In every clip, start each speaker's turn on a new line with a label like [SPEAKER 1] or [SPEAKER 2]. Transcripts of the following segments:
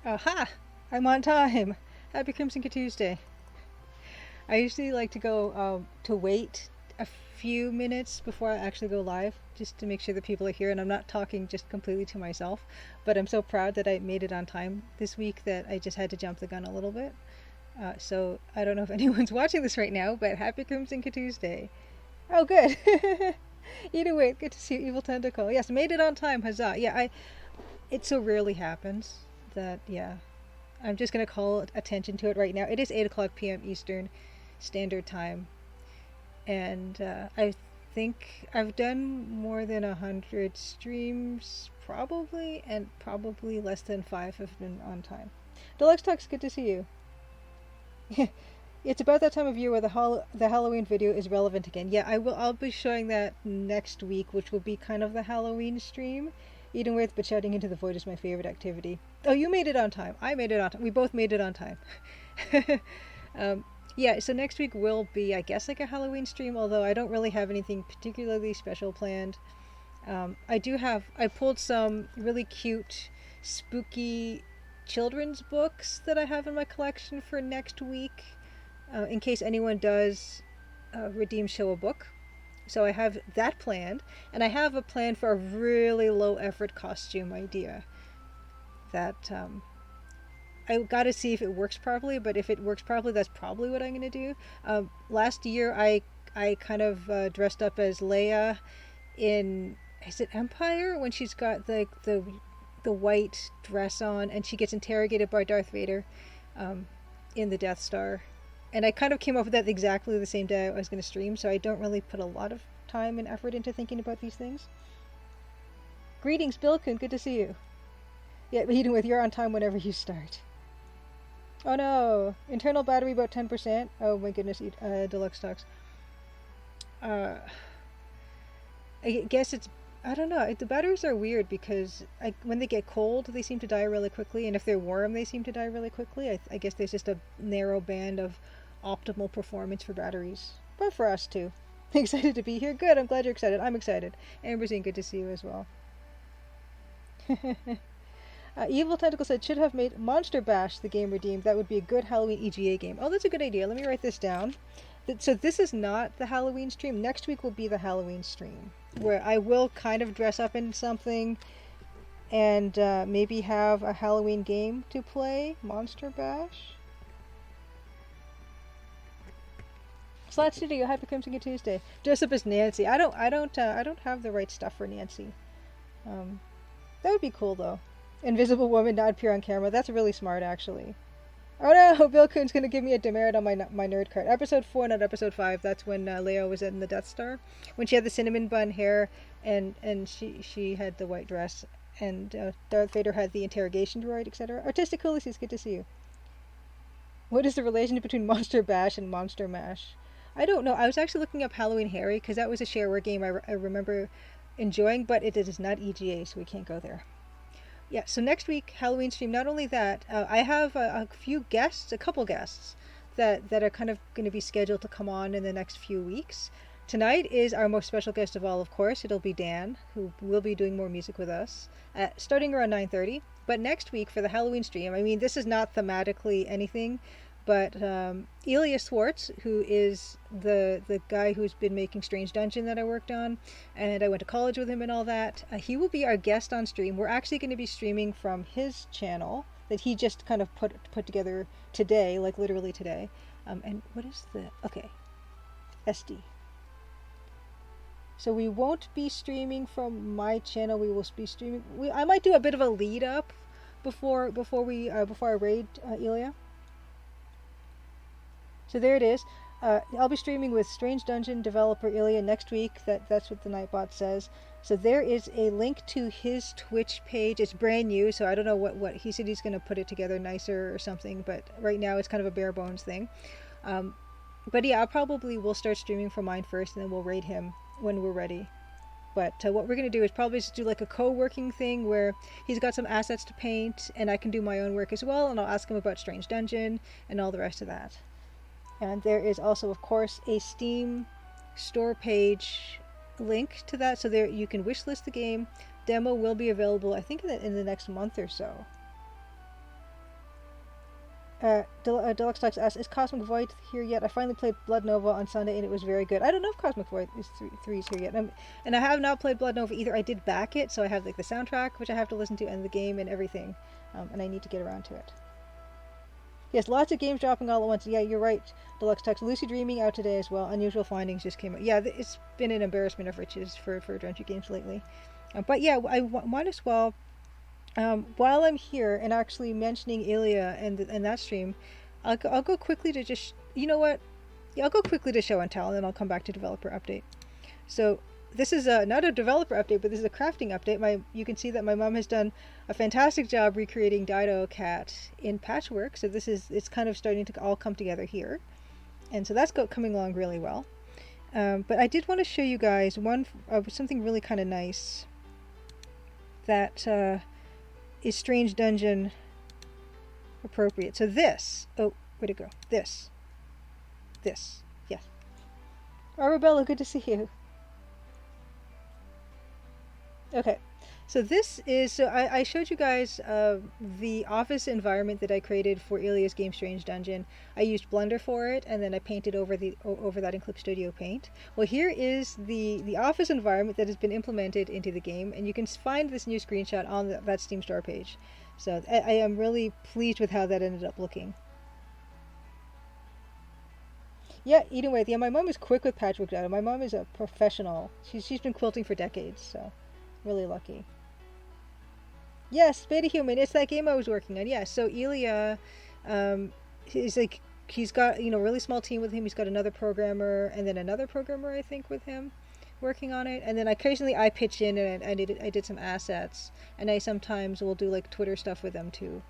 [SPEAKER 1] Aha! I'm on time. Happy Crimson Tuesday. I usually like to go to wait a few minutes before I actually go live, just to make sure that people are here and I'm not talking just completely to myself. But I'm so proud that I made it on time this week that I just had to jump the gun a little bit. So I don't know if anyone's watching this right now, but Happy Crimson Tuesday. Oh, good. Either way, good to see you, Evil Tentacle. Yes, made it on time. Huzzah! Yeah, I. It so rarely happens that I'm just going to call attention to it right now. It is 8 o'clock p.m. Eastern Standard Time. And I think I've done more than 100 streams, probably, and probably less than 5 have been on time. Deluxe Talks, good to see you. It's about that time of year where the Halloween video is relevant again. Yeah, I'll be showing that next week, which will be kind of the Halloween stream. Eating with but shouting into the void is my favorite activity. Oh, you made it on time. I made it on time. We both made it on time. um, yeah, so next week will be, I guess, like a Halloween stream, although I don't really have anything particularly special planned. I pulled some really cute, spooky children's books that I have in my collection for next week, in case anyone does redeem show a book. So I have that planned, and I have a plan for a really low effort costume idea that I got to see if it works properly. But if it works properly, that's probably what I'm going to do. Last year, I kind of dressed up as Leia in, is it Empire, when she's got the white dress on and she gets interrogated by Darth Vader in the Death Star. And I kind of came up with that exactly the same day I was going to stream, so I don't really put a lot of time and effort into thinking about these things. Greetings, Bilkun. Good to see you. Yeah, Eden with, you're on time whenever you start. Oh no! Internal battery about 10%. Oh my goodness, Deluxe Talks. Uh, I guess it's, I don't know. The batteries are weird because when they get cold, they seem to die really quickly, and if they're warm, they seem to die really quickly. I guess there's just a narrow band of optimal performance for batteries, but for us too. Excited to be here. Good. I'm glad you're excited. I'm excited. Ambersine, good to see you as well. Evil Tentacle said should have made Monster Bash the game redeemed. That would be a good Halloween EGA game. Oh, that's a good idea. Let me write this down. So this is not the Halloween stream. Next week will be the Halloween stream, where I will kind of dress up in something and maybe have a Halloween game to play. Monster Bash. Slot Studio, Happy Crimson Tuesday. Dress up as Nancy. I don't have the right stuff for Nancy. That would be cool though. Invisible woman not appear on camera. That's really smart, actually. Oh no, Bill Coon's gonna give me a demerit on my nerd card. Episode 4, not episode 5. That's when Leia was in the Death Star, when she had the cinnamon bun hair and she had the white dress, and Darth Vader had the interrogation droid, etc. Artistic Ulysses, good to see you. What is the relation between Monster Bash and Monster Mash? I don't know. I was actually looking up Halloween Harry because that was a shareware game I remember enjoying, but it is not EGA, so we can't go there. Yeah, so next week, Halloween stream. Not only that, I have a few guests, a couple guests, that are kind of going to be scheduled to come on in the next few weeks. Tonight is our most special guest of all, of course. It'll be Dan, who will be doing more music with us, starting around 9:30. But next week for the Halloween stream, I mean, this is not thematically anything, but Ilya Swartz, who is the guy who's been making Strange Dungeon that I worked on, and I went to college with him and all that, he will be our guest on stream. We're actually going to be streaming from his channel that he just kind of put together today, like literally today. And what is the, okay, SD. So we won't be streaming from my channel. We will be streaming. I might do a bit of a lead up before I raid Ilya. So there it is. I'll be streaming with Strange Dungeon developer Ilya next week. That's what the Nightbot says. So there is a link to his Twitch page. It's brand new, so I don't know what he said he's going to put it together nicer or something. But right now it's kind of a bare bones thing. But yeah, I probably will start streaming from mine first, and then we'll raid him when we're ready. But what we're going to do is probably just do like a co-working thing where he's got some assets to paint, and I can do my own work as well, and I'll ask him about Strange Dungeon and all the rest of that. And there is also, of course, a Steam store page link to that, so there you can wishlist the game. Demo will be available, I think, in the next month or so. Deluxe Talks asks, is Cosmic Void here yet? I finally played Blood Nova on Sunday and it was very good. I don't know if Cosmic Void is 3's here yet. And I have not played Blood Nova either. I did back it, so I have like the soundtrack, which I have to listen to, and the game and everything. And I need to get around to it. Yes, lots of games dropping all at once. Yeah, you're right, Deluxe Talks. Lucid Dreaming out today as well. Unusual Findings just came out. Yeah, it's been an embarrassment of riches for adventure games lately. But yeah, I might as well... while I'm here and actually mentioning Ilia and that stream, I'll go quickly to just, you know what? Yeah, I'll go quickly to show and tell, and then I'll come back to developer update. So this is not a developer update, but this is a crafting update. You can see that my mom has done a fantastic job recreating Dido Cat in Patchwork. So it's kind of starting to all come together here, and so that's coming along really well. But I did want to show you guys something really kind of nice that is Strange Dungeon appropriate. So this, where'd it go? This, yes. Arabella, good to see you. Okay, so this is, so I showed you guys the office environment that I created for Ilia's game Strange Dungeon. I used Blender for it, and then I painted over that in Clip Studio Paint. Well, here is the office environment that has been implemented into the game, and you can find this new screenshot on that Steam Store page. So I am really pleased with how that ended up looking. Yeah, Eden Waite. Yeah, my mom is quick with patchwork data. My mom is a professional. She's been quilting for decades, so really lucky. Yes, Beta Human. It's that game I was working on. Yeah, so Ilia, he's got a really small team with him. He's got another programmer and then another programmer I think with him working on it. And then occasionally I pitch in and I did some assets, and I sometimes will do like Twitter stuff with them too.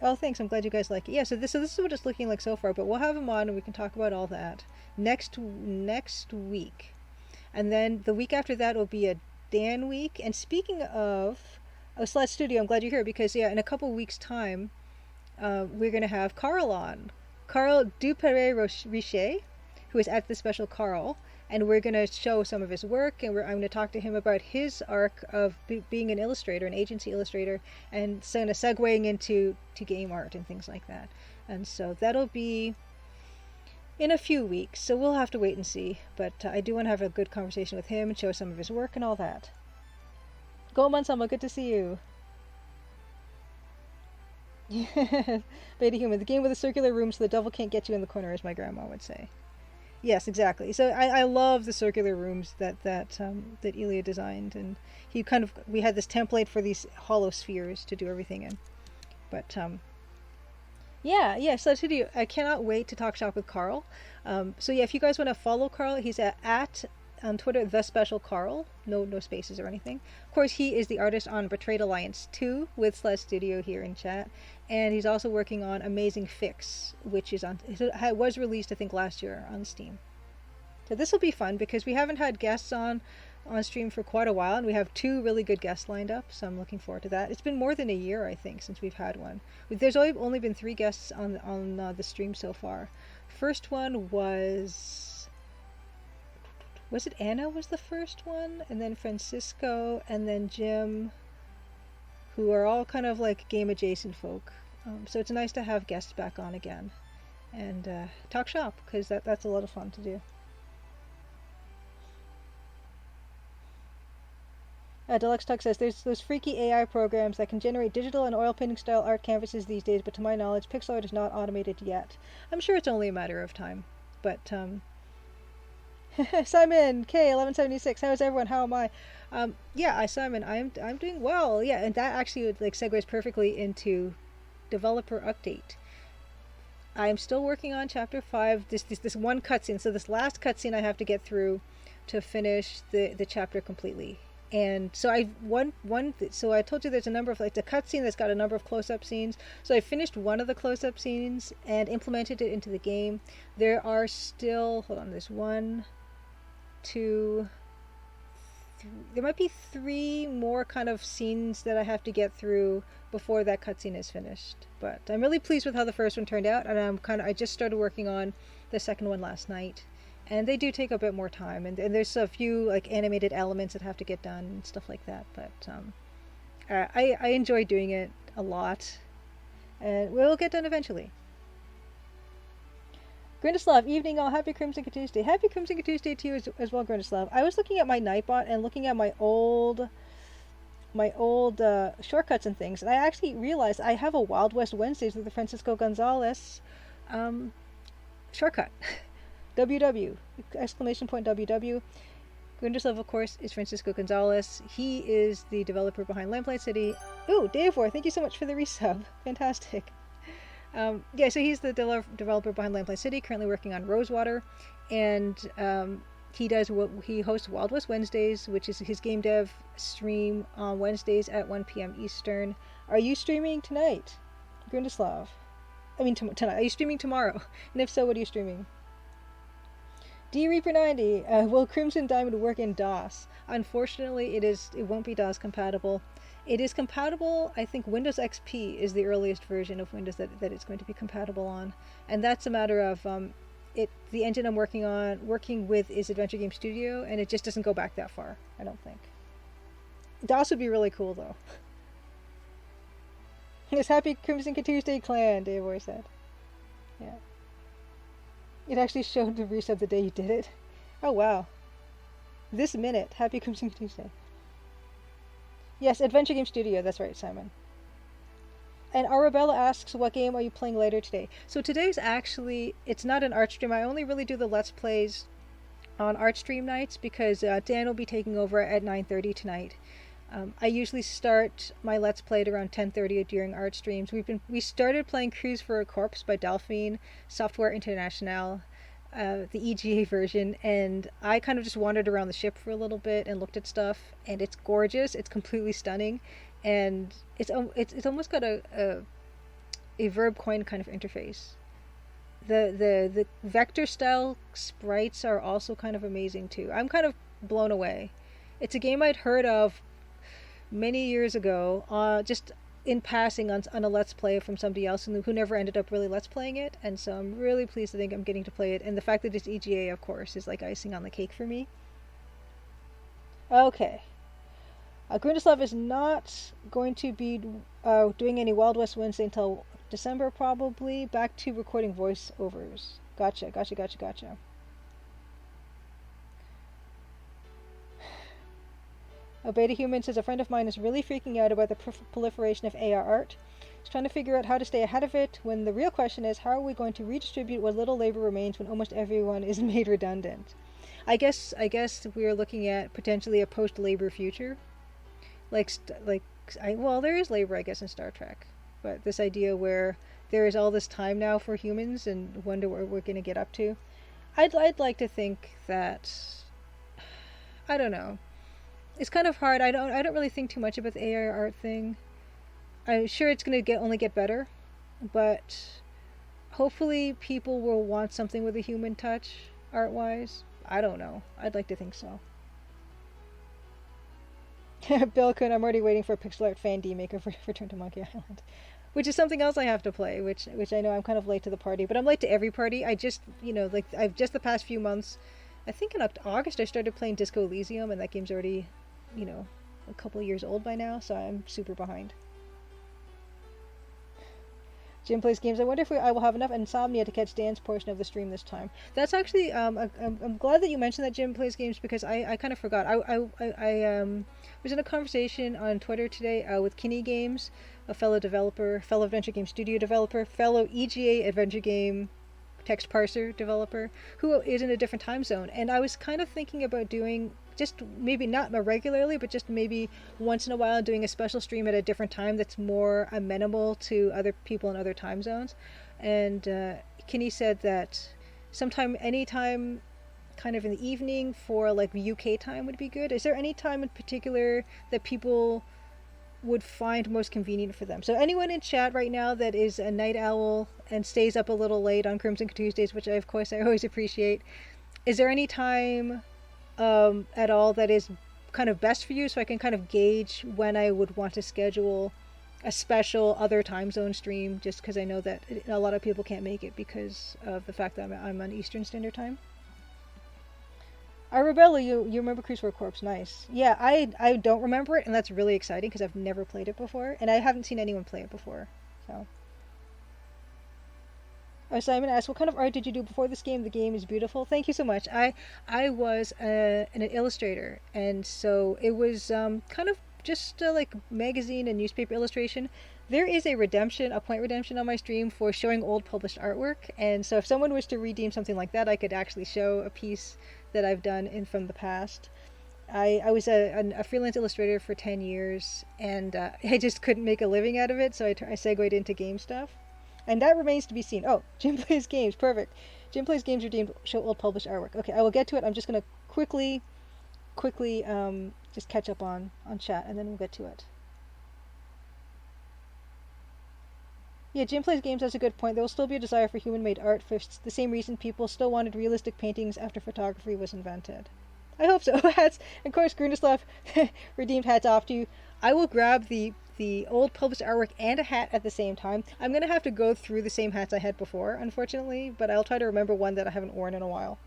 [SPEAKER 1] Oh, thanks. I'm glad you guys like it. Yeah, so this is what it's looking like so far, but we'll have him on and we can talk about all that next week. And then the week after that will be a Dan week. And speaking of Sled Studio, I'm glad you're here because, yeah, in a couple weeks' time, we're going to have Carl on. Carl Duperret-Richer, who is at the special Carl. And we're going to show some of his work, and I'm going to talk to him about his arc of being an illustrator, an agency illustrator, and kind of segueing into game art and things like that. And so that'll be in a few weeks, so we'll have to wait and see. But I do want to have a good conversation with him and show some of his work and all that. Go Mansama, good to see you. Beta Human, the game with a circular room so the devil can't get you in the corner, as my grandma would say. Yes, exactly. So I love the circular rooms that Ilia designed, and we had this template for these hollow spheres to do everything in. But yeah. So I cannot wait to talk shop with Carl. So yeah, if you guys want to follow Carl, he's at on Twitter, The Special Carl, no spaces or anything. Of course, he is the artist on Betrayed Alliance 2 with Sled Studio here in chat, and he's also working on Amazing Fix, which was released I think last year on Steam. So this will be fun because we haven't had guests on stream for quite a while, and we have 2 really good guests lined up, so I'm looking forward to that. It's been more than a year I think since we've had one. There's only been 3 guests on the stream so far. First one was it Anna was the first one, and then Francisco, and then Jim, who are all kind of like game adjacent folk. So it's nice to have guests back on again and talk shop, because that's a lot of fun to do. Deluxe Tuck says there's those freaky AI programs that can generate digital and oil painting style art canvases these days, but to my knowledge pixel art is not automated yet. I'm sure it's only a matter of time, but Simon K1176, how is everyone? How am I? Yeah, Simon, I'm doing well. Yeah, and that actually segues perfectly into developer update. I'm still working on chapter 5. This one cutscene. So this last cutscene I have to get through to finish the chapter completely. And so so I told you there's a number of the cutscene that's got a number of close-up scenes. So I finished one of the close-up scenes and implemented it into the game. There are still, there's 1, 2, 3, there might be 3 more kind of scenes that I have to get through before that cutscene is finished. But I'm really pleased with how the first one turned out, and I just started working on the second one last night. And they do take a bit more time, and there's a few animated elements that have to get done and stuff like that. But I enjoy doing it a lot, And we'll get done eventually. Grindislav, evening all. Happy Crimson Tuesday. Happy Crimson Tuesday to you as well, Grindislav. I was looking at my Nightbot and looking at my old shortcuts and things, and I actually realized I have a Wild West Wednesdays with the Francisco Gonzalez shortcut. WW exclamation point WW. Grindislav, of course, is Francisco Gonzalez. He is the developer behind Lamplight City. Ooh, Davor, thank you so much for the resub. Fantastic. Yeah, so he's the developer behind Lamplight City, currently working on Rosewater, and he hosts Wild West Wednesdays, which is his game dev stream on Wednesdays at 1 p.m. Eastern. Are you streaming tonight, Grindislav? I mean tonight. Are you streaming tomorrow? And if so, what are you streaming? D Reaper 90. Will Crimson Diamond work in DOS? Unfortunately, it won't be DOS compatible. It is compatible, I think Windows XP is the earliest version of Windows that it's going to be compatible on. And that's a matter of, the engine I'm working with is Adventure Game Studio, and it just doesn't go back that far, I don't think. DOS would be really cool, though. Yes, happy Crimson Tuesday clan, Davor said. Yeah. It actually showed the reset the day you did it. Oh, wow. This minute, happy Crimson Tuesday. Yes, Adventure Game Studio, that's right, Simon. And Arabella asks, what game are you playing later today? So today's actually, it's not an art stream. I only really do the Let's Plays on art stream nights because Dan will be taking over at 9:30 tonight. I usually start my Let's Play at around 10:30 during art streams. We started playing Cruise for a Corpse by Delphine Software International, the EGA version, and I kind of just wandered around the ship for a little bit and looked at stuff, and it's gorgeous. It's completely stunning, and it's almost got a verb coin kind of interface. The vector style sprites are also kind of amazing too. I'm kind of blown away. It's a game I'd heard of many years ago, just in passing on a Let's Play from somebody else who never ended up really Let's Playing it, and so I'm really pleased to think I'm getting to play it, and the fact that it's EGA, of course, is like icing on the cake for me. Okay. Grindislav is not going to be doing any Wild West Wednesday until December, probably. Back to recording voiceovers. Gotcha. Beta Human says, a friend of mine is really freaking out about the proliferation of AR art. He's trying to figure out how to stay ahead of it when the real question is, how are we going to redistribute what little labor remains when almost everyone is made redundant? I guess we're looking at potentially a post-labor future. Well, there is labor, I guess, in Star Trek. But this idea where there is all this time now for humans and wonder where we're going to get up to. I'd like to think that, I don't know. It's kind of hard. I don't really think too much about the AR art thing. I'm sure it's going to only get better, but hopefully people will want something with a human touch art-wise. I don't know. I'd like to think so. Bill Kuhn, I'm already waiting for a pixel art fan D-Maker for Return to Monkey Island, which is something else I have to play, which I know I'm kind of late to the party, but I'm late to every party. I've just the past few months, I think in August I started playing Disco Elysium, and that game's already, a couple years old by now, so I'm super behind. Jim plays games. I wonder if I will have enough insomnia to catch Dan's portion of the stream this time. That's actually, I'm glad that you mentioned that Jim plays games, because I kind of forgot. I was in a conversation on Twitter today with Kinney Games, a fellow developer, fellow Adventure Game Studio developer, fellow EGA Adventure Game text parser developer, who is in a different time zone. And I was kind of thinking about doing, just maybe not regularly, but just maybe once in a while doing a special stream at a different time that's more amenable to other people in other time zones. And Kinney said that anytime kind of in the evening for like UK time would be good. Is there any time in particular that people would find most convenient for them? So anyone in chat right now that is a night owl and stays up a little late on Crimson Tuesdays, which I always appreciate, is there any time at all that is kind of best for you, so I can kind of gauge when I would want to schedule a special other time zone stream, just because I know that a lot of people can't make it because of the fact that I'm on Eastern Standard Time? Arabella, you remember Cruise for a Corpse? Nice. Yeah, I don't remember it, and that's really exciting because I've never played it before, and I haven't seen anyone play it before. So Simon asked, "What kind of art did you do before this game? The game is beautiful." Thank you so much. I was an illustrator, and so it was kind of just like magazine and newspaper illustration. There is a point redemption on my stream for showing old published artwork, and so if someone wished to redeem something like that, I could actually show a piece that I've done in from the past. I was a freelance illustrator for 10 years, and I just couldn't make a living out of it, so I segued into game stuff. And that remains to be seen. Oh, Jim Plays Games, perfect. Jim Plays Games redeemed show old published artwork. Okay, I will get to it. I'm just going to quickly just catch up on chat, and then we'll get to it. Yeah, Jim Plays Games has a good point. There will still be a desire for human-made art for the same reason people still wanted realistic paintings after photography was invented. I hope so. Hats, of course, Grundislav redeemed hats off to you. I will grab the old published artwork and a hat at the same time. I'm going to have to go through the same hats I had before, unfortunately, but I'll try to remember one that I haven't worn in a while.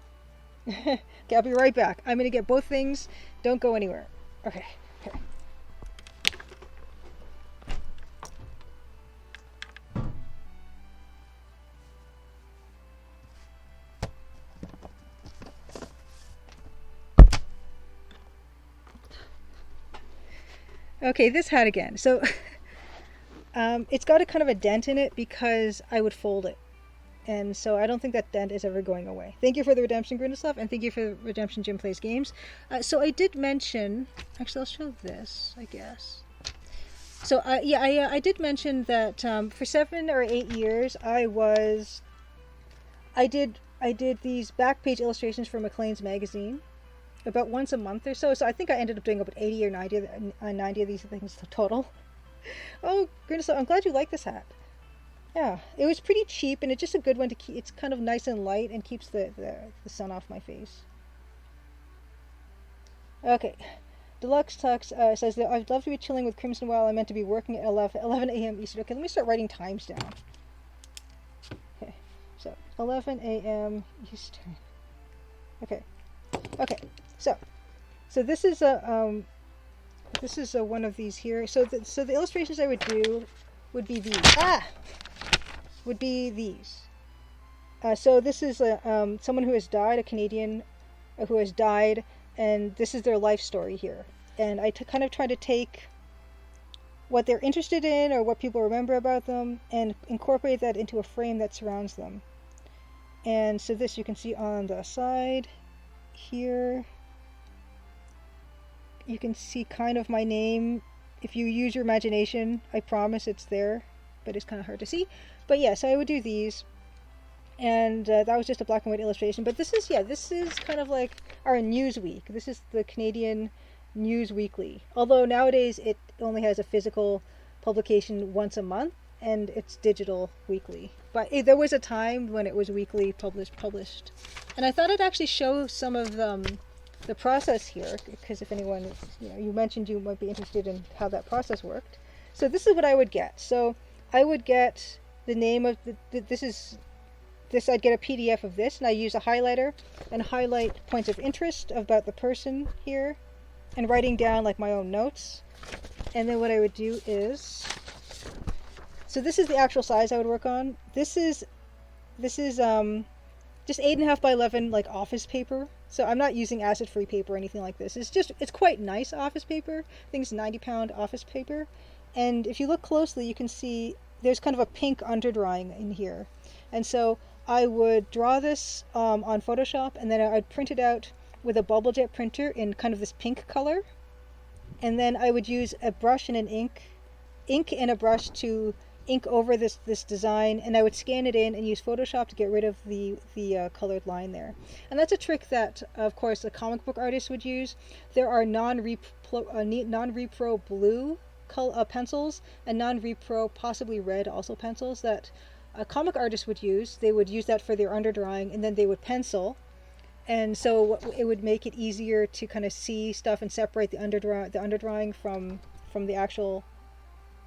[SPEAKER 1] Okay, I'll be right back. I'm going to get both things. Don't go anywhere. Okay. Okay, this hat again. So it's got a kind of a dent in it because I would fold it. And so I don't think that dent is ever going away. Thank you for the redemption, Grundislav, and thank you for the redemption, Jim Plays Games. So I did mention, actually I'll show this, I guess. So I did mention that for 7 or 8 years I did these back page illustrations for Maclean's magazine about once a month or so. So I think I ended up doing about 80 or 90 of these things total. Oh, goodness, I'm glad you like this hat. Yeah, it was pretty cheap, and it's just a good one to keep. It's kind of nice and light and keeps the sun off my face. Okay. Deluxe Tux says that I'd love to be chilling with Crimson while I'm meant to be working at 11 a.m. Eastern. Okay, let me start writing times down. Okay, so 11 a.m. Eastern. Okay. So this is a one of these here. So the illustrations I would do would be these. So this is someone who has died, a Canadian who has died, and this is their life story here. And I kind of try to take what they're interested in or what people remember about them and incorporate that into a frame that surrounds them. And so this you can see on the side here. You can see kind of my name. If you use your imagination, I promise it's there, but it's kind of hard to see. But yeah, so I would do these, and that was just a black and white illustration. But this is kind of like our Newsweek. This is the Canadian News Weekly. Although nowadays it only has a physical publication once a month, and it's digital weekly. But there was a time when it was weekly published. And I thought I'd actually show some of the process here, because if anyone, you mentioned you might be interested in how that process worked. So this is what I would get. So I would get the name of I'd get a PDF of this, and I use a highlighter and highlight points of interest about the person here, and writing down like my own notes. And then what I would do is, so this is the actual size I would work on. This is just 8.5 by 11 like office paper. So I'm not using acid-free paper or anything like this. It's quite nice office paper. I think it's 90-pound office paper. And if you look closely, you can see there's kind of a pink underdrawing in here. And so I would draw this on Photoshop, and then I'd print it out with a bubble jet printer in kind of this pink color. And then I would use a brush and an ink and a brush to ink over this design, and I would scan it in and use Photoshop to get rid of the colored line there. And that's a trick that, of course, a comic book artist would use. There are non-repro blue pencils and non-repro possibly red also pencils that a comic artist would use. They would use that for their underdrawing, and then they would pencil. And so it would make it easier to kind of see stuff and separate the underdrawing from the actual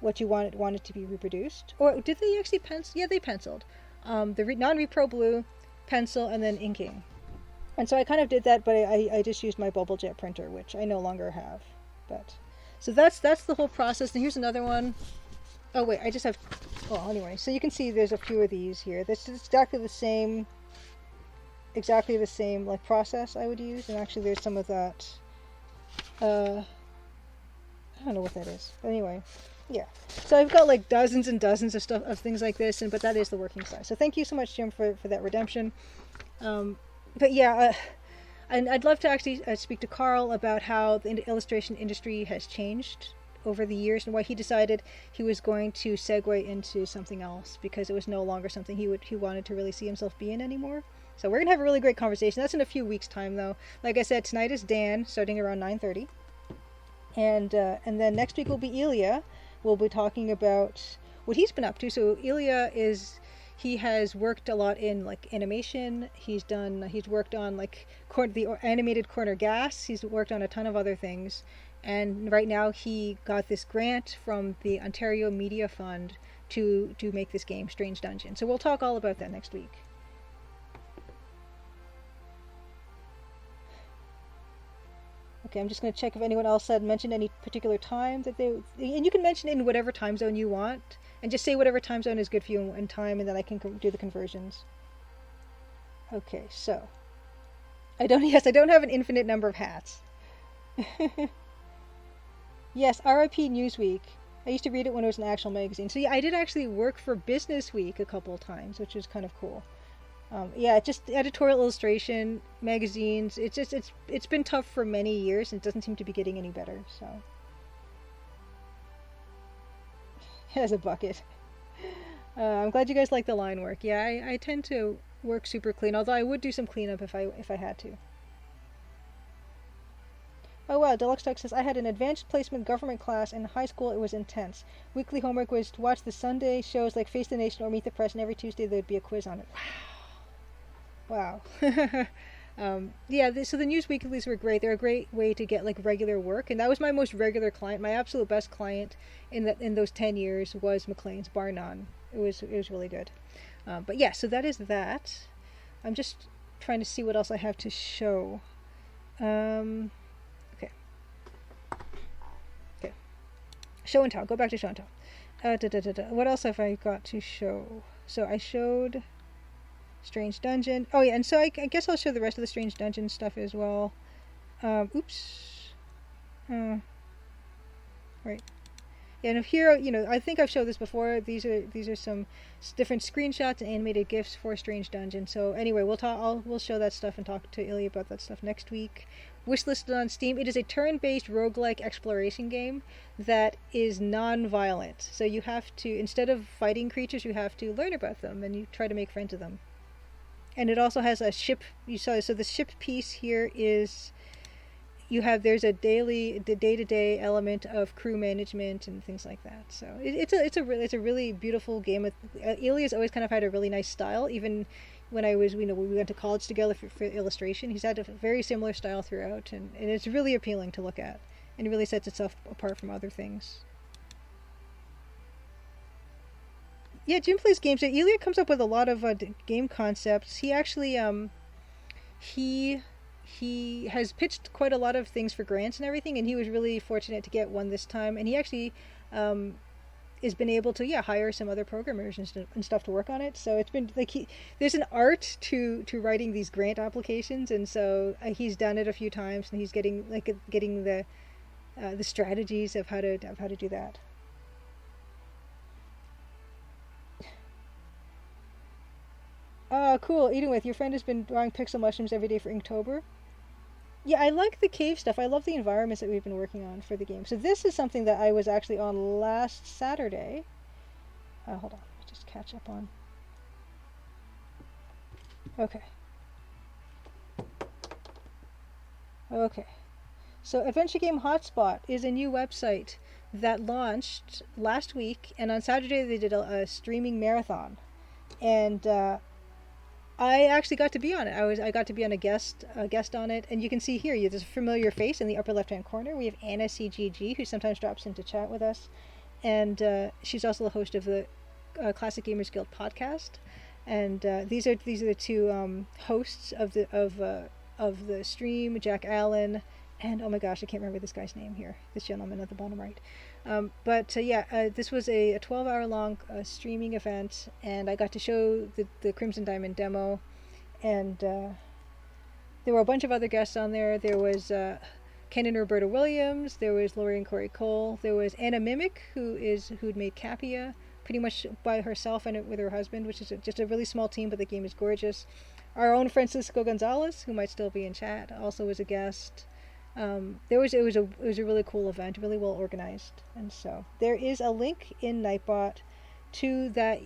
[SPEAKER 1] what you wanted to be reproduced. Or did they actually pencil? Yeah, they penciled. The non-repro blue, pencil, and then inking. And so I kind of did that, but I just used my bubble jet printer, which I no longer have. But so that's the whole process. And here's another one Oh wait, I just have. Well, anyway, so you can see there's a few of these here. This is exactly the same like process I would use, and actually there's some of that. I don't know what that is, but anyway, yeah. So I've got like dozens and dozens of stuff of things like this, but that is the working size. So thank you so much, Jim, for that redemption. But yeah, and I'd love to actually speak to Carl about how the illustration industry has changed over the years and why he decided he was going to segue into something else because it was no longer something he wanted to really see himself be in anymore. So we're gonna have a really great conversation. That's in a few weeks' time, though. Like I said, tonight is Dan, starting around 9:30, and then next week will be Ilya. We'll be talking about what he's been up to. So Ilya he has worked a lot in like animation. He's worked on like the animated Corner Gas. He's worked on a ton of other things, and right now he got this grant from the Ontario Media Fund to make this game, Strange Dungeon. So we'll talk all about that next week. Okay, I'm just going to check if anyone else had mentioned any particular time that they... And you can mention it in whatever time zone you want. And just say whatever time zone is good for you in time, and then I can do the conversions. Okay, so... I don't have an infinite number of hats. Yes, RIP Newsweek. I used to read it when it was an actual magazine. So yeah, I did actually work for Business Week a couple of times, which was kind of cool. Yeah, just editorial illustration, magazines. It's been tough for many years, and it doesn't seem to be getting any better. So, as a bucket. I'm glad you guys like the line work. Yeah, I tend to work super clean, although I would do some cleanup if I had to. Oh wow, Deluxe Duck says, I had an advanced placement government class in high school. It was intense. Weekly homework was to watch the Sunday shows like Face the Nation or Meet the Press, and every Tuesday there would be a quiz on it. Wow. Yeah, so the news weeklies were great. They're a great way to get like regular work, and that was my most regular client. My absolute best client in those 10 years was Maclean's, bar none. It was really good. But yeah, so that is that. I'm just trying to see what else I have to show. Okay. Show and tell. Go back to show and tell. What else have I got to show? So I showed Strange Dungeon. Oh yeah, and so I guess I'll show the rest of the Strange Dungeon stuff as well. Oops. Right. Yeah, and here, I think I've showed this before. These are some different screenshots and animated GIFs for Strange Dungeon. So anyway, we'll show that stuff and talk to Ilya about that stuff next week. Wishlisted on Steam. It is a turn-based roguelike exploration game that is non-violent. So you have to, instead of fighting creatures, you have to learn about them and you try to make friends with them. And it also has a ship. So the ship piece here is there's a day-to-day element of crew management and things like that. So it's a really beautiful game. Ilya's always kind of had a really nice style. Even when we went to college together for illustration, he's had a very similar style throughout, and it's really appealing to look at, and it really sets itself apart from other things. Yeah, Jim plays games. Ilya comes up with a lot of game concepts. He actually he has pitched quite a lot of things for grants and everything, and he was really fortunate to get one this time. And he actually has been able to hire some other programmers and stuff to work on it. So it's been like there's an art to writing these grant applications, and so he's done it a few times, and he's getting the strategies of how to do that. Oh, cool. Eating your friend has been drawing pixel mushrooms every day for Inktober. Yeah, I like the cave stuff. I love the environments that we've been working on for the game. So this is something that I was actually on last Saturday. Hold on. Let me just catch up on. Okay. Okay. So Adventure Game Hotspot is a new website that launched last week, and on Saturday they did a streaming marathon. And I actually got to be on it. I got to be on a guest on it, and you can see here there's a familiar face in the upper left hand corner. We have Anna CGG, who sometimes drops in to chat with us, and she's also the host of the Classic Gamers Guild podcast. And these are the two hosts of the stream, Jack Allen, and oh my gosh, I can't remember this guy's name here. This gentleman at the bottom right. This was a 12-hour long streaming event, and I got to show the Crimson Diamond demo, and there were a bunch of other guests on there. There was Ken and Roberta Williams. There was Lori and Corey Cole. There was Anna Mimic, who'd made Capia pretty much by herself and with her husband, which is just a really small team, but the game is gorgeous. Our own Francisco Gonzalez, who might still be in chat, also was a guest. It was a really cool event, really well organized, and so there is a link in Nightbot to that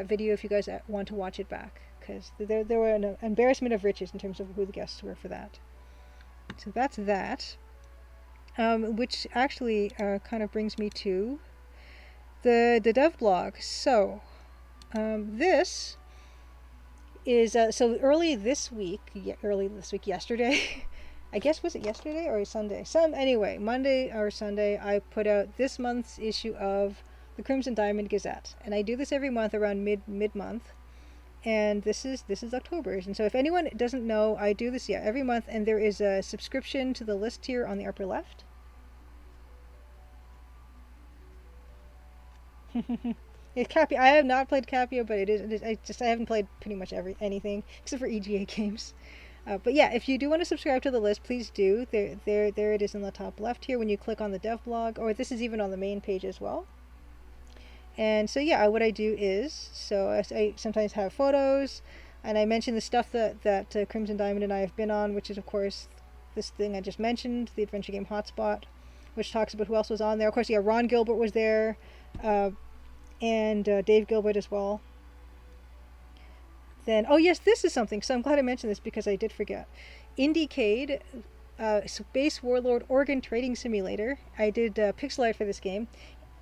[SPEAKER 1] video if you guys want to watch it back, because there were an embarrassment of riches in terms of who the guests were for that. So that's that, which actually kind of brings me to the dev blog. So this is so early this week, yesterday. I guess, was it yesterday or Sunday? Anyway, Monday or Sunday, I put out this month's issue of the Crimson Diamond Gazette, and I do this every month around mid-month, and this is October's. And so if anyone doesn't know, I do this every month, and there is a subscription to the list here on the upper left. Capia. I have not played Capia, but it is I haven't played pretty much anything except for EGA games. But yeah, if you do want to subscribe to the list, please do. There it is in the top left here when you click on the dev blog, or this is even on the main page as well. And so yeah, what I do is, so I sometimes have photos, and I mention the stuff that Crimson Diamond and I have been on, which is of course this thing I just mentioned, the Adventure Game Hotspot, which talks about who else was on there. Of course, yeah, Ron Gilbert was there, and Dave Gilbert as well. Then, oh yes, this is something, so I'm glad I mentioned this because I did forget. Indiecade, Space Warlord Organ Trading Simulator. I did pixel art for this game.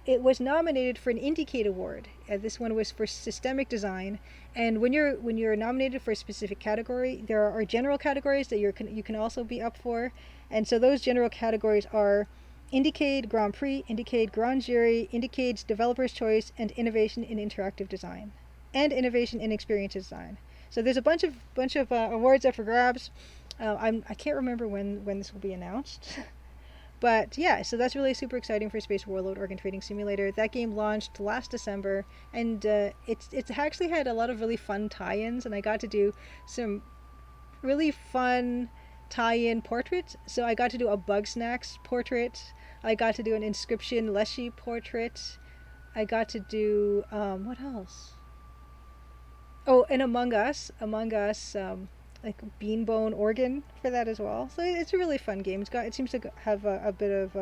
[SPEAKER 1] It was nominated for an Indiecade Award. This one was for systemic design. And when you're nominated for a specific category, there are general categories that you can also be up for. And so those general categories are Indiecade Grand Prix, Indiecade Grand Jury, Indiecade's Developer's Choice, and Innovation in Interactive Design, and Innovation in Experience Design. So there's a bunch of awards up for grabs. I can't remember when this will be announced. But yeah, so that's really super exciting for Space Warlord Organ Trading Simulator. That game launched last December, and it's actually had a lot of really fun tie-ins, and I got to do some really fun tie-in portraits. So I got to do a Bugsnax portrait. I got to do an Inscription Leshy portrait. I got to do what else? Oh, and Among Us, like Beanbone organ for that as well. So it's a really fun game. It seems to have a bit of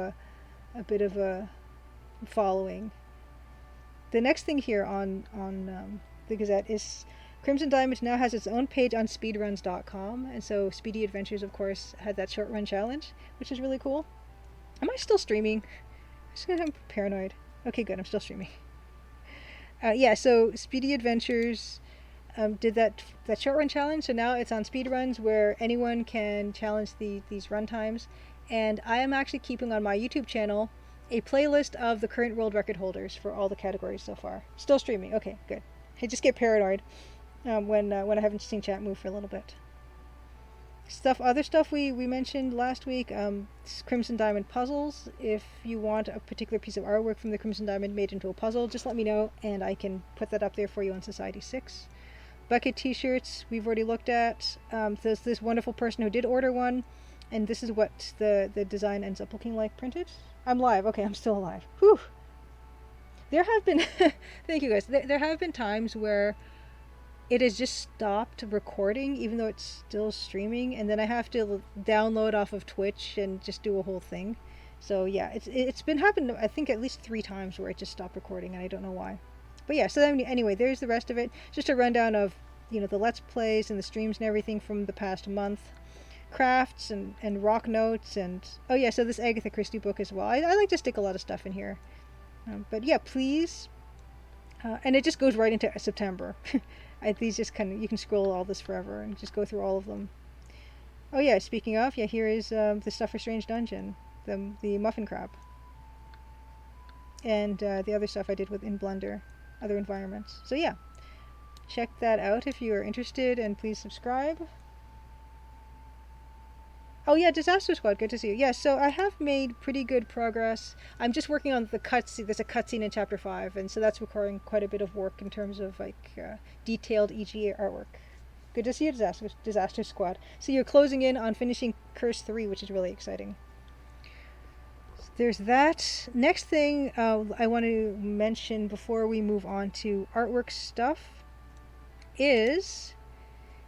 [SPEAKER 1] a following. The next thing here on the Gazette is Crimson Diamond now has its own page on speedruns.com, and so Speedy Adventures, of course, had that short run challenge, which is really cool. Am I still streaming? I'm paranoid. Okay, good. I'm still streaming. Yeah, so Speedy Adventures did that short run challenge, so now it's on speedruns where anyone can challenge these run times. And I am actually keeping on my YouTube channel a playlist of the current world record holders for all the categories so far. Still streaming. Okay, good. I just get paranoid when I haven't seen chat move for a little bit. Other stuff we mentioned last week, Crimson Diamond puzzles. If you want a particular piece of artwork from the Crimson Diamond made into a puzzle, just let me know and I can put that up there for you on Society 6. Bucket t-shirts we've already looked at. There's this wonderful person who did order one, and this is what the design ends up looking like printed. I'm live. Okay, I'm still alive. Whew. There have been thank you guys. There have been times where it has just stopped recording even though it's still streaming, and then I have to download off of Twitch and just do a whole thing. So yeah, it's been happened I think at least 3 times where it just stopped recording, and I don't know why. But yeah, so then anyway, there's the rest of it. Just a rundown of, the Let's Plays and the streams and everything from the past month. Crafts and rock notes, and oh yeah, so this Agatha Christie book as well. I like to stick a lot of stuff in here. But yeah, please. And it just goes right into September. These just you can scroll all this forever and just go through all of them. Oh yeah, speaking of, yeah, here is the stuff for Strange Dungeon, the Muffin Crab. And the other stuff I did in Blender. Other environments. So yeah, check that out if you are interested, and please subscribe. Oh yeah, Disaster Squad. Good to see you. Yeah, so I have made pretty good progress. I'm just working on the cutscene. There's a cutscene in chapter 5, and so that's requiring quite a bit of work in terms of like detailed EGA artwork. Good to see you, Disaster Squad. So you're closing in on finishing Curse 3, which is really exciting. There's that. Next thing I want to mention before we move on to artwork stuff is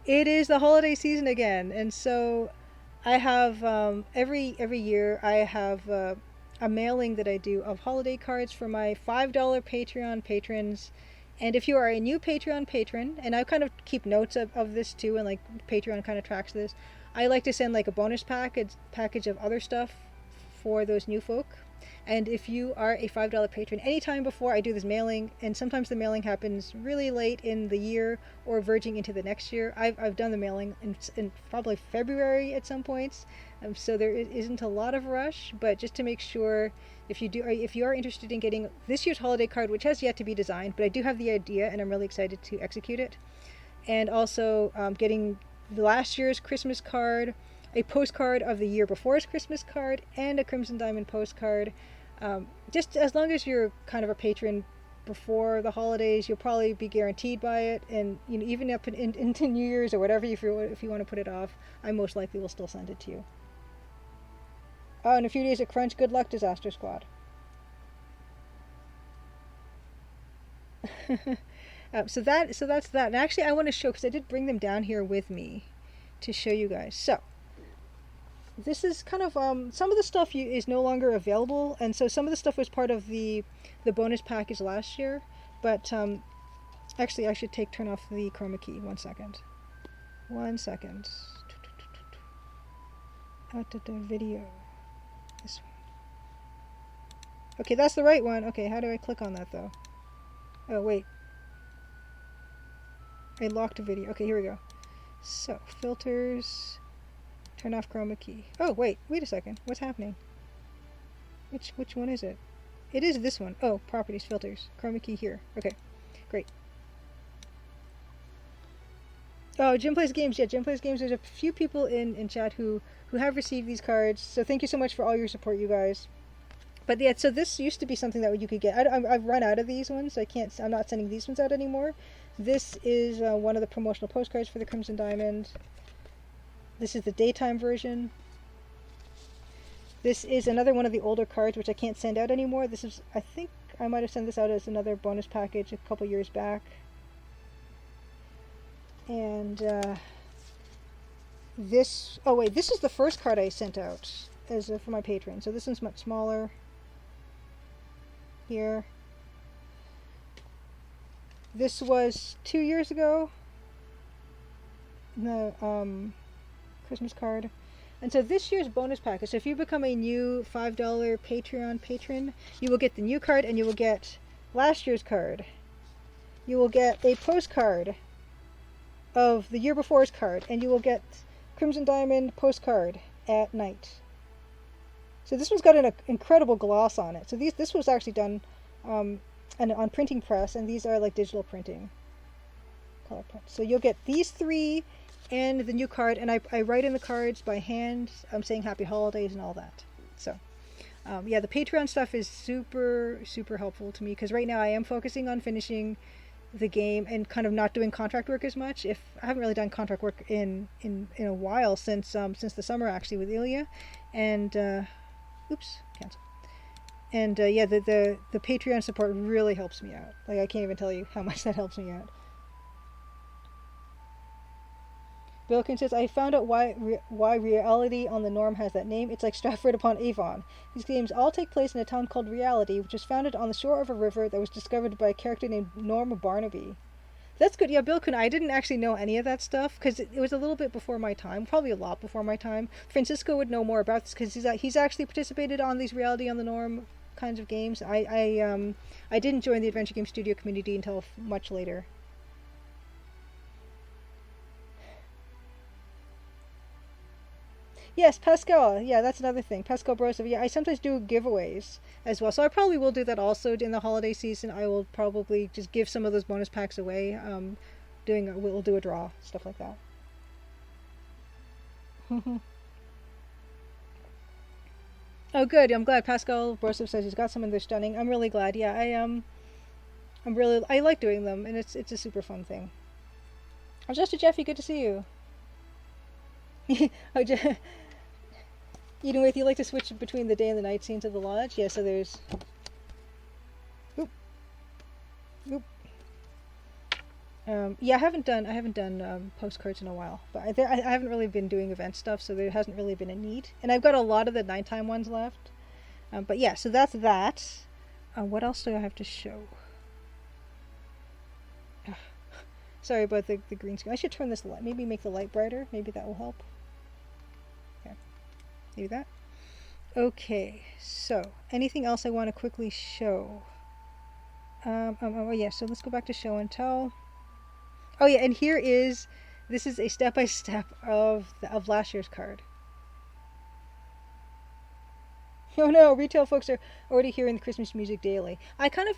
[SPEAKER 1] it is the holiday season again, and so I have every year I have a mailing that I do of holiday cards for my $5 Patreon patrons. And if you are a new Patreon patron, and I kind of keep notes of this too, and like Patreon kind of tracks this, I like to send like a bonus package of other stuff for those new folk. And if you are a $5 patron, anytime before I do this mailing, and sometimes the mailing happens really late in the year or verging into the next year, I've done the mailing in probably February at some points, so there isn't a lot of rush. But just to make sure, if you are interested in getting this year's holiday card, which has yet to be designed, but I do have the idea and I'm really excited to execute it, and also getting last year's Christmas card, a postcard of the year before's Christmas card, and a Crimson Diamond postcard. Just as long as you're kind of a patron before the holidays, you'll probably be guaranteed by it. And you know, even up into New Year's or whatever, if you want to put it off, I most likely will still send it to you. Oh, in a few days at Crunch, good luck, Disaster Squad. So that's that. And actually, I want to show because I did bring them down here with me to show you guys. So this is kind of some of the stuff is no longer available, and so some of the stuff was part of the bonus package last year. But actually, I should turn off the chroma key. 1 second. 1 second. Out of the video. This one. Okay, that's the right one. Okay, how do I click on that though? Oh wait. I locked a video. Okay, here we go. So filters. Turn off chroma key. Oh wait a second. What's happening? Which one is it? It is this one. Oh, properties, filters, chroma key here. Okay, great. Oh, Jim Plays Games. Yeah, Jim Plays Games. There's a few people in chat who have received these cards. So thank you so much for all your support, you guys. But yeah, so this used to be something that you could get. I've run out of these ones, so I'm not sending these ones out anymore. This is one of the promotional postcards for the Crimson Diamond. This is the daytime version. This is another one of the older cards, which I can't send out anymore. This is, I think I might have sent this out as another bonus package a couple years back. And this, oh wait, this is the first card I sent out as for my patron. So this one's much smaller. Here. This was 2 years ago. The Christmas card. And so this year's bonus package, so if you become a new $5 Patreon patron, you will get the new card and you will get last year's card. You will get a postcard of the year before's card, and you will get Crimson Diamond postcard at night. So this one's got an incredible gloss on it. So this was actually done on printing press, and these are like digital printing. Color print. So you'll get these three and the new card, and I write in the cards by hand. I'm saying happy holidays and all that. So yeah, the Patreon stuff is super helpful to me, because right now I am focusing on finishing the game and kind of not doing contract work as much. If I haven't really done contract work in a while, since the summer actually with Ilya, and oops, cancel. And yeah, the Patreon support really helps me out. Like, I can't even tell you how much that helps me out. Bilkin says, I found out why Reality on the Norm has that name. It's like Stratford upon Avon. These games all take place in a town called Reality, which was founded on the shore of a river that was discovered by a character named Norm Barnaby. That's good. Yeah, Bilkin, I didn't actually know any of that stuff, because it was a little bit before my time, probably a lot before my time. Francisco would know more about this, because he's actually participated on these Reality on the Norm kinds of games. I didn't join the Adventure Game Studio community until much later. Yes, Pascal. Yeah, that's another thing. Pascal Brosov. Yeah, I sometimes do giveaways as well. So I probably will do that also in the holiday season. I will probably just give some of those bonus packs away. We'll do a draw, stuff like that. Oh, good. I'm glad. Pascal Brosov says he's got some and they're stunning. I'm really glad. Yeah, I like doing them, and it's a super fun thing. Oh, Jester Jeffy, good to see you. Oh, Eden Waith, you like to switch between the day and the night scenes of the lodge? Yeah, so there's. Oop, oop. Yeah, I haven't done postcards in a while, but I haven't really been doing event stuff, so there hasn't really been a need. And I've got a lot of the nighttime ones left. But yeah, so that's that. What else do I have to show? Sorry about the green screen. I should turn this light. Maybe make the light brighter. Maybe that will help. Okay, maybe that. Okay, so anything else I want to quickly show? Oh yeah, so let's go back to show and tell. Oh yeah, and this is a step-by-step of last year's card. Oh no, retail folks are already hearing the Christmas music daily. I kind of,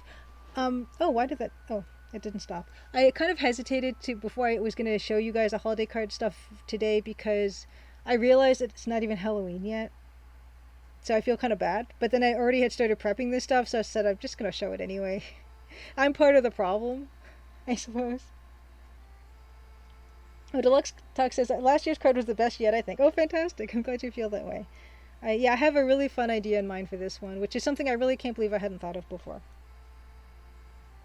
[SPEAKER 1] oh, why did that, oh, it didn't stop. I kind of hesitated before I was going to show you guys the holiday card stuff today because I realized that it's not even Halloween yet. So I feel kind of bad. But then I already had started prepping this stuff, so I said I'm just going to show it anyway. I'm part of the problem, I suppose. Oh, Deluxe Talk says that last year's card was the best yet, I think. Oh, fantastic. I'm glad you feel that way. Yeah, I have a really fun idea in mind for this one, which is something I really can't believe I hadn't thought of before.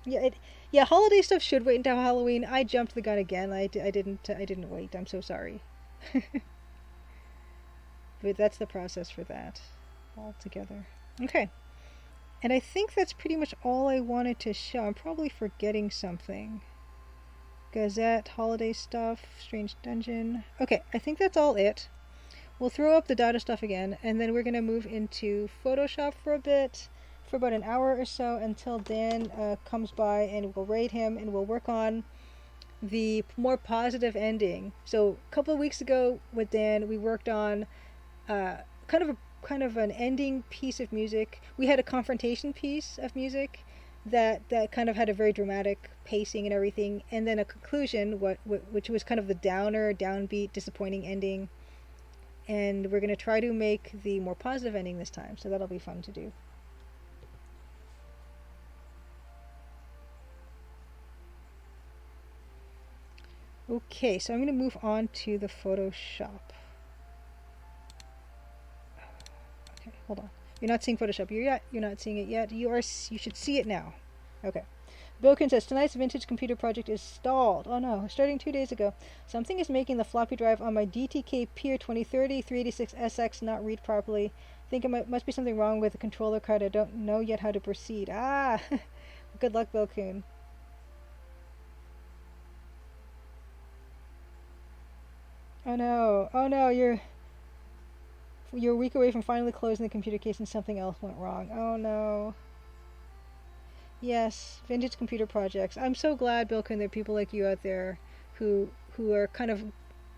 [SPEAKER 1] Yeah, holiday stuff should wait until Halloween. I jumped the gun again. I didn't wait. I'm so sorry. But that's the process for that altogether. Okay. And I think that's pretty much all I wanted to show. I'm probably forgetting something. Gazette, holiday stuff, Strange Dungeon. Okay, I think that's all it. We'll throw up the data stuff again, and then we're going to move into Photoshop for a bit, for about an hour or so, until Dan comes by, and we'll raid him, and we'll work on the more positive ending. So a couple of weeks ago with Dan, we worked on kind of an ending piece of music. We had a confrontation piece of music that kind of had a very dramatic pacing and everything, and then a conclusion, which was kind of the downer, downbeat, disappointing ending. And we're going to try to make the more positive ending this time, so that'll be fun to do. Okay, so I'm going to move on to the Photoshop. Okay, hold on. You're not seeing Photoshop yet. You're not seeing it yet. You should see it now. Okay. Bilkin says, tonight's vintage computer project is stalled. Oh no, starting 2 days ago. Something is making the floppy drive on my DTK Pier 2030 386SX not read properly. Think it must be something wrong with the controller card. I don't know yet how to proceed. Ah, good luck, Bilkin. Oh no, you're a week away from finally closing the computer case and something else went wrong. Oh no. Yes, vintage computer projects. I'm so glad, Bilkin, there are people like you out there who are kind of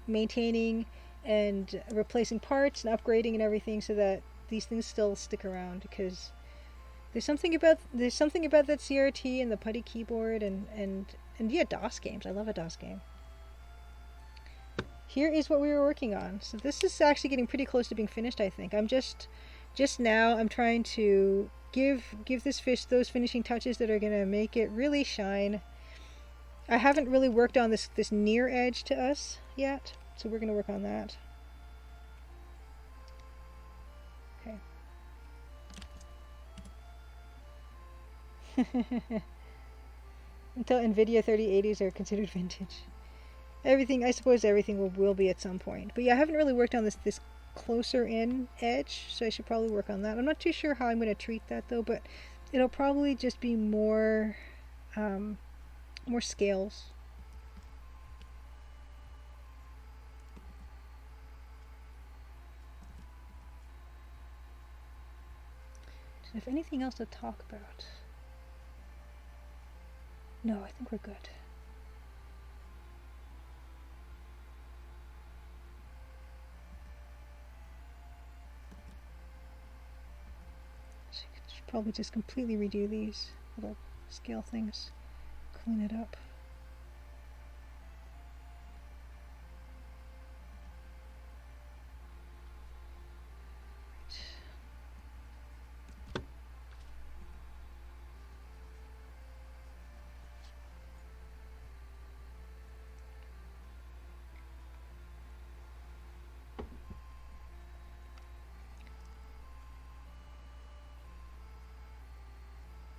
[SPEAKER 1] maintaining and replacing parts and upgrading and everything so that these things still stick around, because there's something about that CRT and the putty keyboard and yeah, DOS games. I love a DOS game. Here is what we were working on. So this is actually getting pretty close to being finished, I think. I'm just now I'm trying to give this fish those finishing touches that are going to make it really shine. I haven't really worked on this near edge to us yet, so we're going to work on that. Okay. Until NVIDIA 3080s are considered vintage. I suppose everything will be at some point. But yeah, I haven't really worked on this closer in edge, so I should probably work on that. I'm not too sure how I'm going to treat that though, but it'll probably just be more scales. If anything else to talk about? No, I think we're good. Should probably just completely redo these little scale things, clean it up.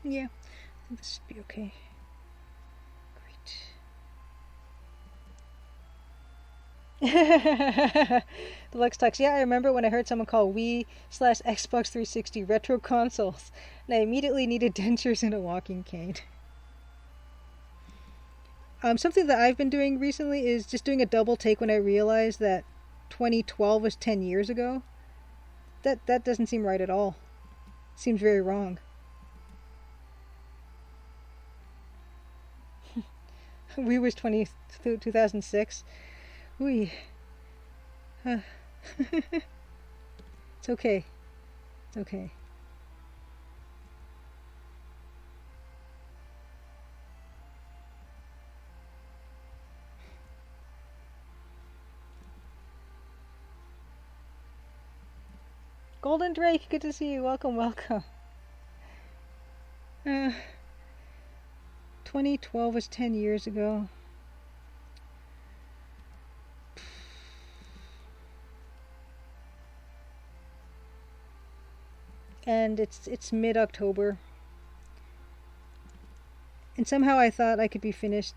[SPEAKER 1] Yeah, I think this should be okay. Great. Deluxe Tux. Yeah, I remember when I heard someone call Wii/Xbox 360 retro consoles, and I immediately needed dentures and a walking cane. Something that I've been doing recently is just doing a double take when I realized that 2012 was 10 years ago. That doesn't seem right at all. Seems very wrong. We was 2006. Ooh. It's okay. It's okay. Golden Drake, good to see you. Welcome, welcome. Uh, 2012 was 10 years ago. And it's mid-October. And somehow I thought I could be finished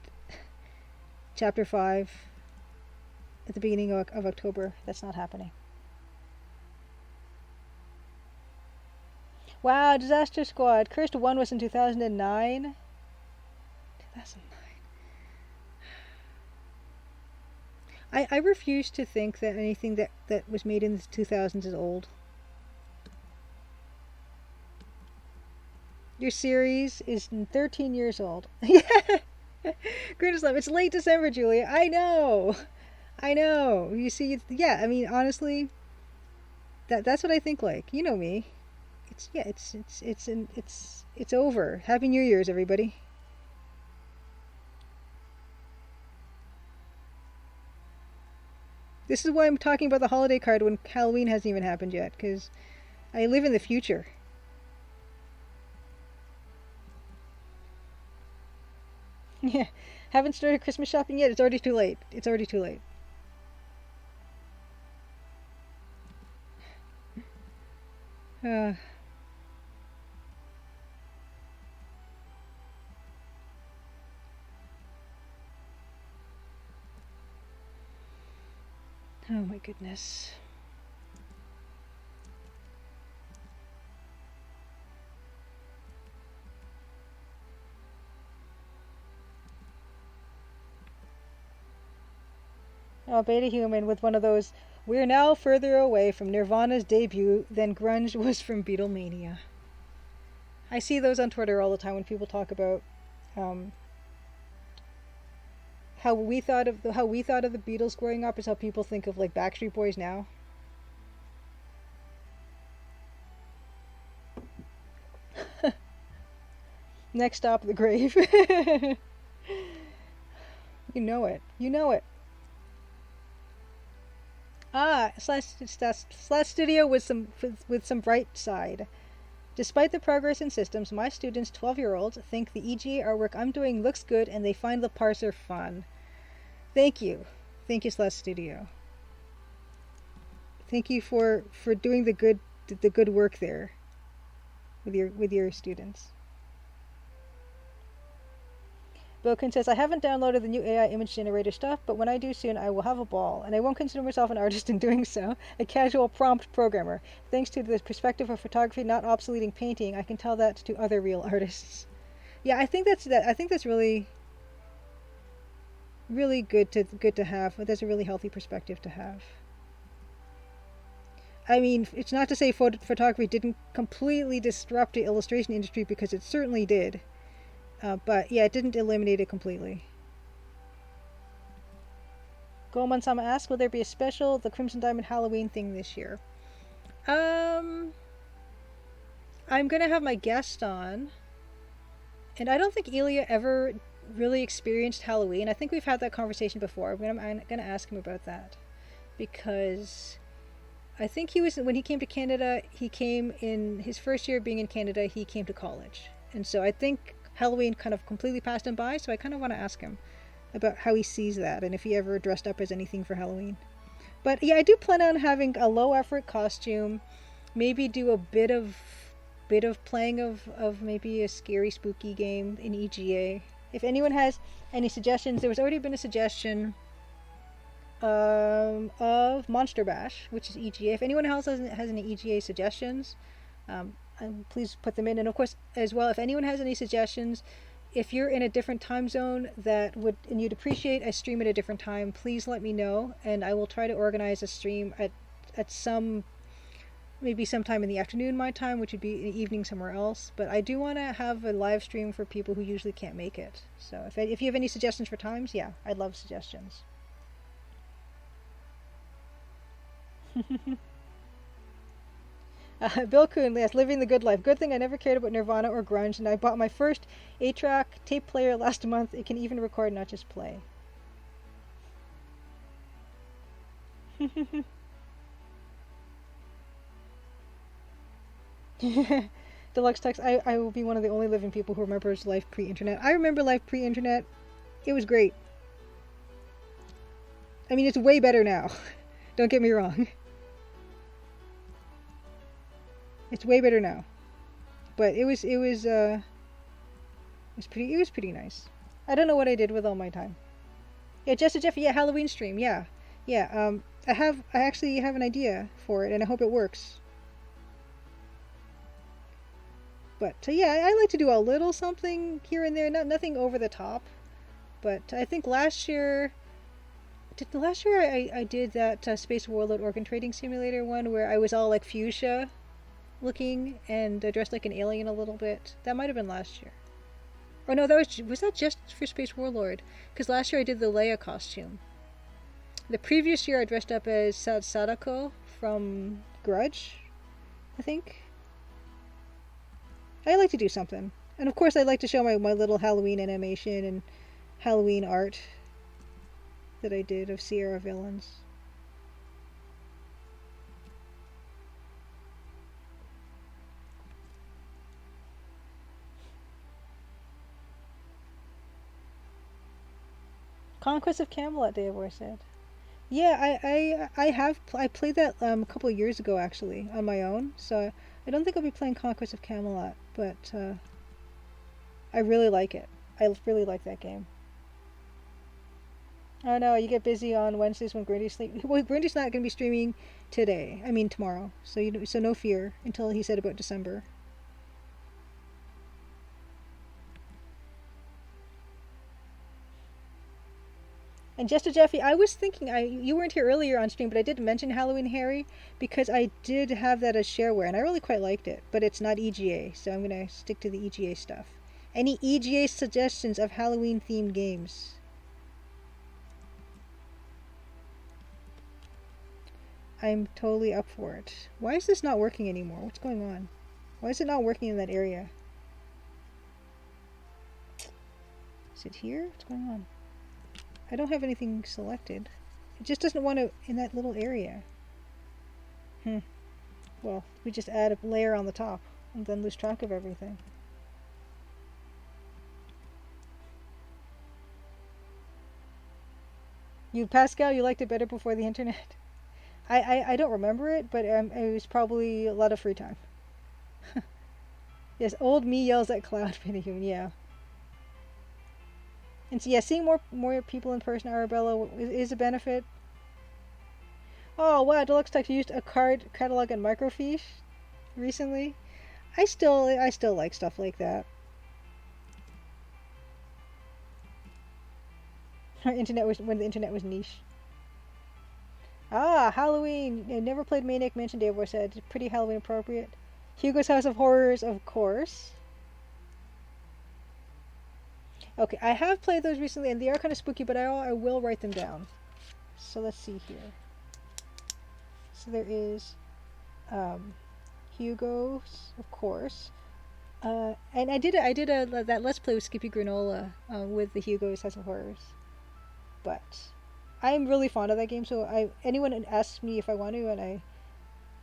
[SPEAKER 1] chapter 5 at the beginning of October. That's not happening. Wow, Disaster Squad. Cursed 1 was in 2009. 2009. I refuse to think that anything that was made in the 2000s is old. Your series is 13 years old. Yeah. Greatest love. It's late December, Julia. I know. I know. You see, yeah. I mean, honestly, that's what I think. Like, you know me. It's over. Happy New Year's, everybody. This is why I'm talking about the holiday card when Halloween hasn't even happened yet, because I live in the future. Yeah. Haven't started Christmas shopping yet? It's already too late. It's already too late. Uh, oh my goodness. Oh, Beta Human with one of those. We're now further away from Nirvana's debut than grunge was from Beatlemania. I see those on Twitter all the time when people talk about um, how we thought of the Beatles growing up is how people think of like Backstreet Boys now. Next stop, the grave. You know it. You know it. Ah, Slash Studio with some bright side. Despite the progress in systems, my students, 12-year-olds, think the EGA artwork I'm doing looks good and they find the parser fun. Thank you. Thank you, Slash Studio. Thank you for doing the good work there with your students. Boken says, I haven't downloaded the new AI image generator stuff, but when I do soon, I will have a ball, and I won't consider myself an artist in doing so, a casual prompt programmer. Thanks to the perspective of photography not obsoleting painting, I can tell that to other real artists. Yeah, I think that's really really good to have. That's a really healthy perspective to have. I mean, it's not to say photography didn't completely disrupt the illustration industry, because it certainly did. But yeah, it didn't eliminate it completely. Goman-sama asks, will there be a special The Crimson Diamond Halloween thing this year? I'm gonna have my guest on, and I don't think Ilya ever really experienced Halloween. I think we've had that conversation before. I'm gonna ask him about that, because I think when he came to Canada, he came in his first year being in Canada. He came to college, and so I think Halloween kind of completely passed him by, so I kind of want to ask him about how he sees that and if he ever dressed up as anything for Halloween. But yeah, I do plan on having a low effort costume, maybe do a bit of bit of playing of maybe a scary, spooky game in EGA. If anyone has any suggestions, there was already been a suggestion of Monster Bash, which is EGA. If anyone else has any EGA suggestions, please put them in. And of course, as well, if anyone has any suggestions, if you're in a different time zone and you'd appreciate a stream at a different time, please let me know, and I will try to organize a stream at maybe sometime in the afternoon my time, which would be in the evening somewhere else. But I do want to have a live stream for people who usually can't make it. So if you have any suggestions for times, yeah, I'd love suggestions. Bill Kuhn, yes, living the good life. Good thing I never cared about Nirvana or grunge, and I bought my first 8-track tape player last month. It can even record, not just play. Deluxe Text, I will be one of the only living people who remembers life pre-internet. I remember life pre-internet. It was great. I mean, it's way better now. Don't get me wrong. It's way better now. But it was pretty nice. I don't know what I did with all my time. Yeah, Jessica Jeffy, yeah, Halloween stream, yeah. Yeah, I actually have an idea for it, and I hope it works. But yeah, I like to do a little something here and there, nothing over the top. But I think last year I did that Space Warlord Organ Trading Simulator one where I was all like fuchsia looking and dressed like an alien a little bit. That might have been last year. Or no, was that just for Space Warlord? Because last year I did the Leia costume. The previous year I dressed up as Sadako from Grudge, I think. I like to do something. And of course I like to show my little Halloween animation and Halloween art that I did of Sierra villains. Conquest of Camelot, Davor said. Yeah, I played that a couple of years ago actually on my own, so I don't think I'll be playing Conquest of Camelot, but I really like it. I really like that game. Oh no, you get busy on Wednesdays when Grundy's sleep. Well, Grundy's not going to be streaming today. I mean tomorrow. So no fear until he said about December. And Jester Jeffy, I was thinking, you weren't here earlier on stream, but I did mention Halloween Harry because I did have that as shareware, and I really quite liked it. But it's not EGA, so I'm going to stick to the EGA stuff. Any EGA suggestions of Halloween-themed games? I'm totally up for it. Why is this not working anymore? What's going on? Why is it not working in that area? Is it here? What's going on? I don't have anything selected. It just doesn't want to in that little area. Well, we just add a layer on the top and then lose track of everything. You, Pascal, you liked it better before the internet? I don't remember it, but it was probably a lot of free time. Yes, old me yells at Cloud video, yeah. And so yeah, seeing more people in person, Arabella, is a benefit. Oh wow, Deluxe Tech used a card catalog and microfiche recently. I still like stuff like that. When the internet was niche. Ah, Halloween. I never played Maniac Mansion, Davor said. Pretty Halloween appropriate. Hugo's House of Horrors, of course. Okay, I have played those recently, and they are kind of spooky, but I will write them down. So let's see here. So there is Hugo's, of course. And I did that Let's Play with Skippy Granola with the Hugo's House of Horrors. But I'm really fond of that game, so anyone asks me if I want to, and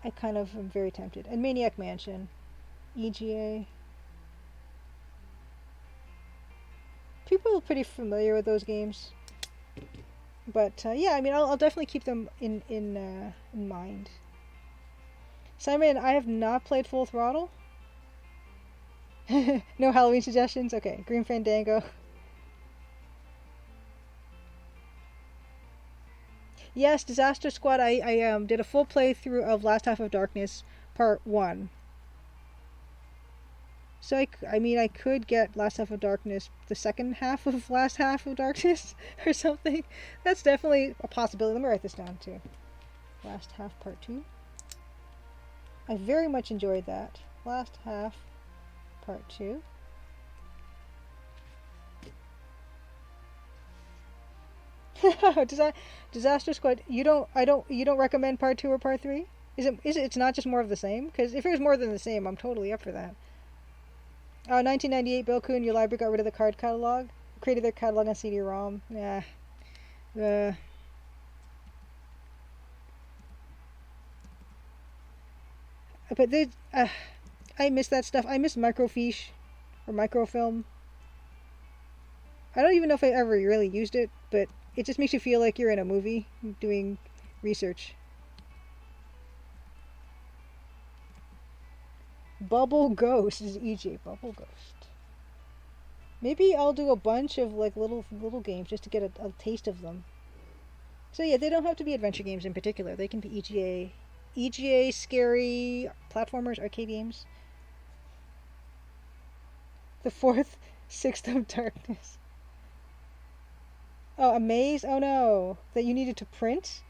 [SPEAKER 1] I kind of am very tempted. And Maniac Mansion, EGA. People are pretty familiar with those games, but yeah, I mean, I'll definitely keep them in mind. Simon, I have not played Full Throttle. No Halloween suggestions? Okay, Green Fandango. Yes, Disaster Squad. I did a full playthrough of Last Half of Darkness Part 1. So I mean, I could get Last Half of Darkness, the second half of Last Half of Darkness, or something. That's definitely a possibility. Let me write this down too. Last Half Part 2. I very much enjoyed that. Last Half Part 2. Disaster Squad. You don't recommend Part 2 or Part 3? It's not just more of the same? Because if it was more than the same, I'm totally up for that. 1998, Bill Kuhn, your library got rid of the card catalog. Created their catalog on CD-ROM. Yeah. Uh, but I miss that stuff. I miss microfiche or microfilm. I don't even know if I ever really used it, but it just makes you feel like you're in a movie doing research. Bubble Ghost is EJ Bubble Ghost. Maybe I'll do a bunch of like little games just to get a taste of them. So yeah, they don't have to be adventure games in particular. They can be EGA scary platformers, arcade games. The fourth, sixth of darkness. Oh, a maze? Oh no, that you needed to print.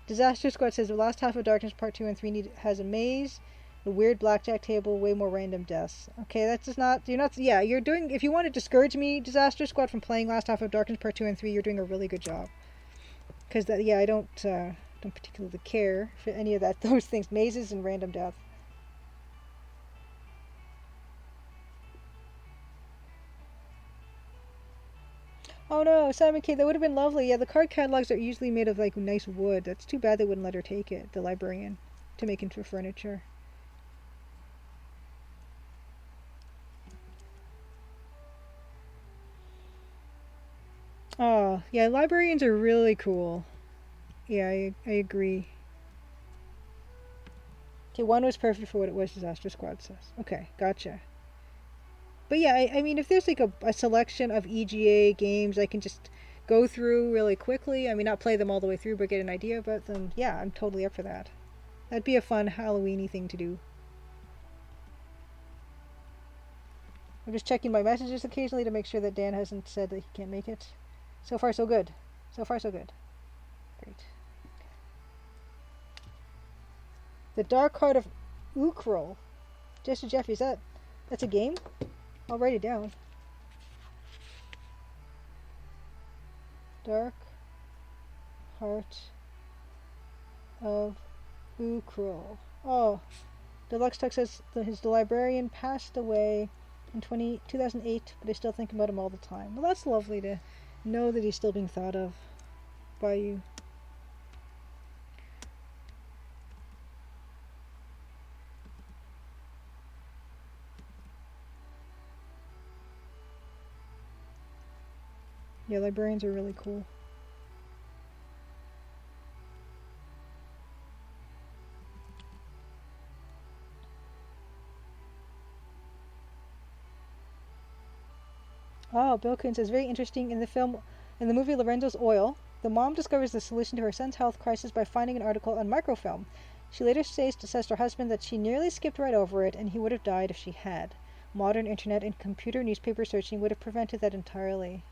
[SPEAKER 1] Disaster Squad says the last half of Darkness Part 2 and 3 has a maze, a weird blackjack table, way more random deaths. Okay, that's just not. You're not. Yeah, you're doing. If you want to discourage me, Disaster Squad, from playing last half of Darkness Part 2 and 3, you're doing a really good job. Because that, yeah, I don't particularly care for any of that. Those things, mazes and random death. Oh no, Simon K, that would have been lovely. Yeah, the card catalogs are usually made of like nice wood. That's too bad they wouldn't let her take it, the librarian, to make into furniture. Oh, yeah, librarians are really cool. Yeah, I agree. Okay, one was perfect for what it was, Disaster Squad says. Okay, gotcha. But yeah, I mean, if there's like a selection of EGA games I can just go through really quickly, I mean, not play them all the way through, but get an idea about them, yeah, I'm totally up for that. That'd be a fun Halloweeny thing to do. I'm just checking my messages occasionally to make sure that Dan hasn't said that he can't make it. So far, so good. So far, so good. Great. The Dark Heart of Ukrul. Jester Jeffy, that's a game? I'll write it down. Dark Heart of Ukrul. Oh, Deluxe Tuck says the librarian passed away in 2008, but I still think about him all the time. Well, that's lovely to know that he's still being thought of by you. Yeah, librarians are really cool. Oh, Bill Coon says very interesting in the movie Lorenzo's Oil. The mom discovers the solution to her son's health crisis by finding an article on microfilm. She later says to her husband that she nearly skipped right over it and he would have died if she had. Modern internet and computer newspaper searching would have prevented that entirely.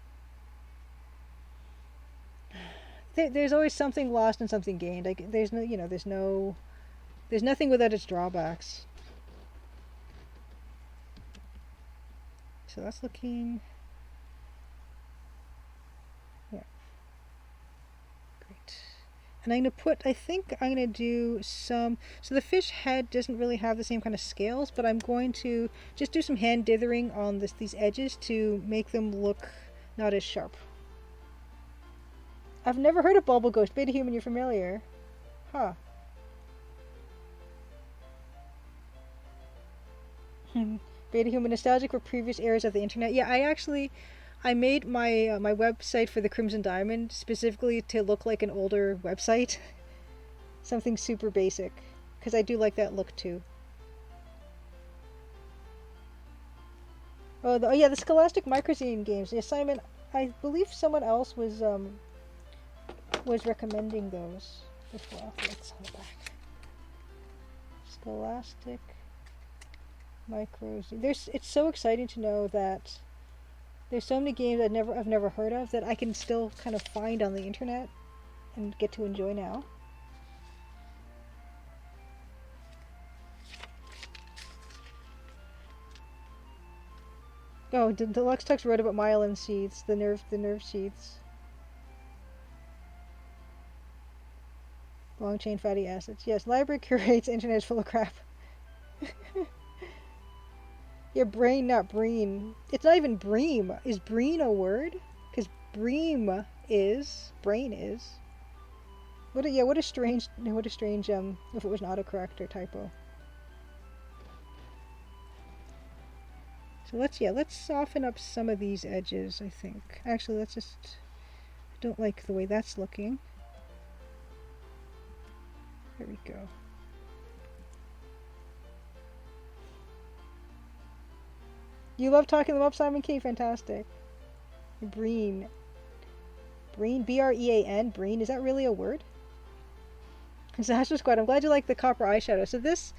[SPEAKER 1] There's always something lost and something gained. Like there's nothing without its drawbacks. So that's looking. Yeah. Great. And I think I'm going to do some, so the fish head doesn't really have the same kind of scales, but I'm going to just do some hand dithering on these edges to make them look not as sharp. I've never heard of Bubble Ghost. Beta Human, you're familiar? Huh. Beta Human, nostalgic for previous eras of the internet. Yeah, I made my website for the Crimson Diamond specifically to look like an older website. Something super basic. Because I do like that look too. Oh yeah, the Scholastic Microzine games. Yeah, Simon, I believe someone else was recommending those before. Let's hold back. Scholastic Microzine. It's so exciting to know that there's so many games I've never heard of that I can still kind of find on the internet and get to enjoy now. Oh, Deluxe Tux wrote about myelin sheaths, the nerve sheaths. Long chain fatty acids. Yes, library curates internet full of crap. Yeah, brain, not breen. It's not even bream. Is breen a word? Because bream is brain is. What a strange if it was an autocorrect or typo. So let's soften up some of these edges, I think. Actually, I don't like the way that's looking. There we go. You love talking them up, Simon K. Fantastic. Breen. Breen, B-R-E-A-N, Breen. Is that really a word? Disaster Squad, I'm glad you like the copper eyeshadow. So this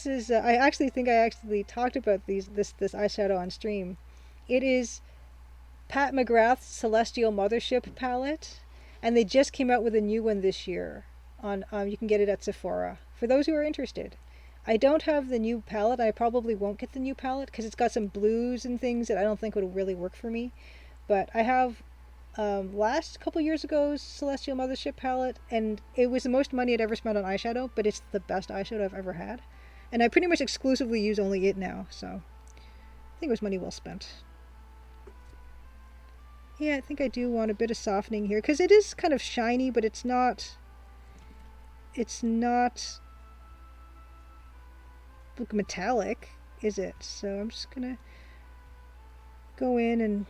[SPEAKER 1] is, I actually think I actually talked about this eyeshadow on stream. It is Pat McGrath's Celestial Mothership palette, and they just came out with a new one this year. You can get it at Sephora for those who are interested. I don't have the new palette. I probably won't get the new palette because it's got some blues and things that I don't think would really work for me. But I have last couple years ago's Celestial Mothership palette, and it was the most money I'd ever spent on eyeshadow, but it's the best eyeshadow I've ever had. And I pretty much exclusively use only it now, so I think it was money well spent. Yeah, I think I do want a bit of softening here because it is kind of shiny, but it's not look metallic, is it? So I'm just gonna go in and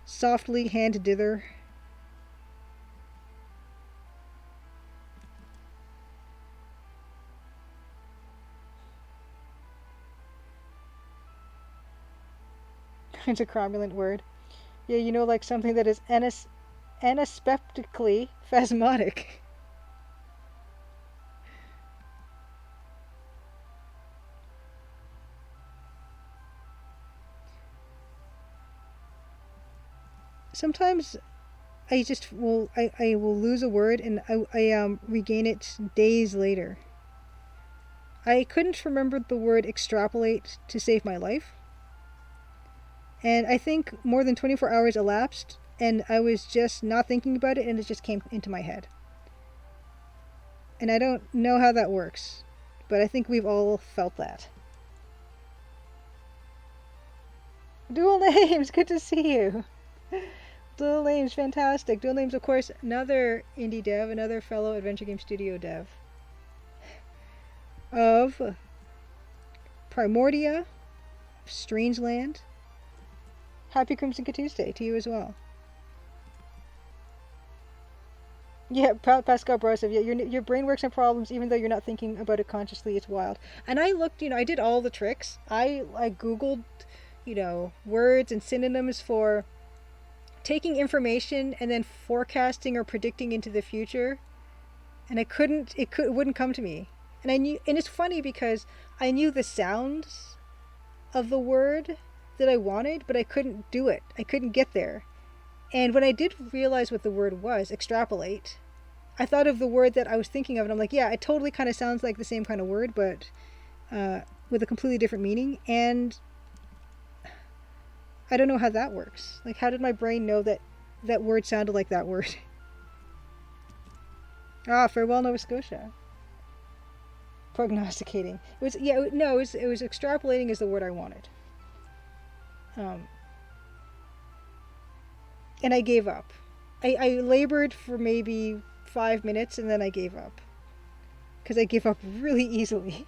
[SPEAKER 1] softly hand dither. It's a cromulent word. Yeah, you know, like something that is anaspeptically phasmodic. Sometimes I will lose a word and I regain it days later. I couldn't remember the word extrapolate to save my life. And I think more than 24 hours elapsed and I was just not thinking about it and it just came into my head. And I don't know how that works, but I think we've all felt that. Dual names, good to see you. Dual names, fantastic. Dual names, of course, another indie dev, another fellow Adventure Game Studio dev of Primordia, Strangeland. Happy Crimson Tuesday to you as well. Yeah, Pascal Brosov. Yeah, your brain works on problems even though you're not thinking about it consciously. It's wild. And I looked, I did all the tricks. I Googled, words and synonyms for taking information and then forecasting or predicting into the future. And it wouldn't come to me. And it's funny because I knew the sounds of the word that I wanted, but I couldn't do it. I couldn't get there. And when I did realize what the word was, extrapolate, I thought of the word that I was thinking of, and I'm like, yeah, it totally kind of sounds like the same kind of word, but with a completely different meaning. And I don't know how that works. Like, how did my brain know that that word sounded like that word? Farewell, Nova Scotia. Prognosticating. It was extrapolating is the word I wanted. And I gave up. I labored for maybe 5 minutes and then I gave up. Because I give up really easily.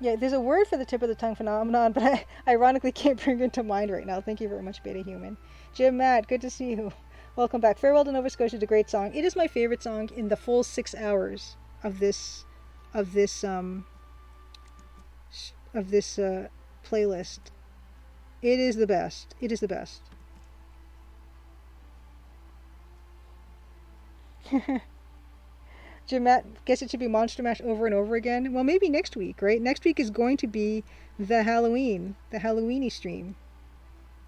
[SPEAKER 1] Yeah, there's a word for the tip of the tongue phenomenon, but I ironically can't bring it to mind right now. Thank you very much, Beta Human. Jim Matt, good to see you. Welcome back. Farewell to Nova Scotia is a great song. It is my favorite song in the full 6 hours of this playlist. It is the best. It is the best. Matt, guess it should be Monster Mash over and over again. Well, maybe next week, right? Next week is going to be the Halloweeny stream.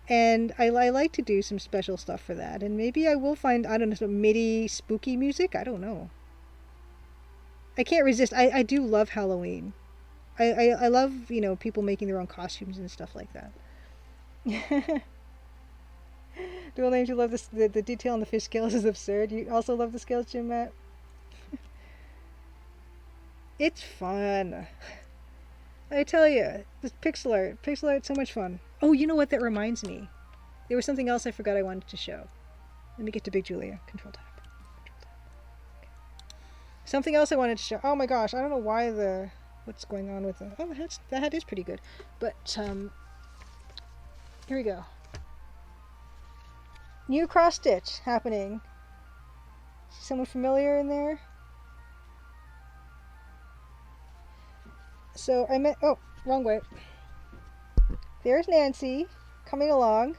[SPEAKER 1] And I like to do some special stuff for that. And maybe I will find, I don't know, some MIDI spooky music. I don't know. I can't resist. I do love Halloween. I love, people making their own costumes and stuff like that. Dual names, you love this, the detail on the fish scales is absurd. You also love the scales, Jim Matt? It's fun. I tell you, this pixel art's so much fun. Oh, you know what? That reminds me. There was something else I forgot I wanted to show. Let me get to Big Julia. Control tab. Okay. Something else I wanted to show. Oh my gosh, I don't know why what's going on with the. Oh, the hat is pretty good, but here we go. New cross stitch happening. See someone familiar in there? So I meant, oh, wrong way. There's Nancy coming along.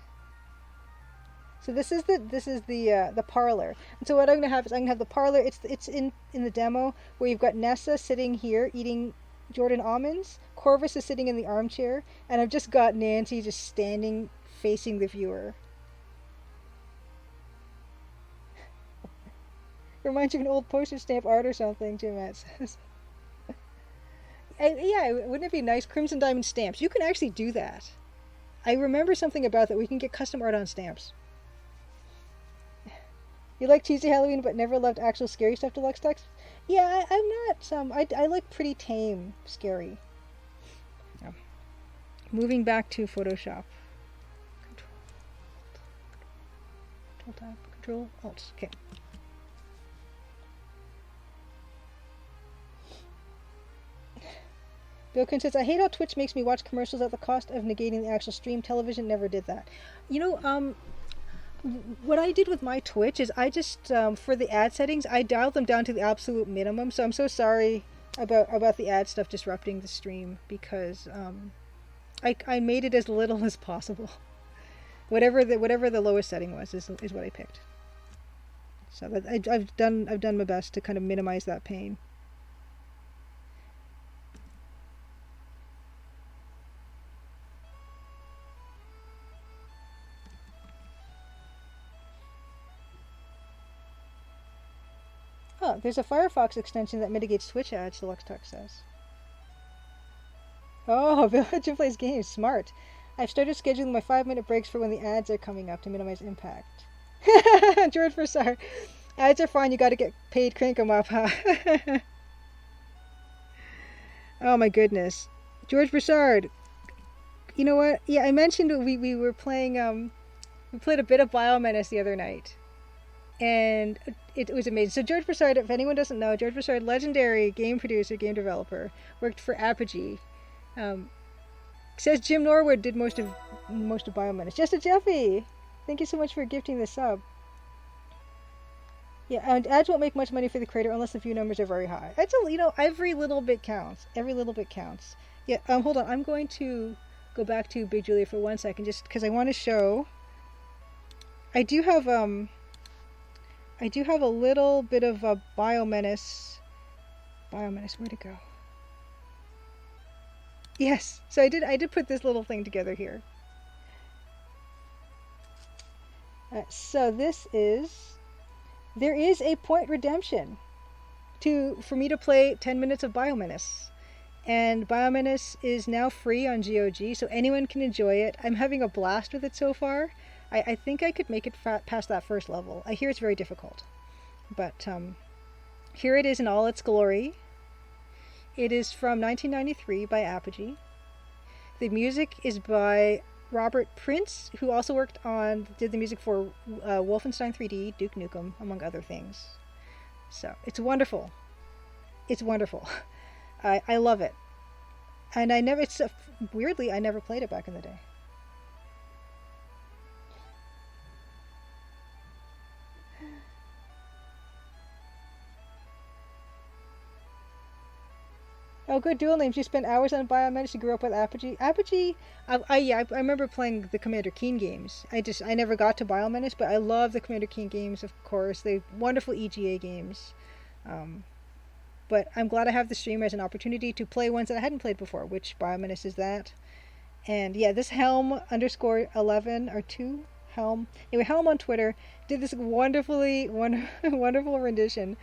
[SPEAKER 1] So this is the parlor. And so what I'm gonna have is I'm gonna have the parlor. It's in the demo where you've got Nessa sitting here eating Jordan almonds. Corvus is sitting in the armchair, and I've just got Nancy just standing facing the viewer. Reminds you of an old postage stamp art or something, Jim Matt says. Yeah, wouldn't it be nice? Crimson Diamond stamps. You can actually do that. I remember something about that. We can get custom art on stamps. You like cheesy Halloween but never loved actual scary stuff, Deluxe Text? Yeah, I'm not. I like pretty tame scary. Yeah. Moving back to Photoshop. Control tab. Control Alt. Okay. Bill Quinn says, I hate how Twitch makes me watch commercials at the cost of negating the actual stream. Television never did that. What I did with my Twitch is I just, for the ad settings, I dialed them down to the absolute minimum. So I'm so sorry about the ad stuff disrupting the stream because I made it as little as possible. Whatever the lowest setting was is what I picked. So that I've done my best to kind of minimize that pain. Oh, there's a Firefox extension that mitigates Twitch ads, Deluxe Tech says. Oh, Jim plays games. Smart. I've started scheduling my 5-minute breaks for when the ads are coming up to minimize impact. George Versar. Ads are fine, you gotta get paid, crank them up, huh? Oh my goodness. George Broussard. You know what? Yeah, I mentioned we were playing, we played a bit of Biomenace the other night. And it was amazing. So George Broussard, if anyone doesn't know, George Broussard, legendary game producer, game developer, worked for Apogee. Says Jim Norwood did most of Biomenace. Just a Jeffy! Thank you so much for gifting the sub. Yeah, and ads won't make much money for the creator unless the view numbers are very high. That's every little bit counts. Every little bit counts. Yeah, hold on. I'm going to go back to Big Julia for 1 second, just because I want to show. I do have a little bit of a Biomenace. Biomenace, where'd it go? Yes, so I did put this little thing together here. So there is a point redemption for me to play 10 minutes of Biomenace. And Biomenace is now free on GOG, so anyone can enjoy it. I'm having a blast with it so far. I think I could make it past that first level. I hear it's very difficult. But here it is in all its glory. It is from 1993 by Apogee. The music is by Robert Prince, who also did the music for Wolfenstein 3D, Duke Nukem, among other things. So it's wonderful. It's wonderful. I love it. And weirdly, I never played it back in the day. Oh, good dual names. You spent hours on Biomenace. You grew up with Apogee. Apogee. I remember playing the Commander Keen games. I never got to Biomenace, but I love the Commander Keen games. Of course, they wonderful EGA games. Um, but I'm glad I have the stream as an opportunity to play ones that I hadn't played before, which Biomenace is that. And yeah, this Helm underscore 11 or 2 Helm. Anyway, Helm on Twitter did this wonderful rendition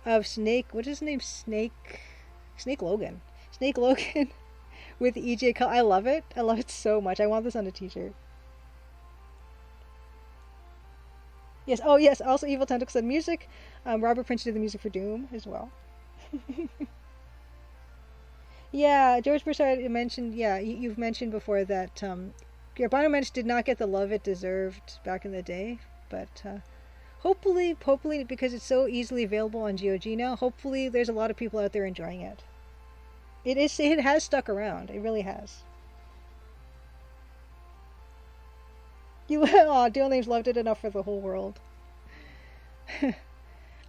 [SPEAKER 1] of Snake. What is his name? Snake Logan. Snake Logan with EJ color. I love it. I love it so much. I want this on a t-shirt. Yes. Oh, yes. Also, Evil Tentacle said music. Robert Prince did the music for Doom as well. Yeah, George Broussard mentioned. Yeah, you've mentioned before that yeah, Biomenace did not get the love it deserved back in the day, but hopefully, because it's so easily available on GOG now, hopefully there's a lot of people out there enjoying it. It has stuck around. It really has. Aw, Dual Names loved it enough for the whole world.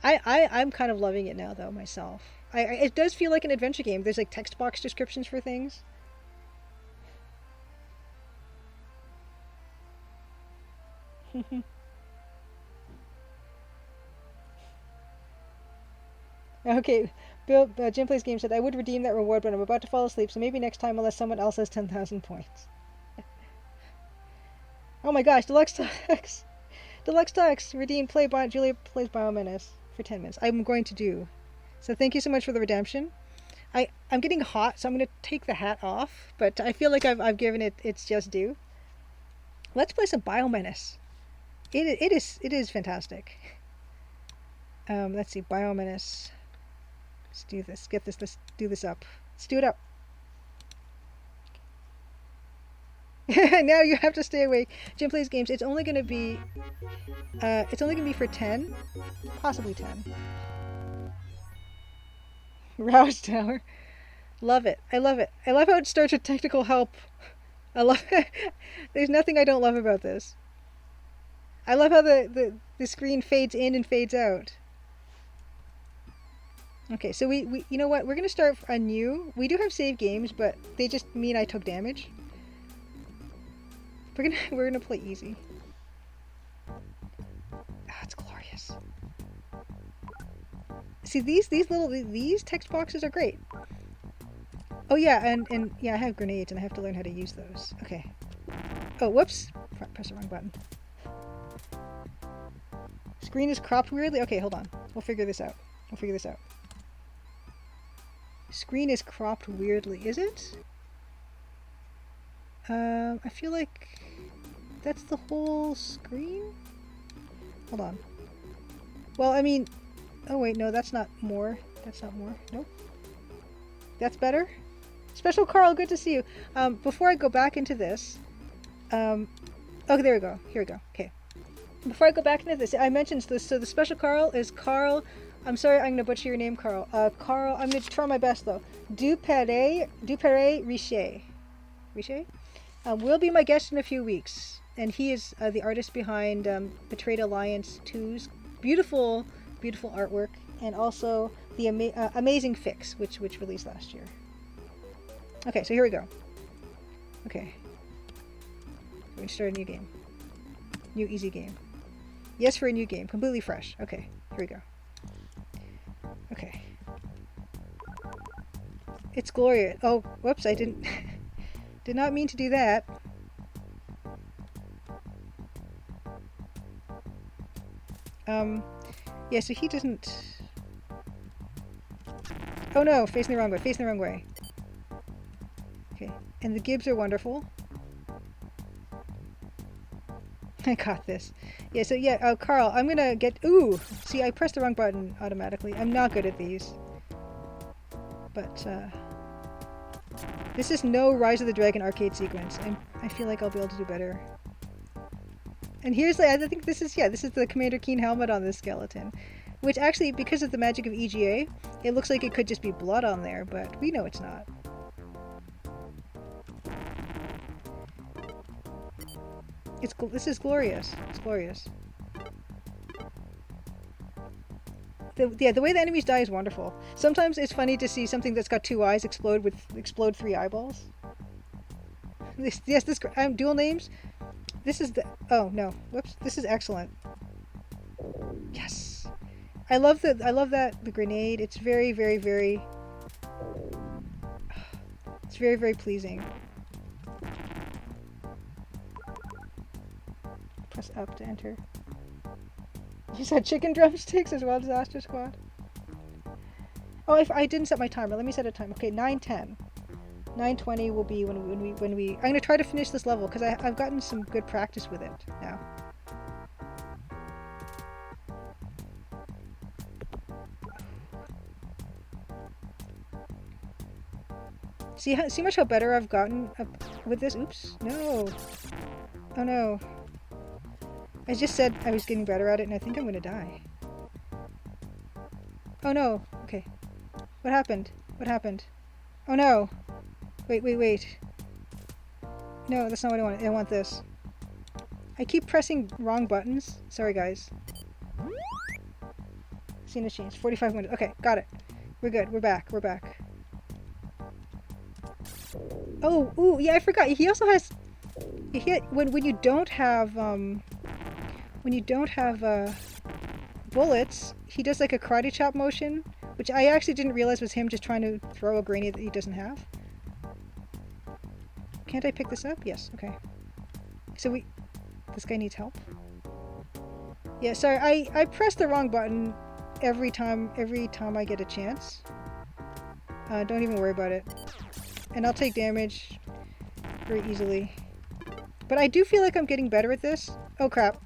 [SPEAKER 1] I'm kind of loving it now though myself. It does feel like an adventure game. There's like text box descriptions for things. Okay, Bill, Jim Plays Game said, I would redeem that reward, but I'm about to fall asleep, so maybe next time unless someone else has 10,000 points. Oh my gosh, Deluxe Talks! Deluxe Talks! Redeem, Julia plays Biomenace for 10 minutes. I'm going to do. So thank you so much for the redemption. I'm getting hot, so I'm going to take the hat off, but I feel like I've given it its just due. Let's play some Biomenace. It is fantastic. Let's see, Biomenace. Let's do this. Let's do this up. Let's do it up. Now you have to stay awake. Jim Plays Games. It's only gonna be for 10, possibly 10. Rouse Tower. Love it. I love it. I love how it starts with technical help. I love it. There's nothing I don't love about this. I love how the screen fades in and fades out. Okay, so we you know what? We're gonna start anew. We do have save games, but they just mean I took damage. We're gonna play easy. Ah, it's glorious. See these text boxes are great. Oh yeah, and yeah, I have grenades and I have to learn how to use those. Okay. Oh, whoops! Press the wrong button. Screen is cropped weirdly. Okay, hold on. We'll figure this out. Screen is cropped weirdly. Is it? I feel like that's the whole screen? Hold on. Well, I mean... Oh wait, no, that's not more. Nope. That's better? Special Carl, good to see you. Before I go back into this... okay, there we go. Here we go. Okay. Before I go back into this, I mentioned this. So the Special Carl is Carl... I'm sorry, I'm going to butcher your name, Carl. Carl, I'm going to try my best, though. Dupere Richer. Richer? Will be my guest in a few weeks. And he is the artist behind Betrayed Alliance 2's beautiful artwork. And also the Amazing Fix, which released last year. Okay, so here we go. Okay. We're going to start a new game. New easy game. Yes for a new game. Completely fresh. Okay, here we go. Okay. It's glorious. Oh, whoops, I did not mean to do that. Yeah, so he doesn't... Oh no, facing the wrong way. Okay, and the Gibbs are wonderful. I got this. Yeah, so yeah, Carl, I'm gonna get... Ooh! See, I pressed the wrong button automatically. I'm not good at these. But, this is no Rise of the Dragon arcade sequence. I feel like I'll be able to do better. And here's the... I think this is the Commander Keen helmet on this skeleton. Which actually, because of the magic of EGA, it looks like it could just be blood on there, but we know it's not. This is glorious. It's glorious. Yeah, the way the enemies die is wonderful. Sometimes it's funny to see something that's got 2 eyes explode 3 eyeballs. This dual names. This is the. Oh no! Whoops! This is excellent. Yes, I love the grenade. It's very, very, very. It's very, very pleasing. Press up to enter. You said chicken drumsticks as well, Disaster Squad. Oh, if I didn't set my timer, let me set a time. Okay, 9:10. 9:20 will be when we. I'm gonna try to finish this level because I've gotten some good practice with it now. See much how better I've gotten with this. Oops, no. Oh no. I just said I was getting better at it, and I think I'm gonna die. Oh no. Okay. What happened? What happened? Oh no. Wait. No, that's not what I want. I want this. I keep pressing wrong buttons. Sorry, guys. Scene has changed. 45 minutes. Okay, got it. We're good. We're back. We're back. Oh, ooh, yeah, I forgot. He also has... when you don't have, bullets, he does like a karate chop motion, which I actually didn't realize was him just trying to throw a grenade that he doesn't have. Can't I pick this up? Yes, okay. So this guy needs help. Yeah, sorry, I press the wrong button every time I get a chance. Don't even worry about it. And I'll take damage very easily. But I do feel like I'm getting better at this. Oh crap.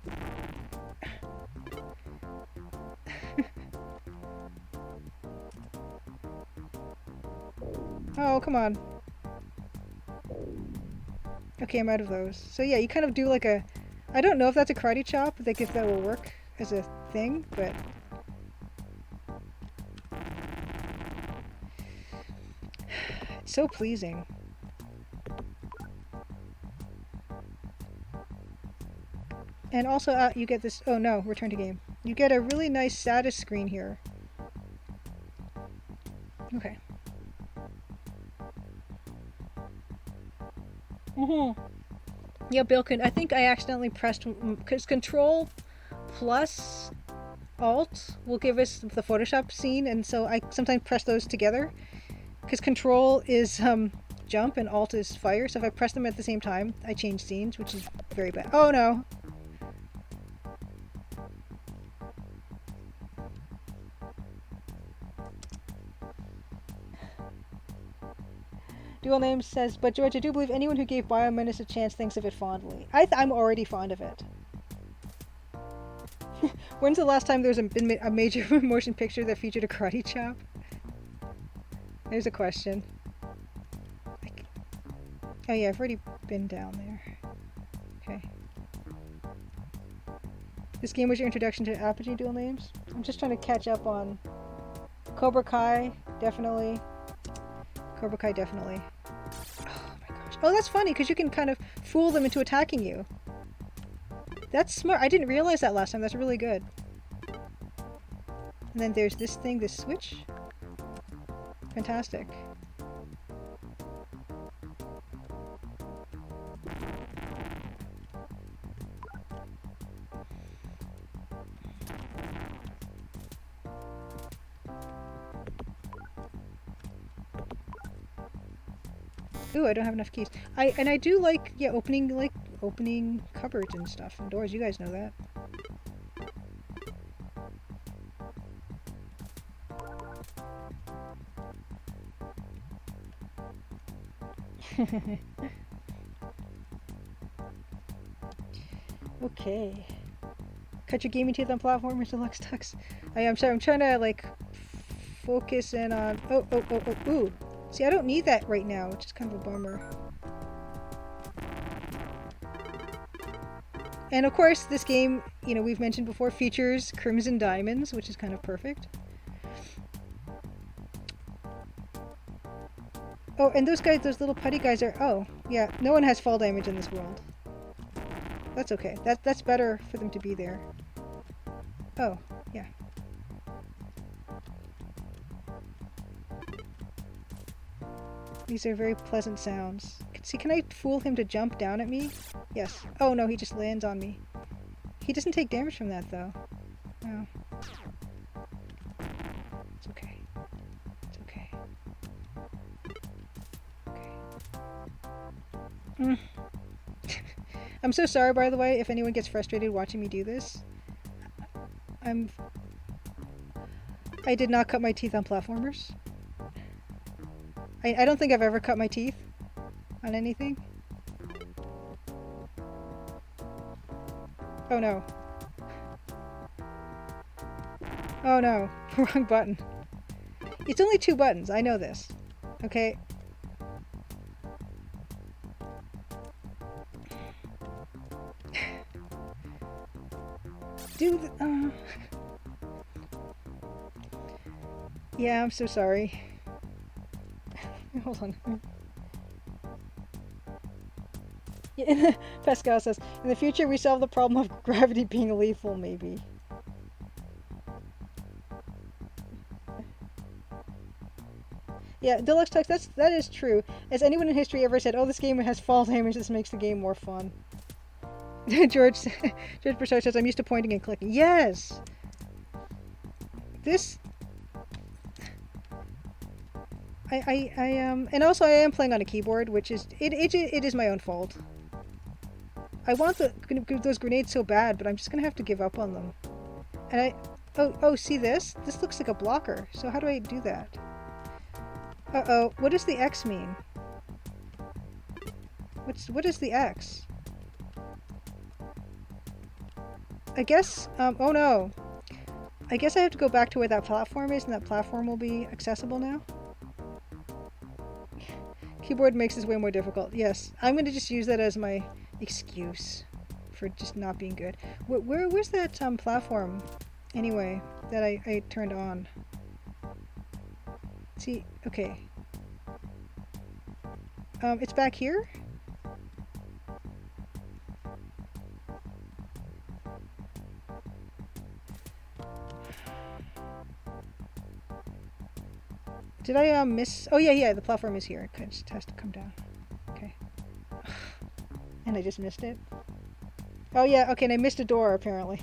[SPEAKER 1] Oh, come on. Okay, I'm out of those. So yeah, you kind of do like a... I don't know if that's a karate chop, like if that will work as a thing, but... It's so pleasing. And also, you get this... Oh no, return to game. You get a really nice status screen here. Okay. Yeah, Bilkin, I think I accidentally pressed... Because Control plus Alt will give us the Photoshop scene, and so I sometimes press those together. Because Control is jump and Alt is fire, so if I press them at the same time, I change scenes, which is very bad. Oh no! Dual Name says, but George, I do believe anyone who gave Biomenace a chance thinks of it fondly. I'm already fond of it. When's the last time there's been a major motion picture that featured a karate chop? There's a question. Oh yeah, I've already been down there. Okay. This game was your introduction to Apogee Dual Names? I'm just trying to catch up on Cobra Kai, definitely. Cobra Kai, definitely. Oh my gosh. Oh, that's funny, because you can kind of fool them into attacking you. That's smart. I didn't realize that last time. That's really good. And then there's this thing, this switch. Fantastic. Ooh, I don't have enough keys. I do like, yeah, opening cupboards and stuff and doors. You guys know that. Okay. Cut your gaming teeth on platformers, Deluxe Tux. I'm sorry, I'm trying to like focus in on. Oh, ooh. See, I don't need that right now, which is kind of a bummer. And of course, this game, you know, we've mentioned before, features Crimson Diamonds, which is kind of perfect. Oh, and those guys, those little putty guys are... Oh, yeah, no one has fall damage in this world. That's okay. That's better for them to be there. Oh, yeah. These are very pleasant sounds. See, can I fool him to jump down at me? Yes. Oh no, he just lands on me. He doesn't take damage from that though. No. It's okay. It's okay. Okay. I'm so sorry, by the way, if anyone gets frustrated watching me do this. I did not cut my teeth on platformers. I don't think I've ever cut my teeth on anything. Oh no. Oh no. Wrong button. It's only 2 buttons. I know this. Okay. Yeah, I'm so sorry. Hold on. Yeah, Pascal says, in the future we solve the problem of gravity being lethal, maybe. Yeah, Deluxe Tux, that is true. As anyone in history ever said, oh, this game has fall damage, this makes the game more fun. George Broussard says, I'm used to pointing and clicking. Yes! This... and also I am playing on a keyboard, which is, it is my own fault. I want those grenades so bad, but I'm just gonna have to give up on them. And oh, see this? This looks like a blocker, so how do I do that? Uh-oh, what does the X mean? What is the X? I guess, oh no. I guess I have to go back to where that platform is, and that platform will be accessible now. Keyboard makes this way more difficult. Yes, I'm gonna just use that as my excuse for just not being good. Where's that platform, anyway, that I turned on? See, okay. It's back here? Did I miss? Oh yeah, the platform is here. It just has to come down. Okay. And I just missed it. Oh yeah, okay, and I missed a door apparently.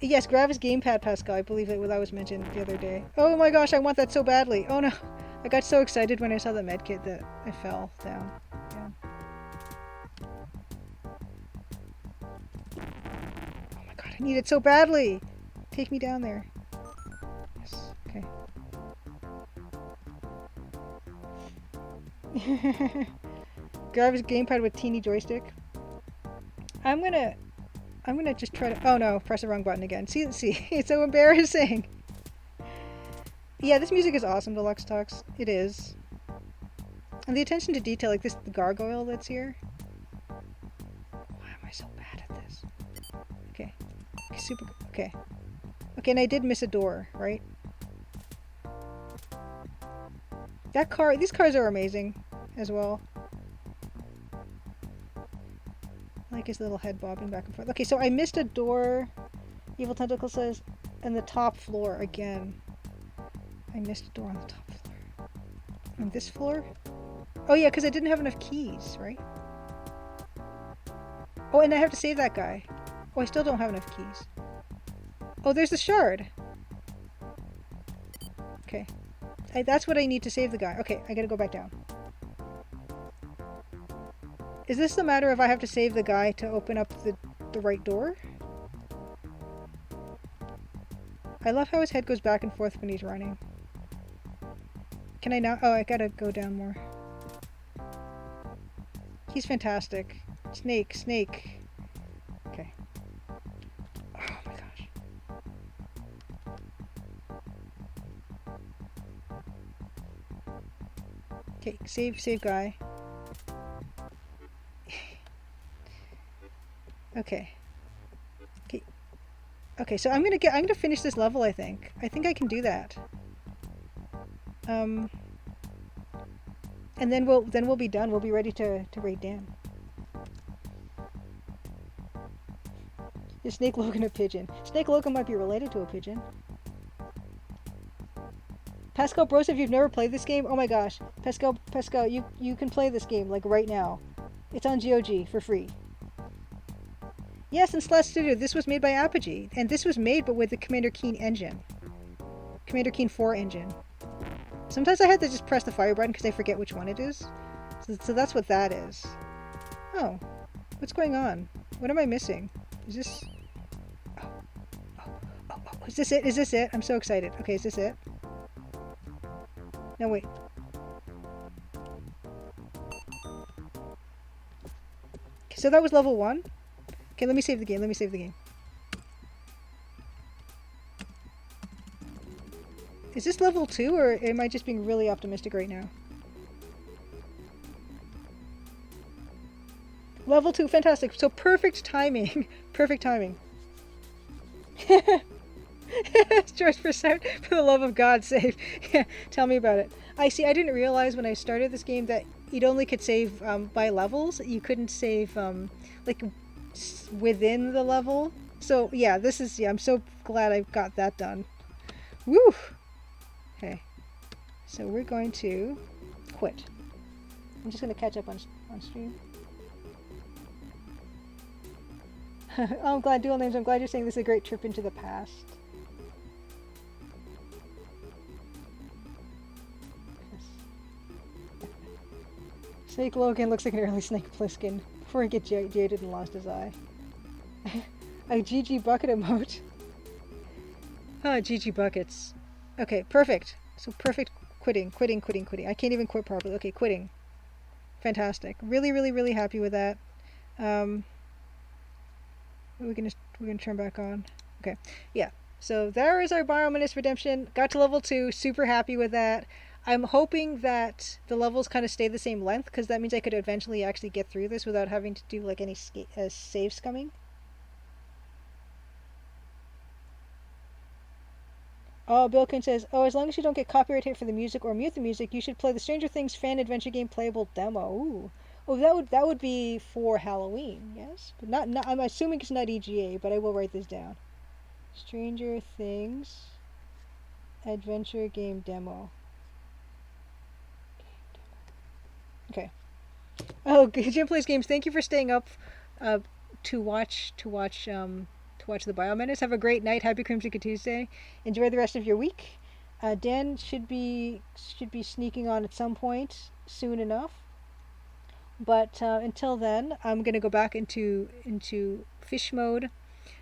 [SPEAKER 1] Yes, Gravis Gamepad, Pascal. I believe that was mentioned the other day. Oh my gosh, I want that so badly. Oh no, I got so excited when I saw the medkit that I fell down. Yeah. Oh my god, I need it so badly. Take me down there. Yes. Okay. Gravis Gamepad with teeny joystick. I'm gonna just try to. Oh no, press the wrong button again. See, it's so embarrassing. Yeah, this music is awesome, Deluxe Tux. It is. And the attention to detail, like the gargoyle that's here. Why am I so bad at this? Okay. Super. Okay. Okay, and I did miss a door, right? These cars are amazing as well. I like his little head bobbing back and forth. Okay, so I missed a door, Evil Tentacle says, and the top floor again. I missed a door on the top floor. On this floor? Oh yeah, because I didn't have enough keys, right? Oh, and I have to save that guy. Oh, I still don't have enough keys. Oh, there's the shard. Okay. That's what I need to save the guy. Okay, I gotta go back down. Is this the matter of I have to save the guy to open up the right door? I love how his head goes back and forth when he's running. Can I now? Oh, I gotta go down more. He's fantastic. Snake. Okay. Oh my gosh. Okay, save guy. Okay. Okay, so I'm gonna finish this level, I think. I think I can do that. And then we'll be done. We'll be ready to raid Dan. Is Snake Logan a pigeon? Snake Logan might be related to a pigeon. Pascal Bros, if you've never played this game, oh my gosh. Pascal, you can play this game, like, right now. It's on GOG for free. Yes, in Slash Studio, this was made by Apogee. And this was made, but with the Commander Keen engine. Commander Keen 4 engine. Sometimes I had to just press the fire button because I forget which one it is. So that's what that is. Oh. What's going on? What am I missing? Is this... Oh. Is this it? Is this it? I'm so excited. Okay, is this it? No, wait. So that was level 1? Okay, let me save the game. Is this level 2, or am I just being really optimistic right now? Level 2, fantastic. So perfect timing. Perfect timing. George Percent, for the love of God, save. Yeah, tell me about it. I didn't realize when I started this game that you'd only could save by levels. You couldn't save like within the level. So yeah, I'm so glad I got that done. Woo! Okay, so we're going to quit. I'm just going to catch up on stream. Oh, I'm glad, Dual Names, I'm glad you're saying this is a great trip into the past. Snake Logan looks like an early Snake Plissken before he gets jaded and lost his eye. A GG bucket emote. Ah, GG buckets. Okay, perfect. So perfect quitting. I can't even quit properly. Okay, quitting. Fantastic. Really, really, really happy with that. We're gonna turn back on. Okay, yeah. So there is our Biomenace Redemption. Got to level 2. Super happy with that. I'm hoping that the levels kind of stay the same length, because that means I could eventually actually get through this without having to do like any save scumming. Oh, Bilkin says, oh, as long as you don't get copyright hit for the music or mute the music, you should play the Stranger Things fan adventure game playable demo. Ooh. Oh, that would be for Halloween, yes? But not I'm assuming it's not EGA, but I will write this down. Stranger Things adventure game demo. Okay. Oh, Jim Plays Games, thank you for staying up to watch the Biomenace. Have a great night. Happy Crimson Tuesday. Enjoy the rest of your week. Dan should be sneaking on at some point soon enough. But until then, I'm gonna go back into fish mode.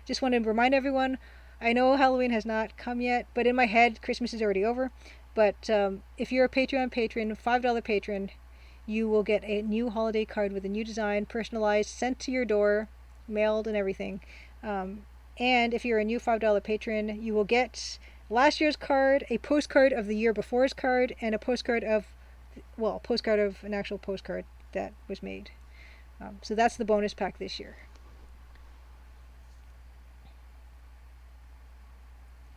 [SPEAKER 1] Just want to remind everyone, I know Halloween has not come yet, but in my head, Christmas is already over. But if you're a Patreon patron, $5 patron, you will get a new holiday card with a new design, personalized, sent to your door, mailed and everything. And if you're a new $5 patron, you will get last year's card, a postcard of the year before's card, and a postcard of an actual postcard that was made. So that's the bonus pack this year.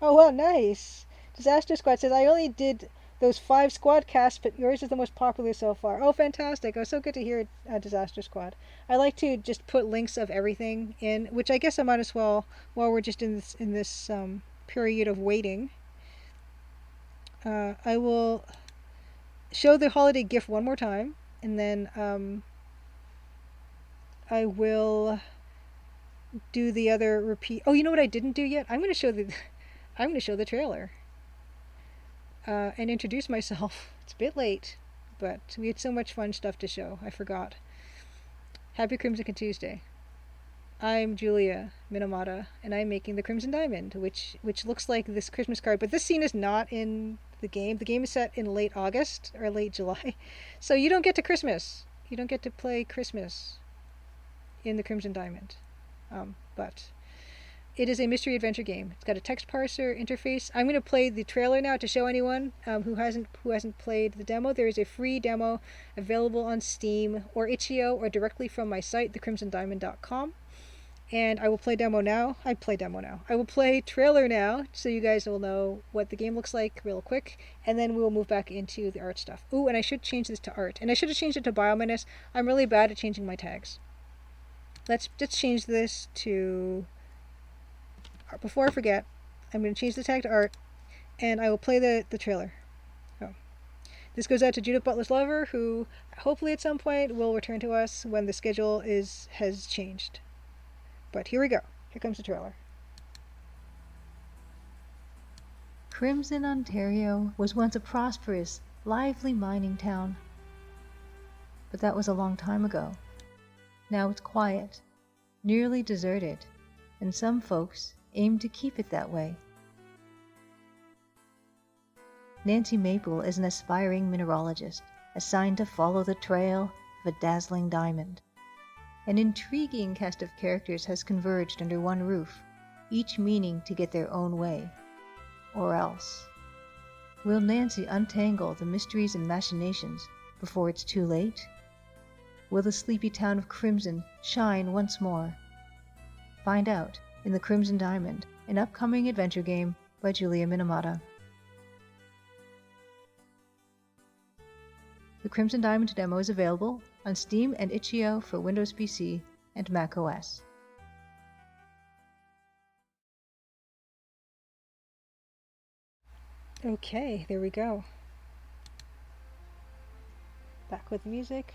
[SPEAKER 1] Oh, wow, nice. Disaster Squad says, I only did those 5 squad casts, but yours is the most popular so far. Oh, fantastic. Oh, so good to hear, Disaster Squad. I like to just put links of everything in, which I guess I might as well, while we're just in this period of waiting. I will show the holiday gift one more time, and then I will do the other repeat. Oh, you know what I didn't do yet? I'm going to show the trailer. And introduce myself. It's a bit late, but we had so much fun stuff to show. I forgot. Happy Crimson Tuesday. I'm Julia Minamata, and I'm making the Crimson Diamond, which looks like this Christmas card. But this scene is not in the game. The game is set in late August or late July, so you don't get to Christmas. You don't get to play Christmas in the Crimson Diamond. But it is a mystery adventure game. It's got a text parser interface. I'm going to play the trailer now to show anyone who hasn't played the demo. There is a free demo available on Steam or itch.io or directly from my site, thecrimsondiamond.com. And I will play demo now. I will play trailer now, so you guys will know what the game looks like real quick, and then we will move back into the art stuff. Ooh, and I should change this to art. And I should have changed it to Biomenace. I'm really bad at changing my tags. Let's change this to... Before I forget, I'm going to change the tag to art, and I will play the trailer. This goes out to Judith Butler's lover, who hopefully at some point will return to us when the schedule has changed. But here we go. Here comes the trailer.
[SPEAKER 2] Crimson, Ontario was once a prosperous, lively mining town. But that was a long time ago. Now it's quiet, nearly deserted, and some folks aim to keep it that way. Nancy Maple is an aspiring mineralogist assigned to follow the trail of a dazzling diamond. An intriguing cast of characters has converged under one roof, each meaning to get their own way. Or else. Will Nancy untangle the mysteries and machinations before it's too late? Will the sleepy town of Crimson shine once more? Find out in The Crimson Diamond, an upcoming adventure game by Julia Minamata. The Crimson Diamond demo is available on Steam and itch.io for Windows PC and Mac OS.
[SPEAKER 1] Okay, there we go. Back with music.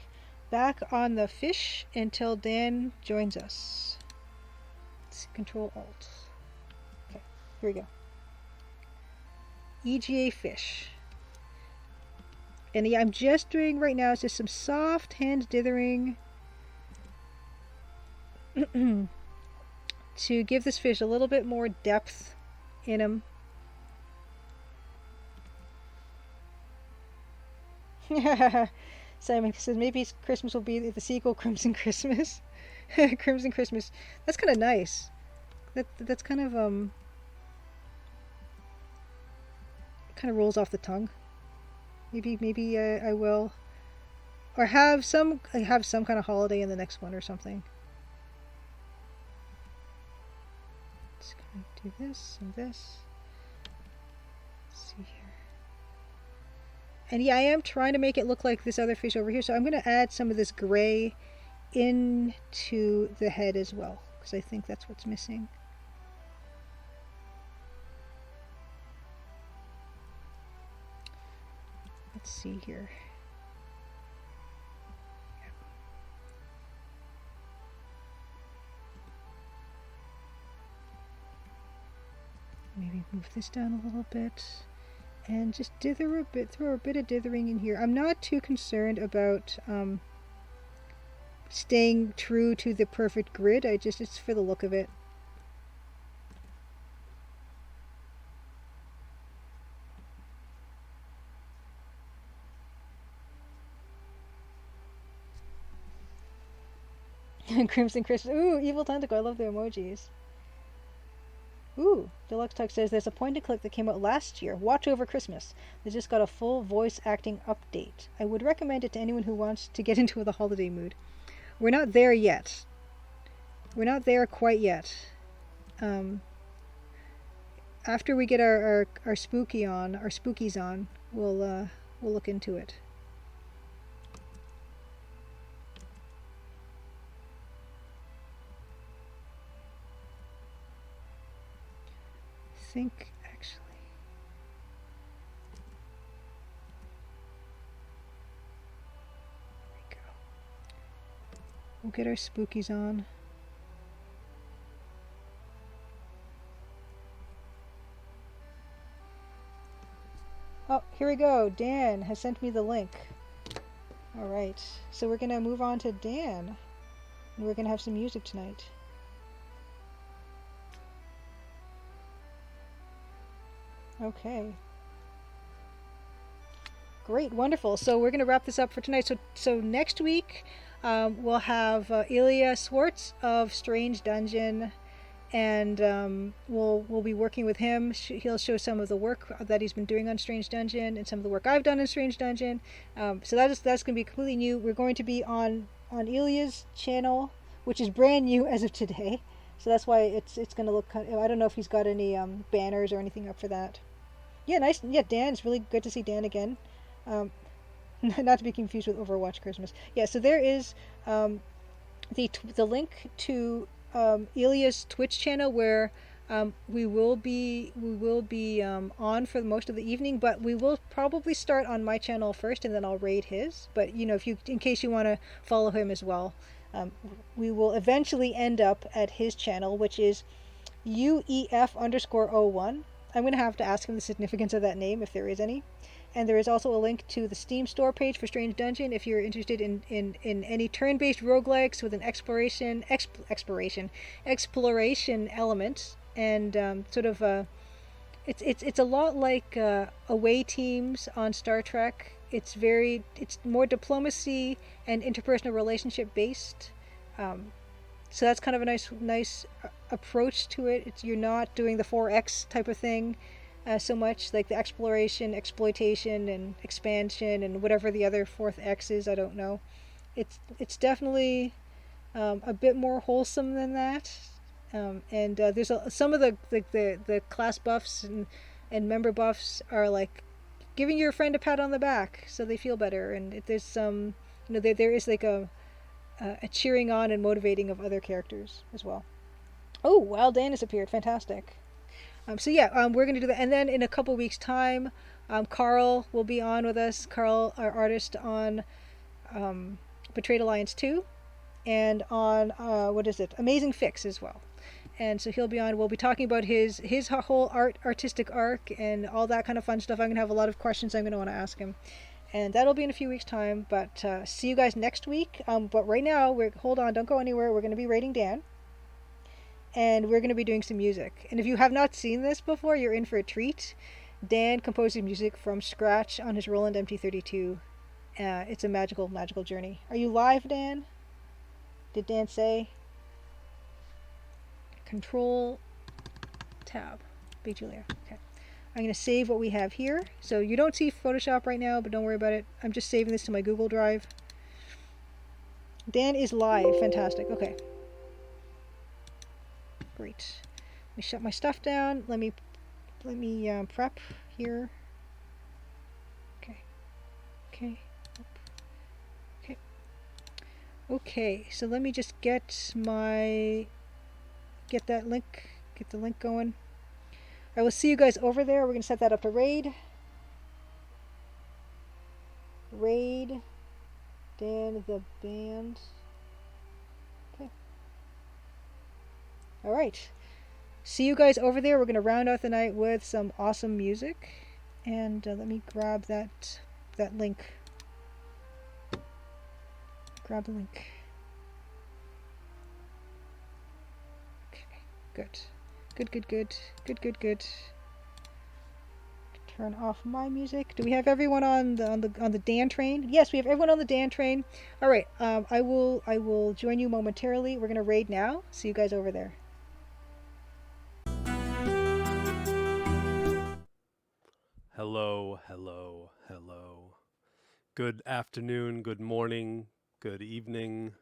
[SPEAKER 1] Back on the fish until Dan joins us. Let's Control Alt. Okay, here we go. EGA fish. And yeah, I'm just doing right now is just some soft hand dithering to give this fish a little bit more depth in him. Simon says maybe Christmas will be the sequel, Crimson Christmas. Crimson Christmas. That's kind of nice. That's kind of kind of rolls off the tongue. Maybe I will, or have some kind of holiday in the next one or something. Just gonna do this and this. Let's see here. And yeah, I am trying to make it look like this other fish over here, so I'm going to add some of this gray into the head as well, because I think that's what's missing. Let's see here. Maybe move this down a little bit. And just dither a bit, throw a bit of dithering in here. I'm not too concerned about staying true to the perfect grid. It's for the look of it. Crimson Christmas. Ooh, Evil Tentacle. I love the emojis. Ooh, Deluxe Tuck says there's a point and click that came out last year, Watch Over Christmas. They just got a full voice acting update. I would recommend it to anyone who wants to get into the holiday mood. We're not there yet. We're not there quite yet. After we get our spookies on, we'll look into it. Think actually. There we go. We'll get our spookies on. Oh, here we go. Dan has sent me the link. Alright, so we're gonna move on to Dan. And we're gonna have some music tonight. Okay. Great, wonderful. So we're going to wrap this up for tonight. So next week we'll have Ilya Swartz of Strange Dungeon, and we'll be working with him. He'll show some of the work that he's been doing on Strange Dungeon and some of the work I've done in Strange Dungeon. So that's going to be completely new. We're going to be on Ilya's channel, which is brand new as of today. So that's why it's going to look kind of, I don't know if he's got any banners or anything up for that. Yeah, nice. Yeah, Dan. It's really good to see Dan again. Not to be confused with Overwatch Christmas. Yeah, so there is the link to Ilya's Twitch channel where We will be on for most of the evening, but we will probably start on my channel first, and then I'll raid his. But if you, in case you want to follow him as well, um, we will eventually end up at his channel, which is UEF_01. I'm gonna have to ask him the significance of that name if there is any. And there is also a link to the Steam store page for Strange Dungeon if you're interested in any turn-based roguelikes with an exploration element, and sort of it's a lot like away teams on Star Trek. It's more diplomacy and interpersonal relationship based. So that's kind of a nice approach to it. You're not doing the 4X type of thing so much, like the exploration, exploitation, and expansion, and whatever the other fourth X is. I don't know. It's definitely a bit more wholesome than that. And there's some of the class buffs and member buffs are like giving your friend a pat on the back so they feel better, and there's some there is like a cheering on and motivating of other characters as well. Oh, Wild Dan has appeared. Fantastic. So yeah, we're gonna do that, and then in a couple weeks' time, Carl will be on with us. Carl, our artist on Betrayed Alliance 2, and on what is it, Amazing Fix as well. And so he'll be on. We'll be talking about his whole artistic arc and all that kind of fun stuff. I'm gonna have a lot of questions I'm gonna want to ask him, and that'll be in a few weeks' time. But see you guys next week. But right now, hold on, don't go anywhere. We're gonna be rating Dan, and we're gonna be doing some music. And if you have not seen this before, you're in for a treat. Dan composes music from scratch on his Roland MT32. It's a magical journey. Are you live, Dan? Did Dan say? Control tab. Big Julia. Okay. I'm going to save what we have here. So you don't see Photoshop right now, but don't worry about it. I'm just saving this to my Google Drive. Dan is live. Fantastic. Okay. Great. Let me shut my stuff down. Let me prep here. Okay. Okay. Okay. Okay. So let me just get that link. Get the link going. I will see you guys over there. We're going to set that up to raid. Raid. Dan the band. Okay. Alright. See you guys over there. We're going to round out the night with some awesome music. And let me grab that link. Grab the link. Okay. Good. Good. Turn off my music. Do we have everyone on the Dan train? Yes, we have everyone on the Dan train. All right. I will join you momentarily. We're gonna raid now. See you guys over there.
[SPEAKER 3] Hello. Good afternoon, good morning, good evening,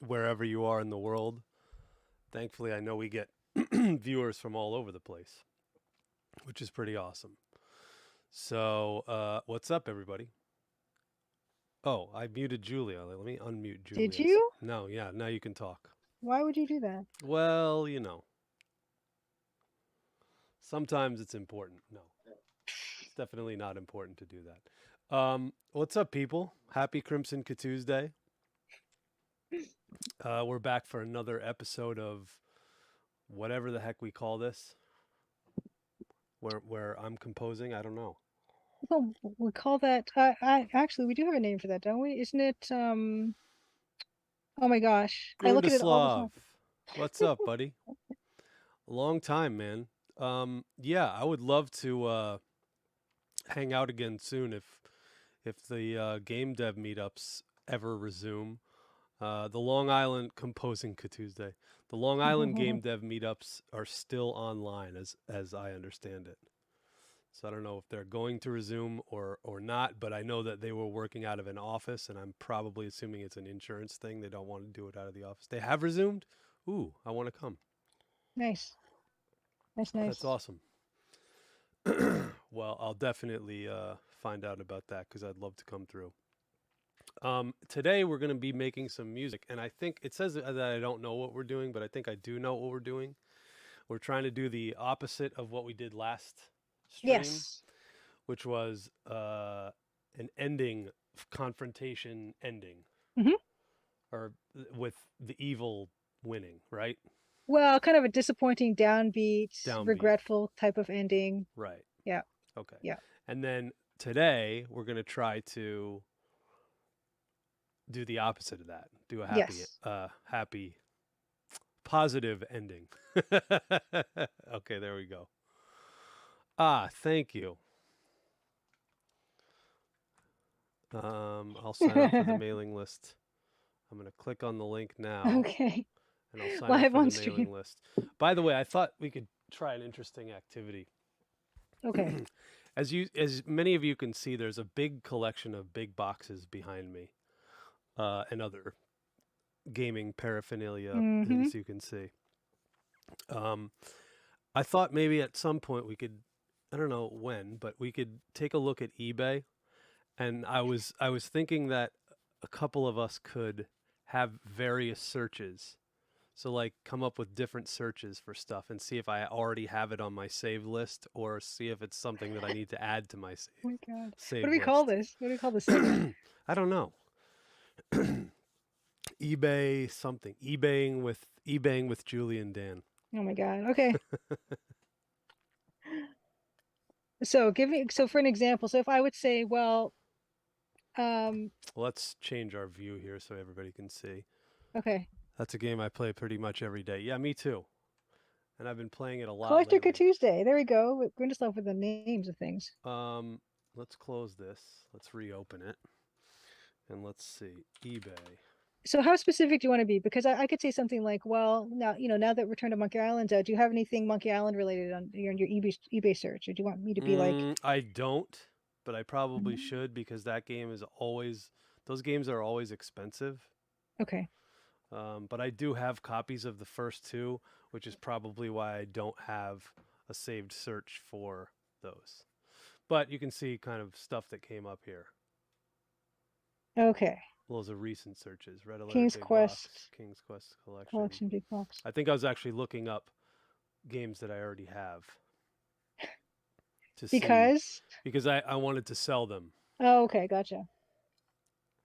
[SPEAKER 3] wherever you are in the world. Thankfully, I know we get viewers from all over the place, which is pretty awesome. So, what's up, everybody? Oh, I muted Julia. Let me unmute Julia.
[SPEAKER 1] Did you?
[SPEAKER 3] No, yeah, now you can talk.
[SPEAKER 1] Why would you do that?
[SPEAKER 3] Well, sometimes it's important. No, it's definitely not important to do that. What's up, people? Happy Crimson Tuesday. We're back for another episode of whatever the heck we call this, where I'm composing. I don't know.
[SPEAKER 1] Well, we call that. Actually, we do have a name for that, don't we? Isn't it? Oh my gosh, I look at it all the time.
[SPEAKER 3] Grundislav, what's up, buddy? Long time, man. Yeah, I would love to hang out again soon if the game dev meetups ever resume. The Long Island composing Tuesday. The Long Island game dev meetups are still online, as I understand it. So I don't know if they're going to resume or not, but I know that they were working out of an office, and I'm probably assuming it's an insurance thing. They don't want to do it out of the office. They have resumed? Ooh, I want to come.
[SPEAKER 1] Nice.
[SPEAKER 3] That's awesome. Well, I'll definitely find out about that because I'd love to come through. Today we're going to be making some music, and I think it says that I don't know what we're doing, but I think I do know what we're doing. We're trying to do the opposite of what we did last stream,
[SPEAKER 1] Yes.
[SPEAKER 3] which was an ending confrontation ending,
[SPEAKER 1] Hmm.
[SPEAKER 3] or with the evil winning, right?
[SPEAKER 1] Well, kind of a disappointing, downbeat,
[SPEAKER 3] Downbeat,
[SPEAKER 1] regretful type of ending.
[SPEAKER 3] right?
[SPEAKER 1] Yeah.
[SPEAKER 3] Okay.
[SPEAKER 1] Yeah.
[SPEAKER 3] And then today we're gonna try to do the opposite of that. Do a
[SPEAKER 1] Yes.
[SPEAKER 3] happy, positive ending. Okay, there we go. Thank you. I'll sign up for the mailing list. I'm gonna click on the link now,
[SPEAKER 1] Okay.
[SPEAKER 3] and I'll sign up
[SPEAKER 1] Live
[SPEAKER 3] for
[SPEAKER 1] on
[SPEAKER 3] the
[SPEAKER 1] stream.
[SPEAKER 3] mailing list. By the way, I thought we could try an interesting activity.
[SPEAKER 1] Okay.
[SPEAKER 3] As many of you can see, there's a big collection of big boxes behind me, and other gaming paraphernalia,
[SPEAKER 1] Hmm.
[SPEAKER 3] as you can see. I thought maybe at some point we could, I don't know when, but we could take a look at eBay. And I was thinking that a couple of us could have various searches. So like come up with different searches for stuff and see if I already have it on my save list, or see if it's something that I need to add to my
[SPEAKER 1] Oh my God. What do
[SPEAKER 3] save
[SPEAKER 1] we call
[SPEAKER 3] list.
[SPEAKER 1] this? What do we call this segment?
[SPEAKER 3] I don't know. eBay something. eBaying with Julie and Dan.
[SPEAKER 1] Oh my God. Okay. So for an example, so if I would say, well,
[SPEAKER 3] Let's change our view here so everybody can see.
[SPEAKER 1] okay.
[SPEAKER 3] That's a game I play pretty much every day. Yeah, me too. And I've been playing it a lot
[SPEAKER 1] Collector
[SPEAKER 3] lately.
[SPEAKER 1] Tuesday. There we go. We're going to start with the names of things.
[SPEAKER 3] Let's close this. Let's reopen it. And let's see. eBay.
[SPEAKER 1] So how specific do you want to be? Because I could say something like, well, now that Return to Monkey Island's out, do you have anything Monkey Island related on your eBay search? Or do you want me to be like,
[SPEAKER 3] I don't, but I probably
[SPEAKER 1] Mhm.
[SPEAKER 3] should, because that game is always, those games are always expensive.
[SPEAKER 1] Okay.
[SPEAKER 3] But I do have copies of the first two, which is probably why I don't have a saved search for those. But you can see kind of stuff that came up here.
[SPEAKER 1] Okay.
[SPEAKER 3] Those are recent searches. Red Alert,
[SPEAKER 1] King's
[SPEAKER 3] Big
[SPEAKER 1] Quest
[SPEAKER 3] Box, King's Quest
[SPEAKER 1] Collection, Big Box.
[SPEAKER 3] I think I was actually looking up games that I already have to see, because I wanted to sell them.
[SPEAKER 1] Oh, okay, gotcha.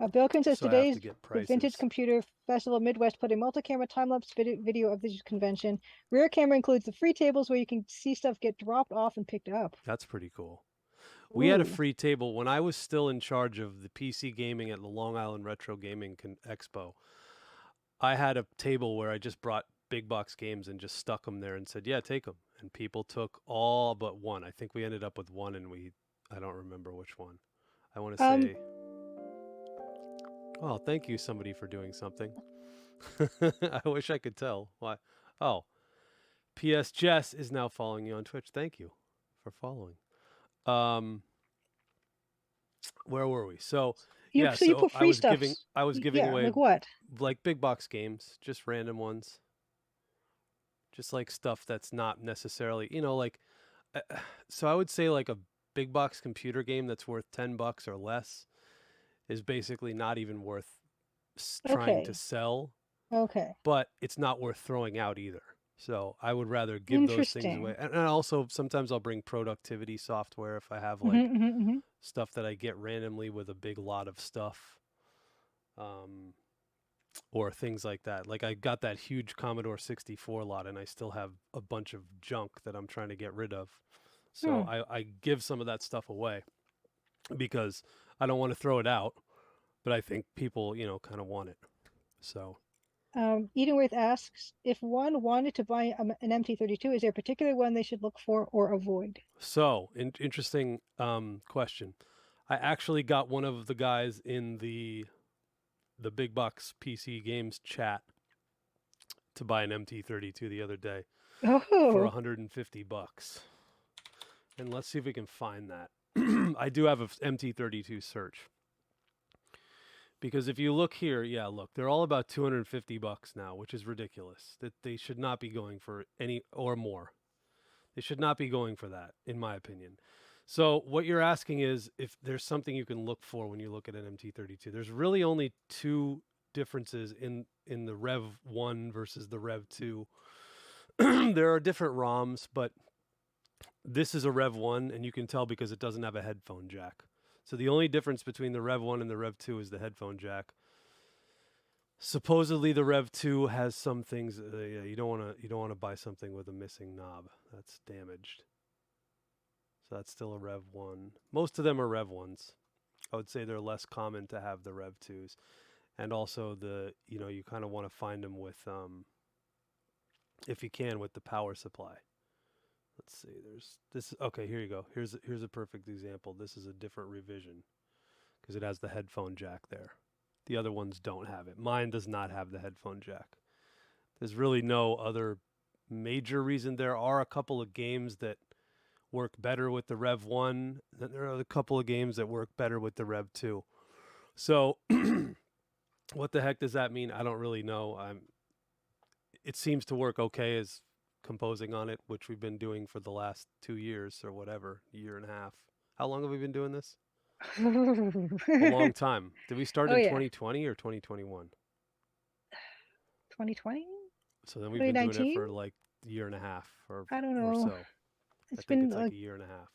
[SPEAKER 1] Bilkin says
[SPEAKER 3] So I have
[SPEAKER 1] today's
[SPEAKER 3] to get
[SPEAKER 1] the Vintage
[SPEAKER 3] prices.
[SPEAKER 1] Computer Festival Midwest put a multi-camera time-lapse video of the convention. Rear camera includes the free tables where you can see stuff get dropped off and picked up.
[SPEAKER 3] That's pretty cool. We had a
[SPEAKER 1] Ooh.
[SPEAKER 3] free table when I was still in charge of the PC gaming at the Long Island Retro Gaming Expo. I had a table where I just brought big box games and just stuck them there and said, "Yeah, take them." And people took all but one. I think we ended up with one, and I don't remember which one. I want to say, oh, thank you, somebody, for doing something. I wish I could tell why. Oh, P.S. Jess is now following you on Twitch. Thank you for following. Where were we? So
[SPEAKER 1] You
[SPEAKER 3] yeah,
[SPEAKER 1] you put
[SPEAKER 3] I
[SPEAKER 1] free
[SPEAKER 3] was
[SPEAKER 1] stuff.
[SPEAKER 3] giving away
[SPEAKER 1] like what?
[SPEAKER 3] like big box games, just random ones, just like stuff that's not necessarily, like. So I would say like a big box computer game that's worth $10 or less is basically not even worth trying to
[SPEAKER 1] Okay.
[SPEAKER 3] sell,
[SPEAKER 1] Okay.
[SPEAKER 3] but it's not worth throwing out either. So I would rather give those things away.
[SPEAKER 1] Interesting.
[SPEAKER 3] And also sometimes I'll bring productivity software if I have like stuff that I get randomly with a big lot of stuff, or things like that. Like I got that huge Commodore 64 lot, and I still have a bunch of junk that I'm trying to get rid of. So I give some of that stuff away because I don't want to throw it out, but I think people, kind of want it. So
[SPEAKER 1] Edenworth asks, if one wanted to buy an MT32, is there a particular one they should look for or avoid?
[SPEAKER 3] So, interesting question. I actually got one of the guys in the Big Box PC Games chat to buy an MT32 the other day for
[SPEAKER 1] Oh,
[SPEAKER 3] $150. And let's see if we can find that. I do have a MT32 search. Because if you look here, yeah, look, they're all about $250 now, which is ridiculous. That they should not be going for any or more. They should not be going for that, in my opinion. So what you're asking is if there's something you can look for when you look at an MT32. There's really only two differences in the Rev 1 versus the Rev 2 there are different ROMs, but this is a Rev 1, and you can tell because it doesn't have a headphone jack. So the only difference between the Rev 1 and the Rev 2 is the headphone jack. Supposedly the Rev 2 has some things. Yeah, you don't want to buy something with a missing knob. That's damaged. So that's still a Rev 1. Most of them are Rev 1s. I would say they're less common to have the Rev 2s. And also you kind of want to find them with, if you can, with the power supply. Let's see. There's this. Okay, here you go. Here's a perfect example. This is a different revision because it has the headphone jack there. The other ones don't have it. Mine does not have the headphone jack. There's really no other major reason. There are a couple of games that work better with the Rev 1. Then there are a couple of games that work better with the Rev 2. So what the heck does that mean? I don't really know. It seems to work okay as composing on it, which we've been doing for the last 2 years or whatever, year and a half. How long have we been doing this? A long time. Did we start
[SPEAKER 1] Oh,
[SPEAKER 3] in
[SPEAKER 1] yeah.
[SPEAKER 3] 2020 or 2021?
[SPEAKER 1] 2020?
[SPEAKER 3] So then we've been doing it
[SPEAKER 1] 2019?
[SPEAKER 3] for like a year and a half or
[SPEAKER 1] I don't
[SPEAKER 3] or
[SPEAKER 1] know.
[SPEAKER 3] so.
[SPEAKER 1] It's
[SPEAKER 3] I think
[SPEAKER 1] been
[SPEAKER 3] it's like a year and a half.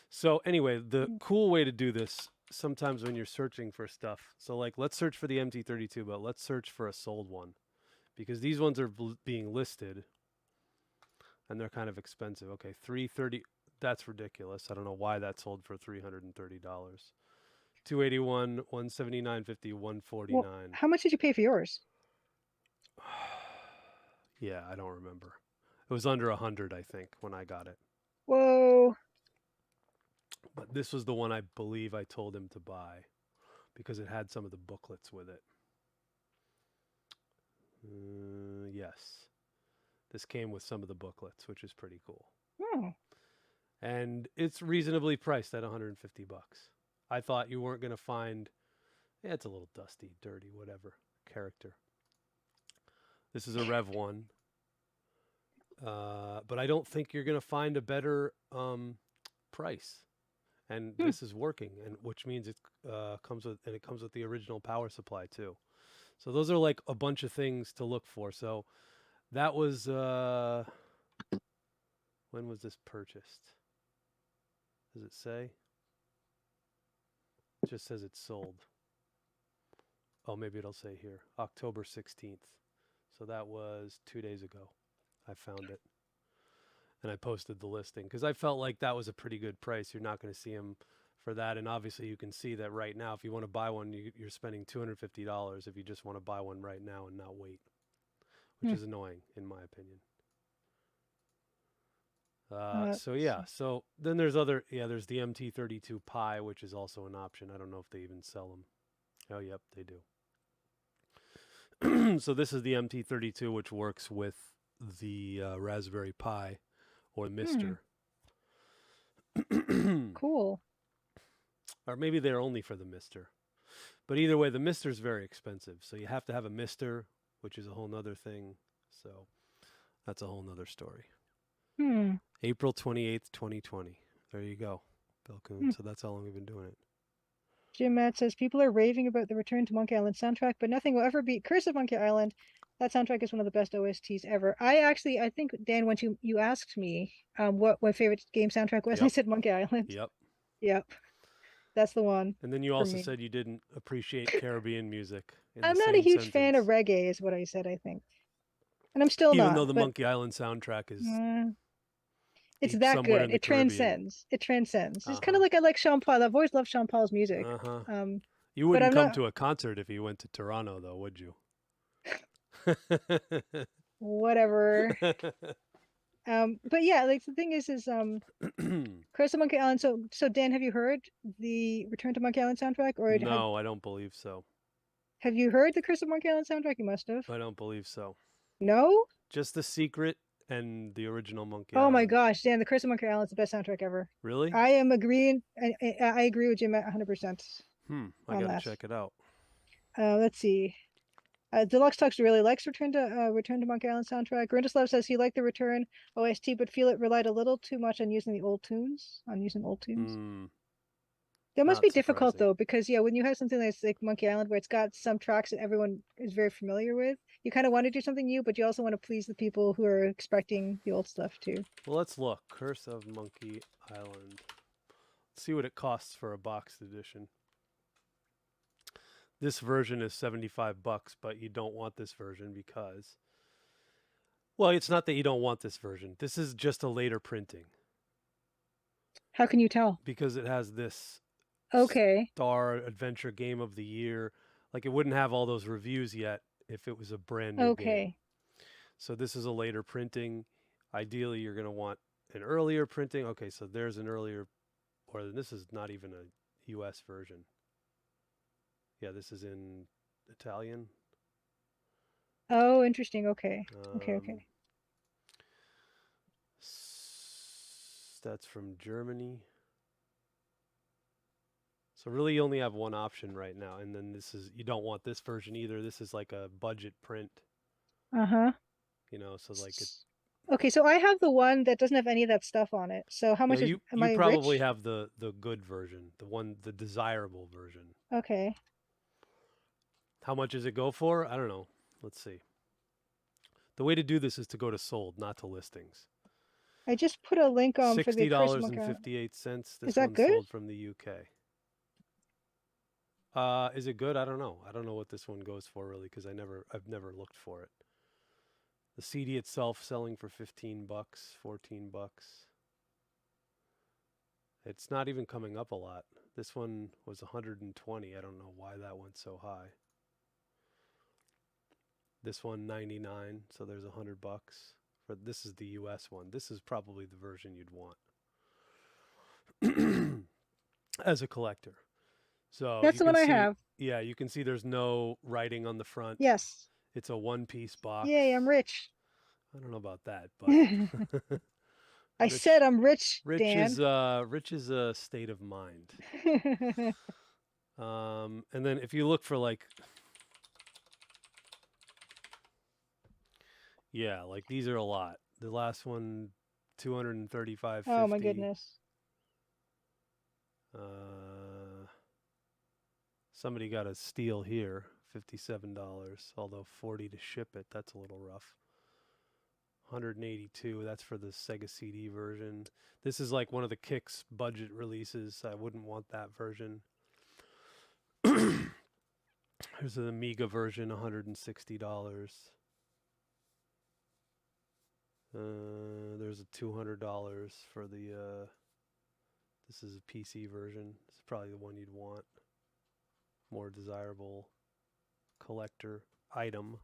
[SPEAKER 3] So anyway, the cool way to do this sometimes when you're searching for stuff. So like let's search for the MT32, but let's search for a sold one because these ones are being listed and they're kind of expensive. Okay, $330. That's ridiculous. I don't know why that sold for $330. 281, 179.50, 149.
[SPEAKER 1] Well, how much did you pay for yours?
[SPEAKER 3] Yeah, I don't remember. It was under 100, I think, when I got it.
[SPEAKER 1] Whoa.
[SPEAKER 3] But this was the one I believe I told him to buy because it had some of the booklets with it. Yes. This came with some of the booklets, which is pretty cool.
[SPEAKER 1] Oh.
[SPEAKER 3] And it's reasonably priced at 150 bucks. I thought you weren't going to find, it's a little dusty, dirty, whatever, character. This is a Rev 1. But I don't think you're going to find a better price. And this is working, and which means it comes with the original power supply too. So those are like a bunch of things to look for. So that was when was this purchased? Does it say? It just says it's sold. Oh, maybe it'll say here, October 16th. So that was 2 days ago. I found it. And I posted the listing because I felt like that was a pretty good price. You're not going to see them for that. And obviously you can see that right now, if you want to buy one, you're spending $250 if you just want to buy one right now and not wait, which is annoying in my opinion. So yeah, so then there's there's the MT32 Pi, which is also an option. I don't know if they even sell them. Oh, yep, they do. So this is the MT32, which works with the Raspberry Pi or Mister.
[SPEAKER 1] Cool.
[SPEAKER 3] Or maybe they're only for the Mister. But either way, the Mister's very expensive. So you have to have a Mister, which is a whole nother thing. So that's a whole nother story. April 28th, 2020. There you go, Bill Coon. So that's how long we've been doing it.
[SPEAKER 1] Jim Matt says, people are raving about the Return to Monkey Island soundtrack, but nothing will ever beat Curse of Monkey Island. That soundtrack is one of the best OSTs ever. I think, Dan, once you asked me what my favorite game soundtrack was, I said Monkey Island. Yep. That's the one.
[SPEAKER 3] And then you also said you didn't appreciate Caribbean music.
[SPEAKER 1] I'm not a huge fan of reggae, is what I said, I think. And I'm still not.
[SPEAKER 3] Even though the Monkey Island soundtrack is...
[SPEAKER 1] it's that good. It transcends. It transcends. It's kind of like I like Sean Paul. I've always loved Sean Paul's music.
[SPEAKER 3] You wouldn't come to a concert if you went to Toronto, though, would you?
[SPEAKER 1] Whatever. But yeah, like the thing is Curse of Monkey Island. So Dan, have you heard the Return to Monkey Island soundtrack? Or
[SPEAKER 3] no, I don't believe so.
[SPEAKER 1] Have you heard the Curse of Monkey Island soundtrack? You must have.
[SPEAKER 3] I don't believe so.
[SPEAKER 1] No?
[SPEAKER 3] Just The Secret and the original Monkey
[SPEAKER 1] Island.
[SPEAKER 3] Oh
[SPEAKER 1] my gosh, Dan, the Curse of Monkey Island is the best soundtrack ever.
[SPEAKER 3] Really?
[SPEAKER 1] I am agreeing. I agree with Jim at 100%.
[SPEAKER 3] I gotta check it out.
[SPEAKER 1] Let's see. Deluxe Talks really likes Return to Monkey Island soundtrack. Grindeslav says he liked the Return OST, but feel it relied a little too much on using old tunes. That must be
[SPEAKER 3] Not
[SPEAKER 1] difficult
[SPEAKER 3] surprising.
[SPEAKER 1] though, because yeah, when you have something that's like Monkey Island where it's got some tracks that everyone is very familiar with, you kind of want to do something new, but you also want to please the people who are expecting the old stuff too.
[SPEAKER 3] Well, let's look. Curse of Monkey Island. Let's see what it costs for a boxed edition. This version is $75, but you don't want this version because, well, it's not that you don't want this version. This is just a later printing
[SPEAKER 1] How can you tell?
[SPEAKER 3] because it has this
[SPEAKER 1] Okay.
[SPEAKER 3] Star Adventure Game of the Year. Like it wouldn't have all those reviews yet if it was a brand new game.
[SPEAKER 1] Okay.
[SPEAKER 3] So this is a later printing. Ideally, you're going to want an earlier printing. Okay, so there's an earlier, or this is not even a US version. Yeah, this is in Italian.
[SPEAKER 1] Oh, interesting. Okay. Okay,
[SPEAKER 3] Um,
[SPEAKER 1] okay.
[SPEAKER 3] That's from Germany. So really you only have one option right now, and then this is, you don't want this version either. This is like a budget print,
[SPEAKER 1] Uh-huh.
[SPEAKER 3] so like it,
[SPEAKER 1] Okay, so I have the one that doesn't have any of that stuff on it. So how
[SPEAKER 3] yeah,
[SPEAKER 1] much is, am
[SPEAKER 3] you
[SPEAKER 1] I
[SPEAKER 3] probably
[SPEAKER 1] rich?
[SPEAKER 3] have the good version, the desirable version.
[SPEAKER 1] Okay.
[SPEAKER 3] How much does it go for? I don't know. Let's see. The way to do this is to go to sold, not to listings.
[SPEAKER 1] I just put a link for the
[SPEAKER 3] Sixty
[SPEAKER 1] Curse of
[SPEAKER 3] dollars
[SPEAKER 1] Monkey
[SPEAKER 3] and
[SPEAKER 1] Island.
[SPEAKER 3] 58 cents.
[SPEAKER 1] Is
[SPEAKER 3] This
[SPEAKER 1] that
[SPEAKER 3] one's
[SPEAKER 1] good?
[SPEAKER 3] sold from the UK. Is it good? I don't know. I don't know what this one goes for really because I've never looked for it. The CD itself selling for $15, $14. It's not even coming up a lot. This one was 120. I don't know why that went so high. This one 99, so there's $100. For this is the US one. This is probably the version you'd want as a collector. So
[SPEAKER 1] That's
[SPEAKER 3] you
[SPEAKER 1] the
[SPEAKER 3] can
[SPEAKER 1] one I
[SPEAKER 3] see,
[SPEAKER 1] have.
[SPEAKER 3] yeah, you can see there's no writing on the front.
[SPEAKER 1] Yes.
[SPEAKER 3] It's a one-piece box.
[SPEAKER 1] Yay, I'm rich.
[SPEAKER 3] I don't know about that,
[SPEAKER 1] I
[SPEAKER 3] but
[SPEAKER 1] said
[SPEAKER 3] rich,
[SPEAKER 1] I'm rich, Dan.
[SPEAKER 3] rich is a state of mind. And then if you look for like, yeah, like these are a lot. The last one, 235.50.
[SPEAKER 1] Oh my goodness.
[SPEAKER 3] Somebody got a steal here, $57. Although 40 to ship it, that's a little rough. 182. That's for the Sega CD version. This is like one of the Kicks budget releases. I wouldn't want that version. Here's an Amiga version, $160. There's a $200 for the. This is a PC version. It's probably the one you'd want. More desirable collector item.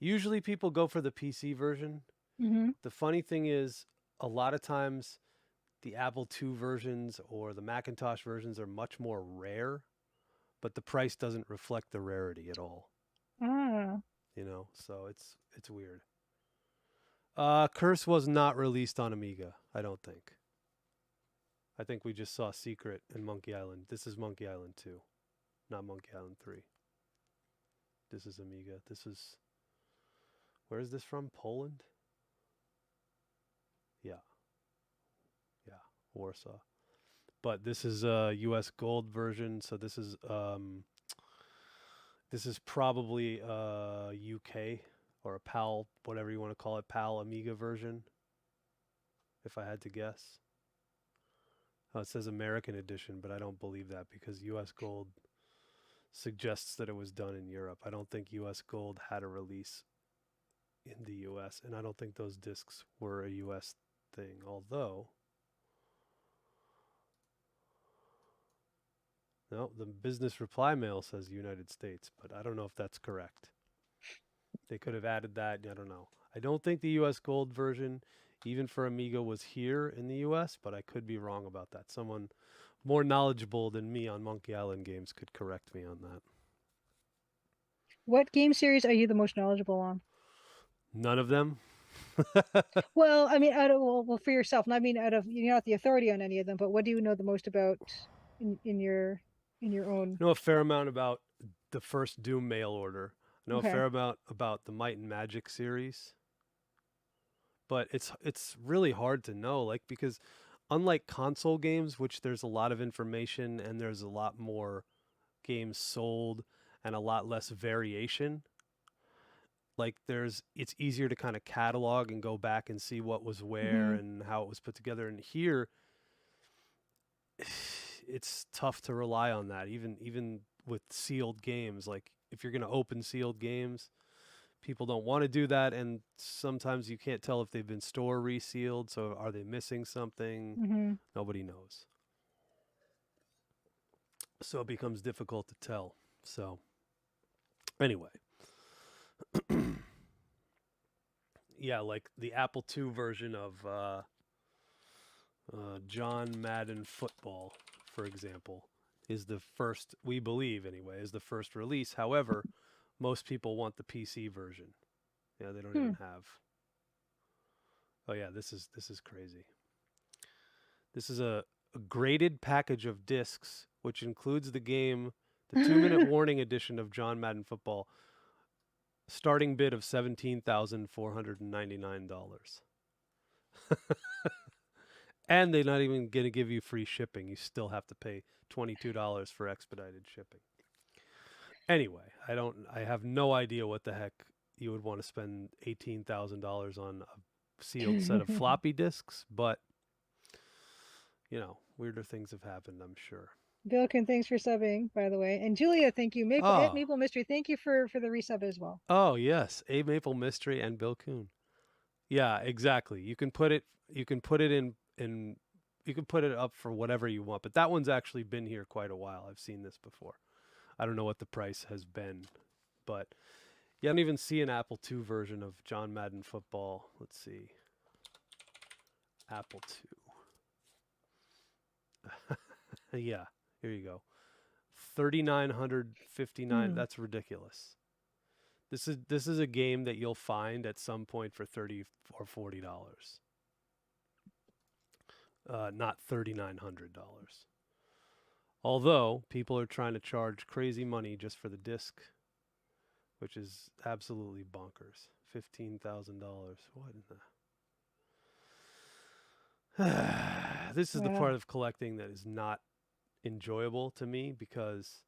[SPEAKER 3] Usually people go for the PC version.
[SPEAKER 1] Mm-hmm.
[SPEAKER 3] The funny thing is, a lot of times the Apple II versions or the Macintosh versions are much more rare, but the price doesn't reflect the rarity at all.
[SPEAKER 1] Ah.
[SPEAKER 3] So it's weird. Curse was not released on Amiga, I don't think. I think we just saw Secret and Monkey Island. This is Monkey Island 2, not Monkey Island 3. This is Amiga. Where is this from? Poland? Yeah. Yeah, Warsaw. But this is a US gold version, so this is probably a UK or a PAL, whatever you want to call it, PAL Amiga version, if I had to guess. It says American edition, but I don't believe that because US Gold suggests that it was done in Europe. I don't think US Gold had a release in the US, and I don't think those discs were a US thing, although no, the business reply mail says United States, but I don't know if that's correct. They could have added that, I don't know. I don't think the US Gold version, even for Amiga, was here in the US, but I could be wrong about that. Someone more knowledgeable than me on Monkey Island games could correct me on that.
[SPEAKER 1] What game series are you the most knowledgeable on?
[SPEAKER 3] None of them.
[SPEAKER 1] Well, I mean, well, for yourself. And I mean, you're not the authority on any of them, but what do you know the most about in your own?
[SPEAKER 3] I know a fair amount about the first Doom mail order. I know a
[SPEAKER 1] Okay.
[SPEAKER 3] fair amount about the Might and Magic series. But it's really hard to know, like, because unlike console games, which there's a lot of information and there's a lot more games sold and a lot less variation. Like it's easier to kind of catalog and go back and see what was where
[SPEAKER 1] Mm-hmm.
[SPEAKER 3] and how it was put together. And here, it's tough to rely on that, even with sealed games. Like if you're going to open sealed games, people don't want to do that, and sometimes you can't tell if they've been store resealed. So are they missing something?
[SPEAKER 1] Mm-hmm.
[SPEAKER 3] Nobody knows. So it becomes difficult to tell. So anyway, yeah, like the Apple II version of John Madden Football, for example, is the first, we believe anyway, is the first release. However, most people want the PC version. Yeah, they don't even have. Oh yeah, this is crazy. This is a graded package of discs, which includes the game, the 2-minute warning edition of John Madden Football. Starting bid of $17,499. And they're not even going to give you free shipping. You still have to pay $22 for expedited shipping. Anyway, I have no idea what the heck you would want to spend $18,000 on a sealed set of floppy disks, but you know, weirder things have happened, I'm sure.
[SPEAKER 1] Bilkin, thanks for subbing, by the way. And Julia, thank you. Maple Mystery, thank you for the resub as well.
[SPEAKER 3] Oh yes, A Maple Mystery and Bill Kuhn. Yeah, exactly. You can put it in you can put it up for whatever you want, but that one's actually been here quite a while. I've seen this before. I don't know what the price has been, but you don't even see an Apple II version of John Madden Football. Let's see. Apple II. Yeah, here you go. 3,959. That's ridiculous. This is a game that you'll find at some point for $30 or $40. Not $3,900. Although people are trying to charge crazy money just for the disc, which is absolutely bonkers. $15,000. What in the? This is the part of collecting that is not enjoyable to me, because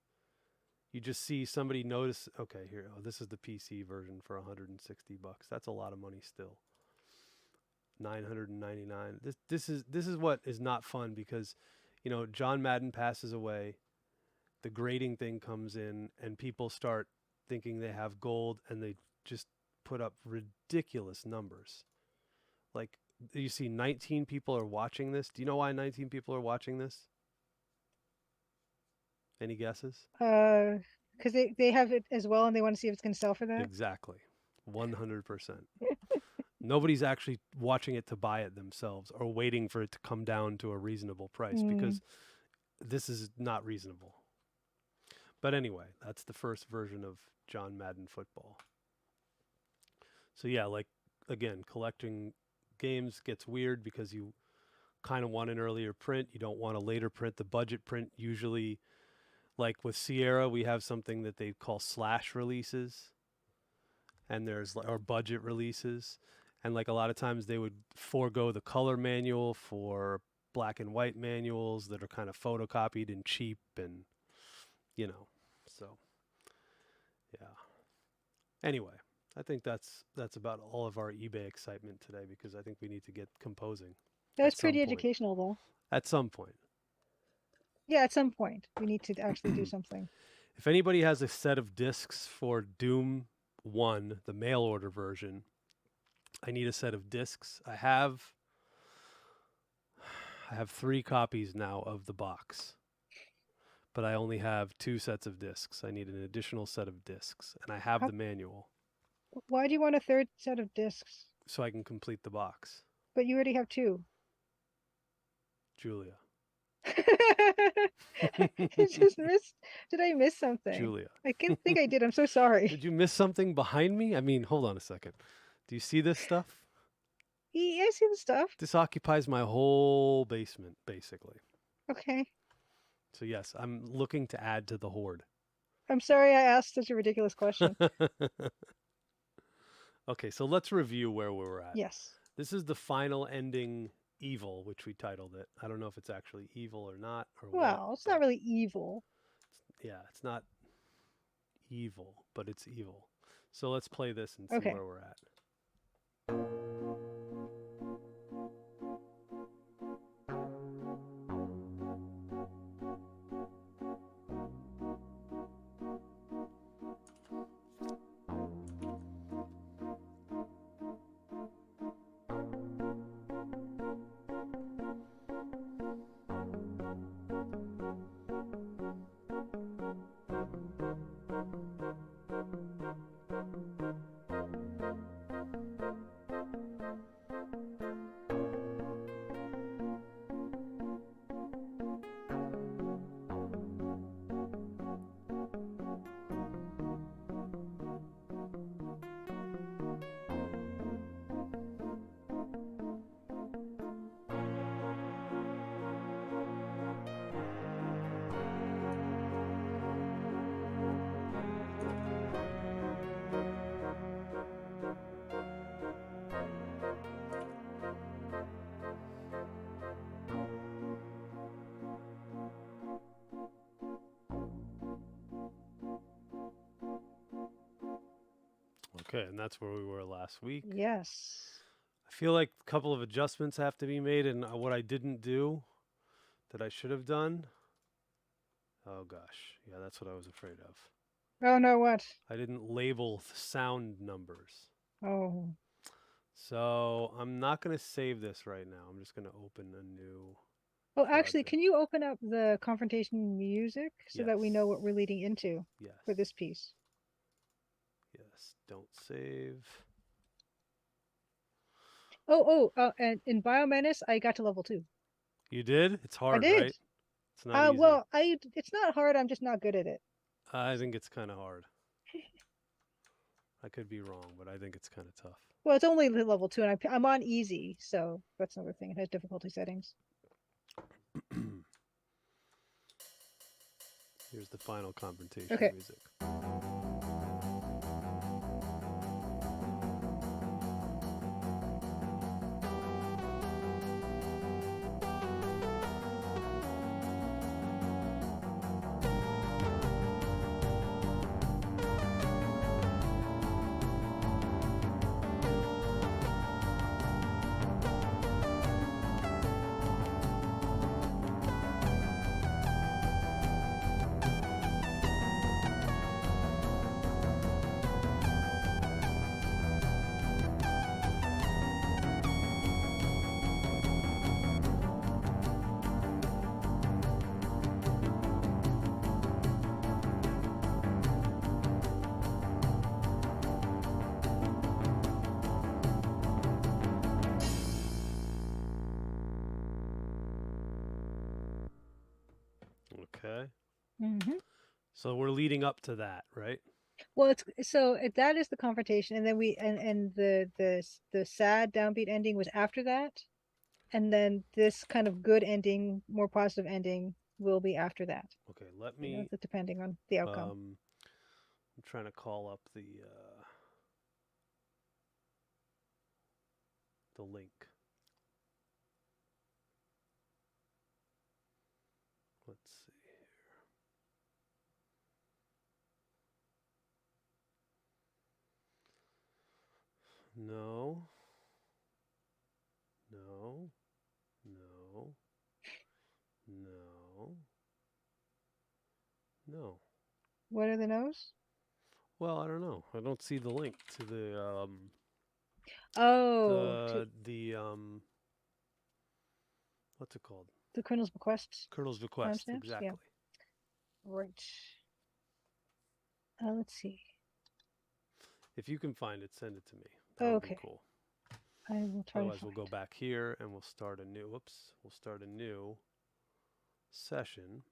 [SPEAKER 3] you just see somebody notice, okay, here, oh, this is the PC version for $160. That's a lot of money still. $999. This is what is not fun, because you know, John Madden passes away, the grading thing comes in, and people start thinking they have gold, and they just put up ridiculous numbers. Like, you see 19 people are watching this. Do you know why 19 people are watching this? Any guesses?
[SPEAKER 1] Because they have it as well, and they want to see if it's going to sell for that.
[SPEAKER 3] Exactly. 100%. Nobody's actually watching it to buy it themselves or waiting for it to come down to a reasonable price, because this is not reasonable. But anyway, that's the first version of John Madden Football. So yeah, like, again, collecting games gets weird because you kind of want an earlier print. You don't want a later print. The budget print usually, like with Sierra, we have something that they call slash releases, and there's our budget releases. And like a lot of times they would forego the color manual for black and white manuals that are kind of photocopied and cheap, and you know, so yeah. Anyway, I think that's about all of our eBay excitement today, because I think we need to get composing.
[SPEAKER 1] That's pretty educational, though.
[SPEAKER 3] At some point.
[SPEAKER 1] Yeah, at some point we need to actually do something.
[SPEAKER 3] If anybody has a set of discs for Doom 1, the mail order version, I need a set of discs. I have 3 copies now of the box, but I only have 2 sets of discs. I need an additional set of discs, and I have the manual.
[SPEAKER 1] Why do you want a third set of discs?
[SPEAKER 3] So I can complete the box.
[SPEAKER 1] But you already have 2.
[SPEAKER 3] Julia.
[SPEAKER 1] Did I miss something?
[SPEAKER 3] Julia.
[SPEAKER 1] I can't think I did. I'm so sorry.
[SPEAKER 3] Did you miss something behind me? I mean, hold on a second. Do you see this stuff?
[SPEAKER 1] Yeah, I see the stuff.
[SPEAKER 3] This occupies my whole basement, basically.
[SPEAKER 1] Okay.
[SPEAKER 3] So yes, I'm looking to add to the hoard.
[SPEAKER 1] I'm sorry I asked such a ridiculous question.
[SPEAKER 3] Okay, so let's review where we were at.
[SPEAKER 1] Yes.
[SPEAKER 3] This is the final ending Evil, which we titled it. I don't know if it's actually evil or not or what,
[SPEAKER 1] Well, it's not
[SPEAKER 3] but
[SPEAKER 1] really evil.
[SPEAKER 3] yeah, it's not evil, but it's evil. So let's play this and see
[SPEAKER 1] Okay.
[SPEAKER 3] where we're at. Okay, and that's where we were last week.
[SPEAKER 1] Yes.
[SPEAKER 3] I feel like a couple of adjustments have to be made, and what I didn't do that I should have done. Oh gosh, yeah, that's what I was afraid of.
[SPEAKER 1] Oh no, what?
[SPEAKER 3] I didn't label the sound numbers.
[SPEAKER 1] Oh.
[SPEAKER 3] So I'm not going to save this right now. I'm just going to open a new
[SPEAKER 1] Oh, actually,
[SPEAKER 3] project.
[SPEAKER 1] can you open up the confrontation music so that we know what
[SPEAKER 3] Yes.
[SPEAKER 1] we're leading into
[SPEAKER 3] Yes.
[SPEAKER 1] for this piece?
[SPEAKER 3] Yes. Don't save.
[SPEAKER 1] And in Biomenace, I got to level 2.
[SPEAKER 3] You did? It's
[SPEAKER 1] I
[SPEAKER 3] hard,
[SPEAKER 1] did.
[SPEAKER 3] right? It's not easy.
[SPEAKER 1] Well, it's not hard. I'm just not good at it.
[SPEAKER 3] I think it's kind of hard. I could be wrong, but I think it's kind of tough.
[SPEAKER 1] Well, it's only level 2, and I'm on easy, so that's another thing. It has difficulty settings.
[SPEAKER 3] Here's the final confrontation
[SPEAKER 1] Okay.
[SPEAKER 3] music. Okay.
[SPEAKER 1] Mm-hmm.
[SPEAKER 3] So we're leading up to that, right?
[SPEAKER 1] Well, that is the confrontation, and then the sad downbeat ending was after that, and then this kind of good ending, more positive ending, will be after that.
[SPEAKER 3] Okay, let me.
[SPEAKER 1] Depending on the outcome.
[SPEAKER 3] I'm trying to call up the link. Let's see here. No. No. No. No. No.
[SPEAKER 1] What are the no's?
[SPEAKER 3] Well, I don't know. I don't see the link to the
[SPEAKER 1] Oh,
[SPEAKER 3] what's it called?
[SPEAKER 1] the Colonel's Bequest.
[SPEAKER 3] Colonel's Bequest,
[SPEAKER 1] Timestamps?
[SPEAKER 3] exactly.
[SPEAKER 1] Yeah. Right. Let's see.
[SPEAKER 3] If you can find it, send it to me. That would be cool.
[SPEAKER 1] I will try.
[SPEAKER 3] Otherwise, we'll go back here and we'll start a new. Whoops, we'll start a new session,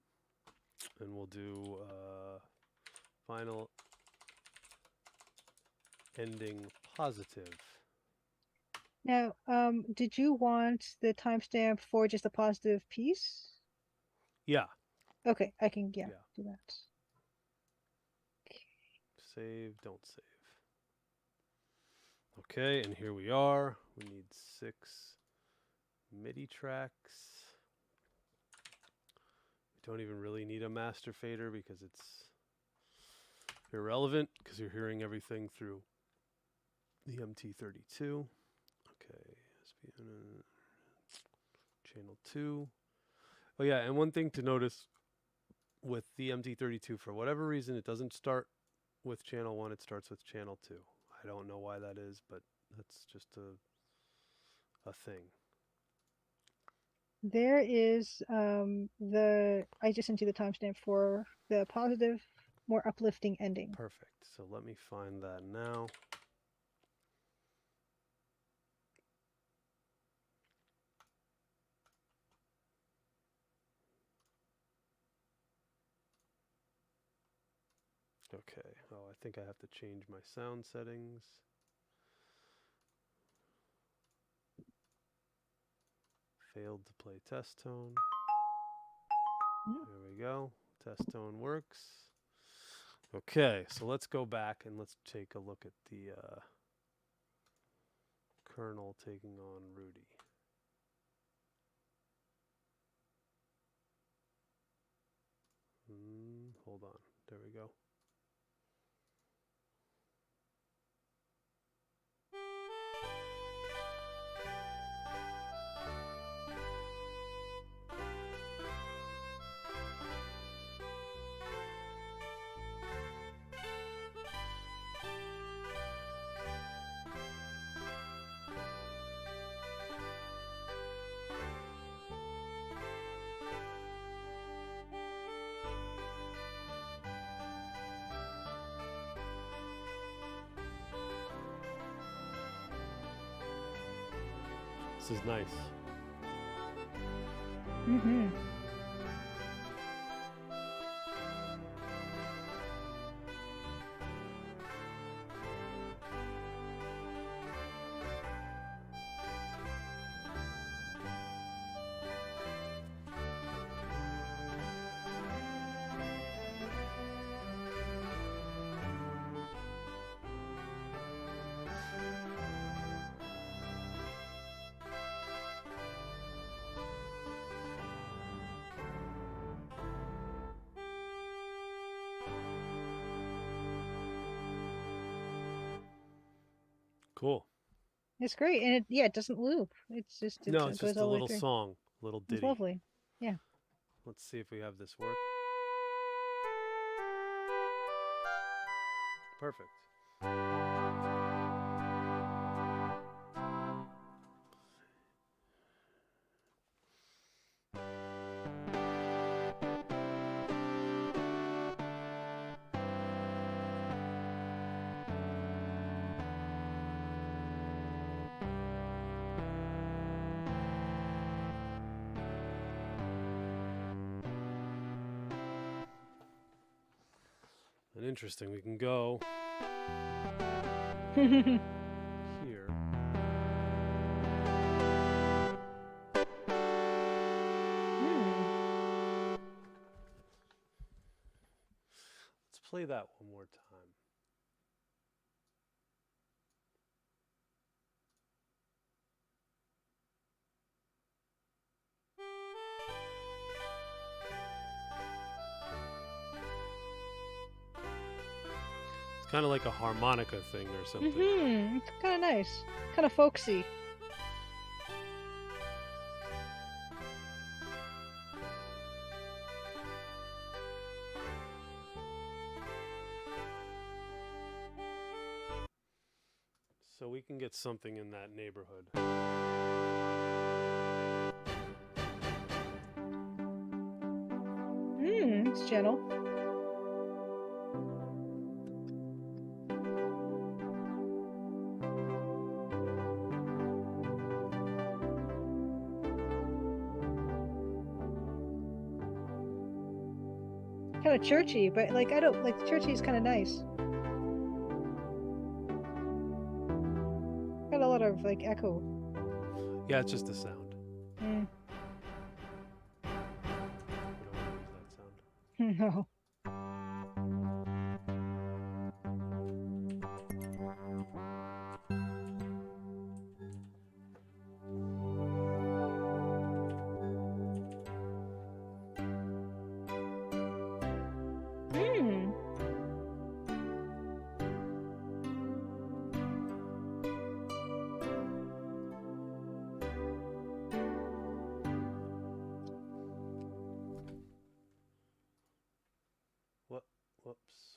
[SPEAKER 3] and we'll do final ending positive.
[SPEAKER 1] Now, did you want the timestamp for just a positive piece?
[SPEAKER 3] Yeah.
[SPEAKER 1] Okay, I can do that.
[SPEAKER 3] Save, don't save. Okay, and here we are. We need 6 MIDI tracks. We don't even really need a master fader because it's irrelevant because you're hearing everything through the MT32. Okay, SPN, channel 2. Oh yeah, and one thing to notice with the MT32, for whatever reason, it doesn't start with channel 1, it starts with channel 2. I don't know why that is, but that's just a thing.
[SPEAKER 1] There is I just sent you the timestamp for the positive, more uplifting ending.
[SPEAKER 3] Perfect. So let me find that now. Okay. Oh, I think I have to change my sound settings. Failed to play test tone. There we go. Test tone works. Okay, so let's go back and let's take a look at the kernel taking on Rudy. Hold on. There we go. This is nice.
[SPEAKER 1] Mm-hmm.
[SPEAKER 3] Cool.
[SPEAKER 1] It's great, and it doesn't loop. It's just
[SPEAKER 3] No,
[SPEAKER 1] it
[SPEAKER 3] it's
[SPEAKER 1] goes
[SPEAKER 3] just a
[SPEAKER 1] all the way
[SPEAKER 3] little
[SPEAKER 1] through.
[SPEAKER 3] song, little ditty.
[SPEAKER 1] It's lovely. Yeah.
[SPEAKER 3] Let's see if we have this work. Perfect. And interesting, we can go here. Let's play that one more time. It's kind of like a harmonica thing or something.
[SPEAKER 1] Mm-hmm. It's kind of nice. Kind of folksy.
[SPEAKER 3] So we can get something in that neighborhood.
[SPEAKER 1] It's gentle. Kind of churchy, but like I don't like churchy is kind of nice. Got a lot of like echo.
[SPEAKER 3] Yeah, it's just the sound.
[SPEAKER 1] Mm.
[SPEAKER 3] We don't want to use that sound.
[SPEAKER 1] No.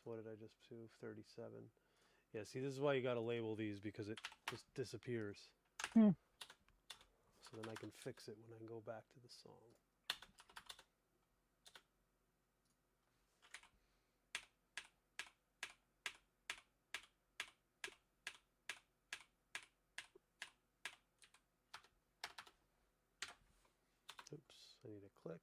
[SPEAKER 3] What did I just do? 37. Yeah, see, this is why you got to label these, because it just disappears.
[SPEAKER 1] Hmm.
[SPEAKER 3] So then I can fix it when I go back to the song. Oops, I need a click.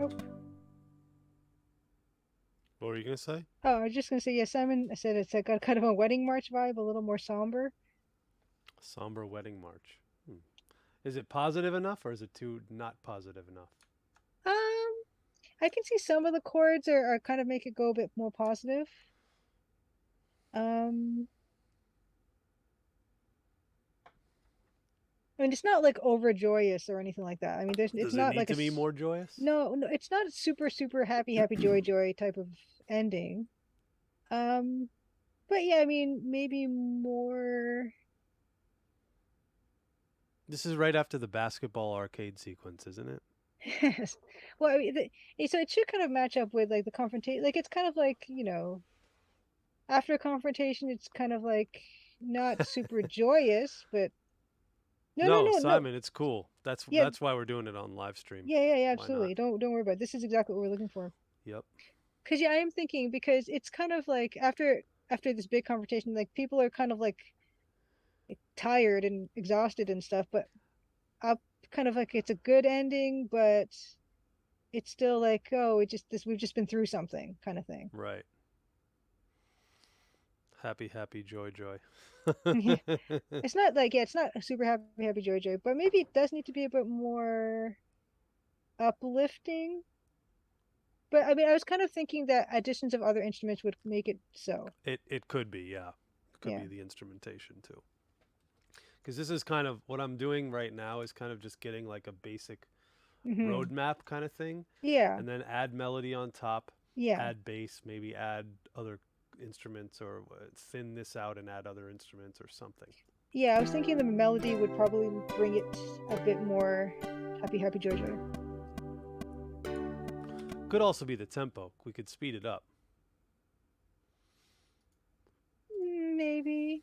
[SPEAKER 1] Oh,
[SPEAKER 3] What were you going to say?
[SPEAKER 1] I was just gonna say, yeah, Simon said it's got kind of a wedding march vibe, a little more somber.
[SPEAKER 3] Somber Wedding March. Is it positive enough, or is it too not positive enough?
[SPEAKER 1] I can see some of the chords are kind of make it go a bit more positive. Um, I mean, it's not like overjoyous or anything like that. I mean, it's
[SPEAKER 3] Does it
[SPEAKER 1] not
[SPEAKER 3] need
[SPEAKER 1] like
[SPEAKER 3] to be more joyous?
[SPEAKER 1] no, it's not a super happy joy type of ending. Um, But yeah, I mean, maybe more.
[SPEAKER 3] This is right after the basketball arcade sequence, isn't it?
[SPEAKER 1] Yes. Well, I mean, so it should kind of match up with like the confrontation. Like it's kind of like, after a confrontation, it's kind of like not super joyous, but no, no,
[SPEAKER 3] No,
[SPEAKER 1] no, no.
[SPEAKER 3] Simon, it's cool. That's
[SPEAKER 1] Yeah,
[SPEAKER 3] that's why we're doing it on live stream.
[SPEAKER 1] yeah,
[SPEAKER 3] Why not?
[SPEAKER 1] absolutely. Don't worry about it. This is exactly what we're looking for.
[SPEAKER 3] Yep.
[SPEAKER 1] Because yeah, I am thinking because it's kind of like after this big confrontation, like people are kind of like tired and exhausted and stuff, but up kind of like it's a good ending, but it's still like, oh, it just this we've just been through something kind of thing.
[SPEAKER 3] Right. Happy, happy, joy, joy.
[SPEAKER 1] Yeah. It's not like, yeah, it's not a super happy joy joy, but maybe it does need to be a bit more uplifting. But I mean, I was kind of thinking that additions of other instruments would make it so.
[SPEAKER 3] It could be, yeah. It could
[SPEAKER 1] Yeah.
[SPEAKER 3] be the instrumentation too. Because this is kind of what I'm doing right now is kind of just getting like a basic
[SPEAKER 1] Hmm.
[SPEAKER 3] roadmap kind of thing,
[SPEAKER 1] Yeah.
[SPEAKER 3] and then add melody on top,
[SPEAKER 1] Yeah.
[SPEAKER 3] add bass, maybe add other instruments, or thin this out and add other instruments or something.
[SPEAKER 1] Yeah, I was thinking the melody would probably bring it a bit more happy joy joy.
[SPEAKER 3] Could also be the tempo. We could speed it up.
[SPEAKER 1] Maybe.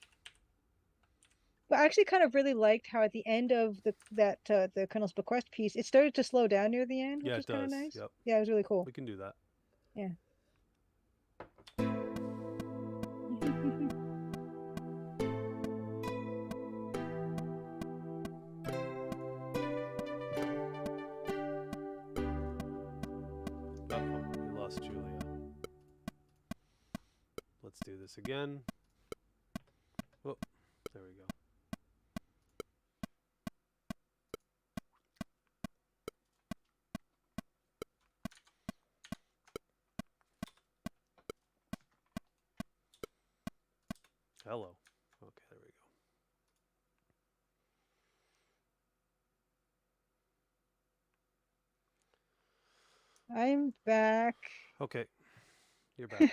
[SPEAKER 1] But I actually kind of really liked how at the end of the Colonel's Bequest piece, it started to slow down near the end, which
[SPEAKER 3] Yeah,
[SPEAKER 1] was
[SPEAKER 3] it
[SPEAKER 1] kind of
[SPEAKER 3] does.
[SPEAKER 1] nice.
[SPEAKER 3] Yep.
[SPEAKER 1] Yeah, it was really cool.
[SPEAKER 3] We can do that.
[SPEAKER 1] Yeah.
[SPEAKER 3] Oh, we lost Julia. Let's do this again. Oh, there we go. Hello. Okay, there we
[SPEAKER 1] I'm back.
[SPEAKER 3] go. Okay, you're back.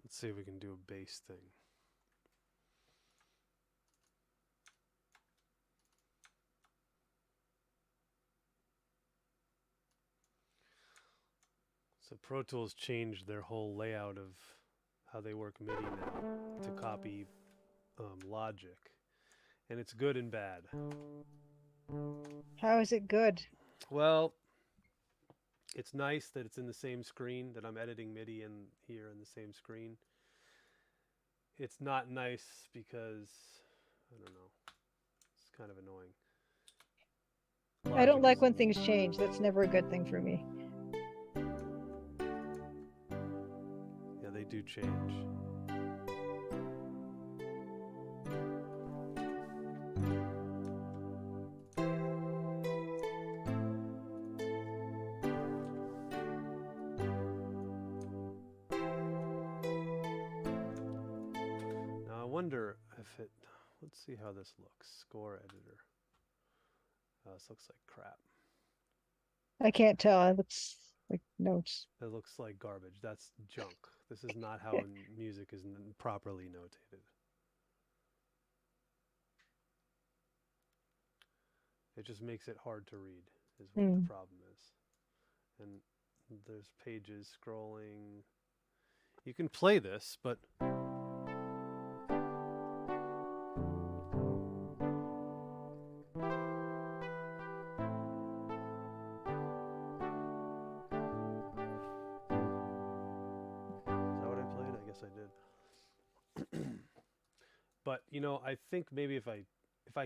[SPEAKER 3] Let's see if we can do a bass thing. So Pro Tools changed their whole layout of how they work MIDI now to copy Logic, and it's good and bad.
[SPEAKER 1] How is it good?
[SPEAKER 3] Well, it's nice that it's in the same screen, that I'm editing MIDI in here in the same screen. It's not nice because, I don't know, it's kind of annoying.
[SPEAKER 1] I don't like
[SPEAKER 3] Logic
[SPEAKER 1] when things change. That's never a good thing for me.
[SPEAKER 3] Yeah, they do change. Now I wonder if it, let's see how this looks. Score editor. This looks like crap.
[SPEAKER 1] I can't tell. It looks like notes.
[SPEAKER 3] It looks like garbage. That's junk. This is not how music is properly notated. It just makes it hard to read, is what the problem is. And there's pages scrolling. You can play this, but But you know, I think maybe if I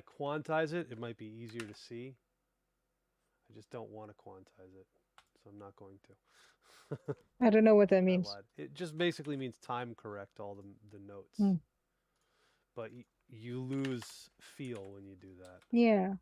[SPEAKER 3] quantize it, it might be easier to see. I just don't want to quantize it, so I'm not going to.
[SPEAKER 1] I don't know what that
[SPEAKER 3] I
[SPEAKER 1] means.
[SPEAKER 3] lied. It just basically means time correct all the notes,
[SPEAKER 1] Hmm.
[SPEAKER 3] but you lose feel when you do that.
[SPEAKER 1] Yeah.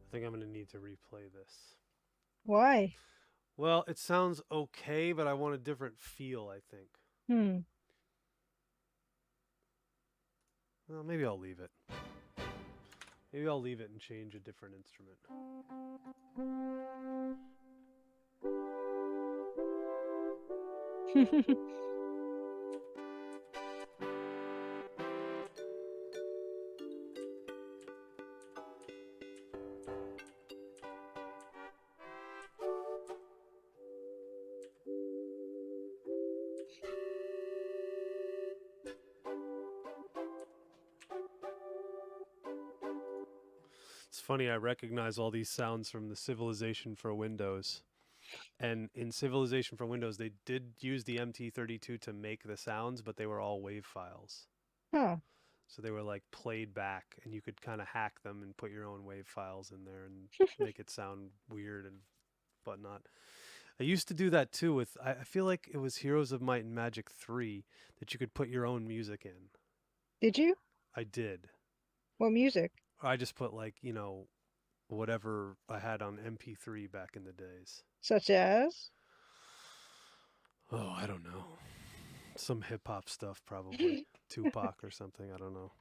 [SPEAKER 3] I think I'm going to need to replay this.
[SPEAKER 1] Why?
[SPEAKER 3] Well, it sounds okay, but I want a different feel, I think.
[SPEAKER 1] Hmm.
[SPEAKER 3] Well, maybe I'll leave it. Maybe I'll leave it and change a different instrument. It's funny, I recognize all these sounds from the Civilization for Windows. And in Civilization for Windows, they did use the MT32 to make the sounds, but they were all WAV files.
[SPEAKER 1] Huh.
[SPEAKER 3] So they were like played back, and you could kind of hack them and put your own WAV files in there and make it sound weird and whatnot. I used to do that too with, I feel like it was Heroes of Might and Magic 3 that you could put your own music in.
[SPEAKER 1] Did you?
[SPEAKER 3] I did.
[SPEAKER 1] What music?
[SPEAKER 3] I just put like, you know, whatever I had on MP3 back in the days.
[SPEAKER 1] Such as?
[SPEAKER 3] Oh, I don't know. Some hip hop stuff, probably. Tupac or something. I don't know.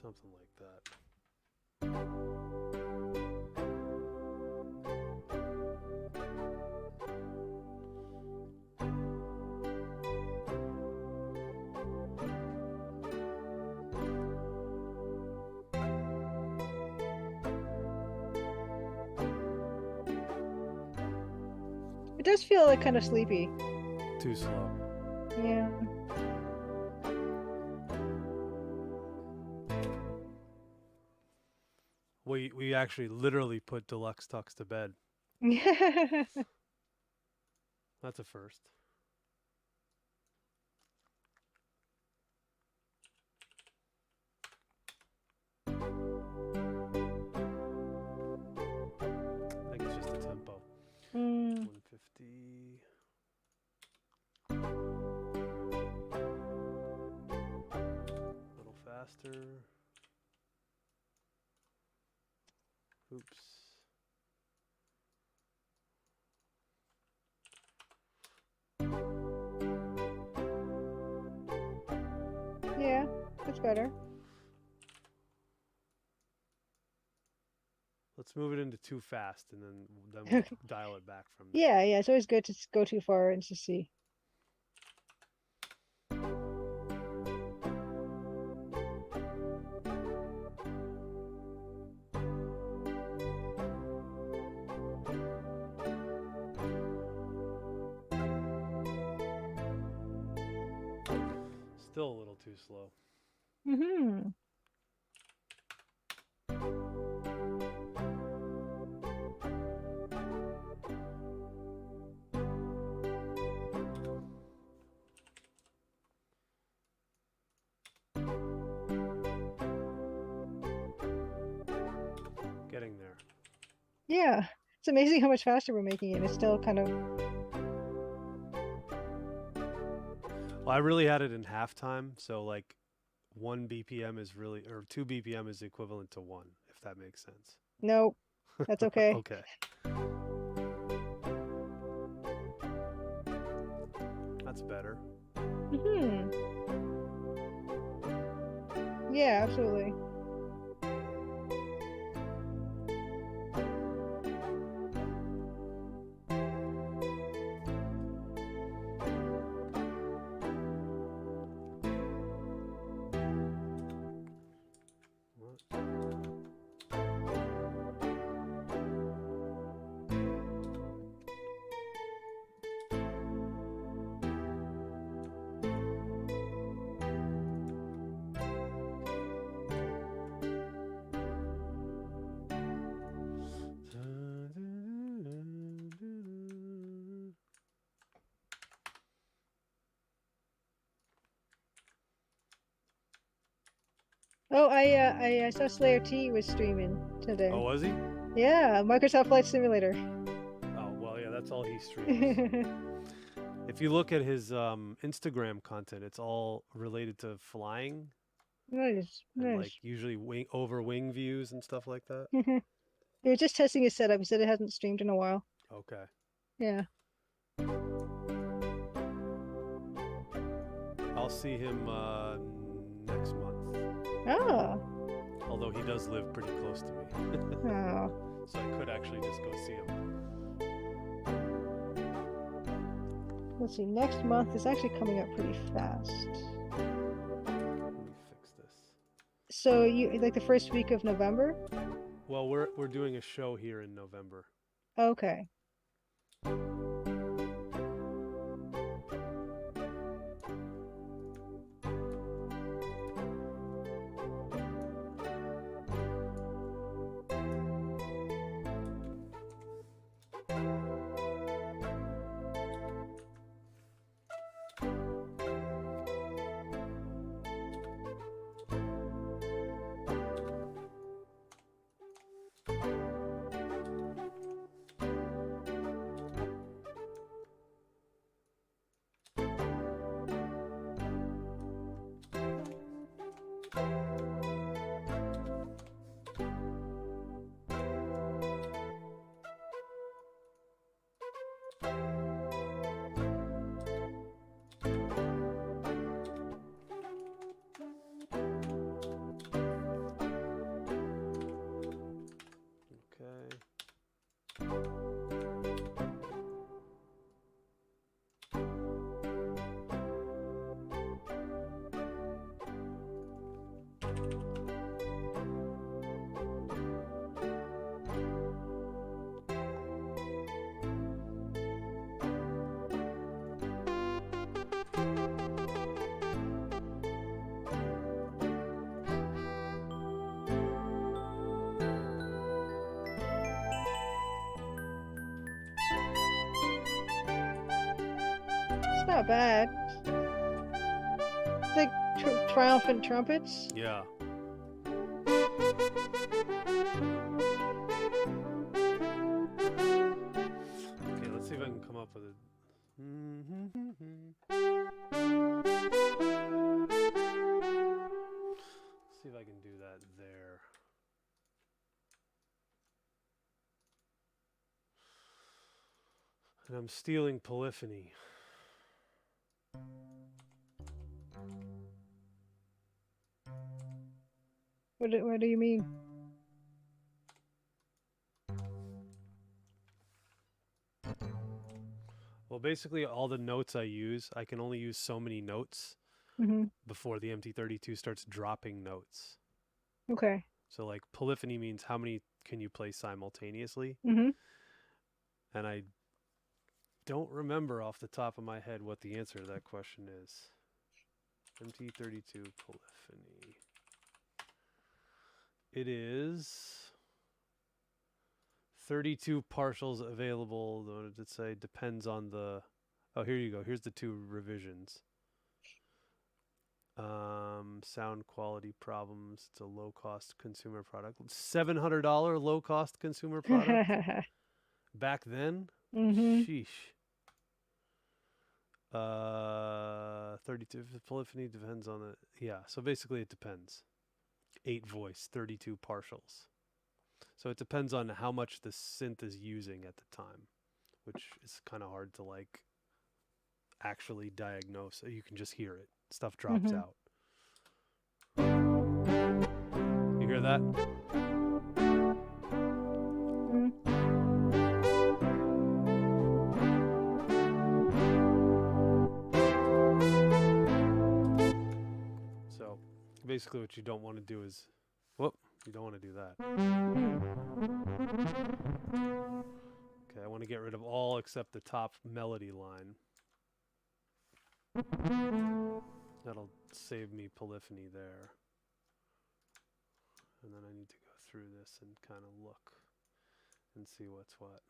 [SPEAKER 3] Something like that.
[SPEAKER 1] It does feel like kind of sleepy.
[SPEAKER 3] Too slow.
[SPEAKER 1] Yeah.
[SPEAKER 3] We actually literally put Deluxe Tux to bed. That's a first. I think it's just the tempo. 150. Oops.
[SPEAKER 1] Yeah, that's better.
[SPEAKER 3] Let's move it into too fast, and then we'll dial it back from there.
[SPEAKER 1] Yeah, it's always good to go too far and to see.
[SPEAKER 3] Still a little too slow.
[SPEAKER 1] Mm-hmm.
[SPEAKER 3] Getting there.
[SPEAKER 1] Yeah, it's amazing how much faster we're making it. It's still kind of.
[SPEAKER 3] Well, I really had it in halftime, so like 1 BPM is really, or 2 BPM is equivalent to 1, if that makes sense.
[SPEAKER 1] Nope, that's okay.
[SPEAKER 3] Okay. That's better.
[SPEAKER 1] Mm-hmm. Yeah, absolutely.
[SPEAKER 3] What?
[SPEAKER 1] Oh, I saw Slayer T was streaming today.
[SPEAKER 3] Oh, was he?
[SPEAKER 1] Yeah, Microsoft Flight Simulator.
[SPEAKER 3] Oh, well, yeah, that's all he streams. If you look at his Instagram content, it's all related to flying
[SPEAKER 1] Nice,
[SPEAKER 3] and like
[SPEAKER 1] nice.
[SPEAKER 3] usually over wing views and stuff like that.
[SPEAKER 1] They were just testing his setup. He said it hasn't streamed in a while.
[SPEAKER 3] Okay.
[SPEAKER 1] Yeah.
[SPEAKER 3] I'll see him next month.
[SPEAKER 1] Oh.
[SPEAKER 3] Although he does live pretty close to me.
[SPEAKER 1] Oh.
[SPEAKER 3] So I could actually just go see him.
[SPEAKER 1] Let's see. Next month is actually coming up pretty fast.
[SPEAKER 3] Let me fix this.
[SPEAKER 1] So you like the first week of November?
[SPEAKER 3] Well, we're doing a show here in November.
[SPEAKER 1] Okay.
[SPEAKER 3] Okay.
[SPEAKER 1] It's not bad. It's like triumphant trumpets.
[SPEAKER 3] Yeah. Okay, let's see if I can come up with it. See if I can do that there. And I'm stealing polyphony.
[SPEAKER 1] What do you mean?
[SPEAKER 3] Well, basically, all the notes I use, I can only use so many notes
[SPEAKER 1] Mm-hmm.
[SPEAKER 3] before the MT32 starts dropping notes.
[SPEAKER 1] Okay.
[SPEAKER 3] So, like, polyphony means how many can you play simultaneously?
[SPEAKER 1] Mm-hmm.
[SPEAKER 3] And I don't remember off the top of my head what the answer to that question is. MT32 polyphony. It is 32 partials available. What did it say? Depends on the... Oh, here you go. Here's the 2 revisions. Sound quality problems. It's a low-cost consumer product. $700 low-cost consumer product. Back then?
[SPEAKER 1] Mm-hmm.
[SPEAKER 3] Sheesh. 32 polyphony depends on the... Yeah, so basically it depends. 8 voice, 32 partials. So it depends on how much the synth is using at the time, which is kind of hard to like actually diagnose. You can just hear it. Stuff drops out. You hear that? So basically what you don't want to do is, whoop, you don't want to do that. Okay, I want to get rid of all except the top melody line. That'll save me polyphony there. And then I need to go through this and kind of look and see what's what.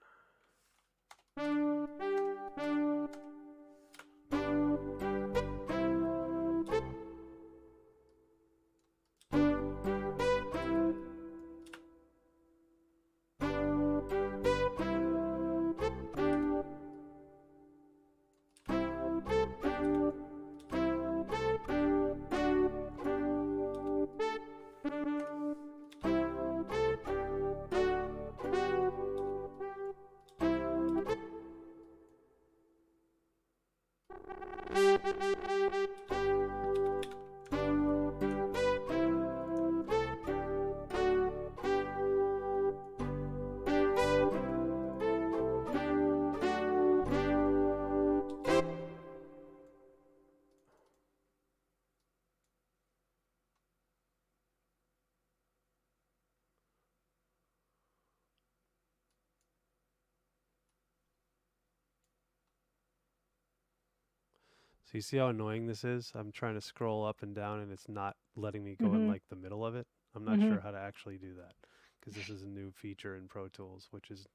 [SPEAKER 3] So you see how annoying this is? I'm trying to scroll up and down and it's not letting me go in like the middle of it. I'm not sure how to actually do that because this is a new feature in Pro Tools, which is,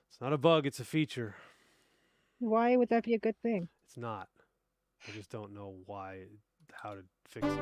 [SPEAKER 3] it's not a bug, it's a feature.
[SPEAKER 1] Why would that be a good thing?
[SPEAKER 3] It's not. I just don't know why, how to fix it.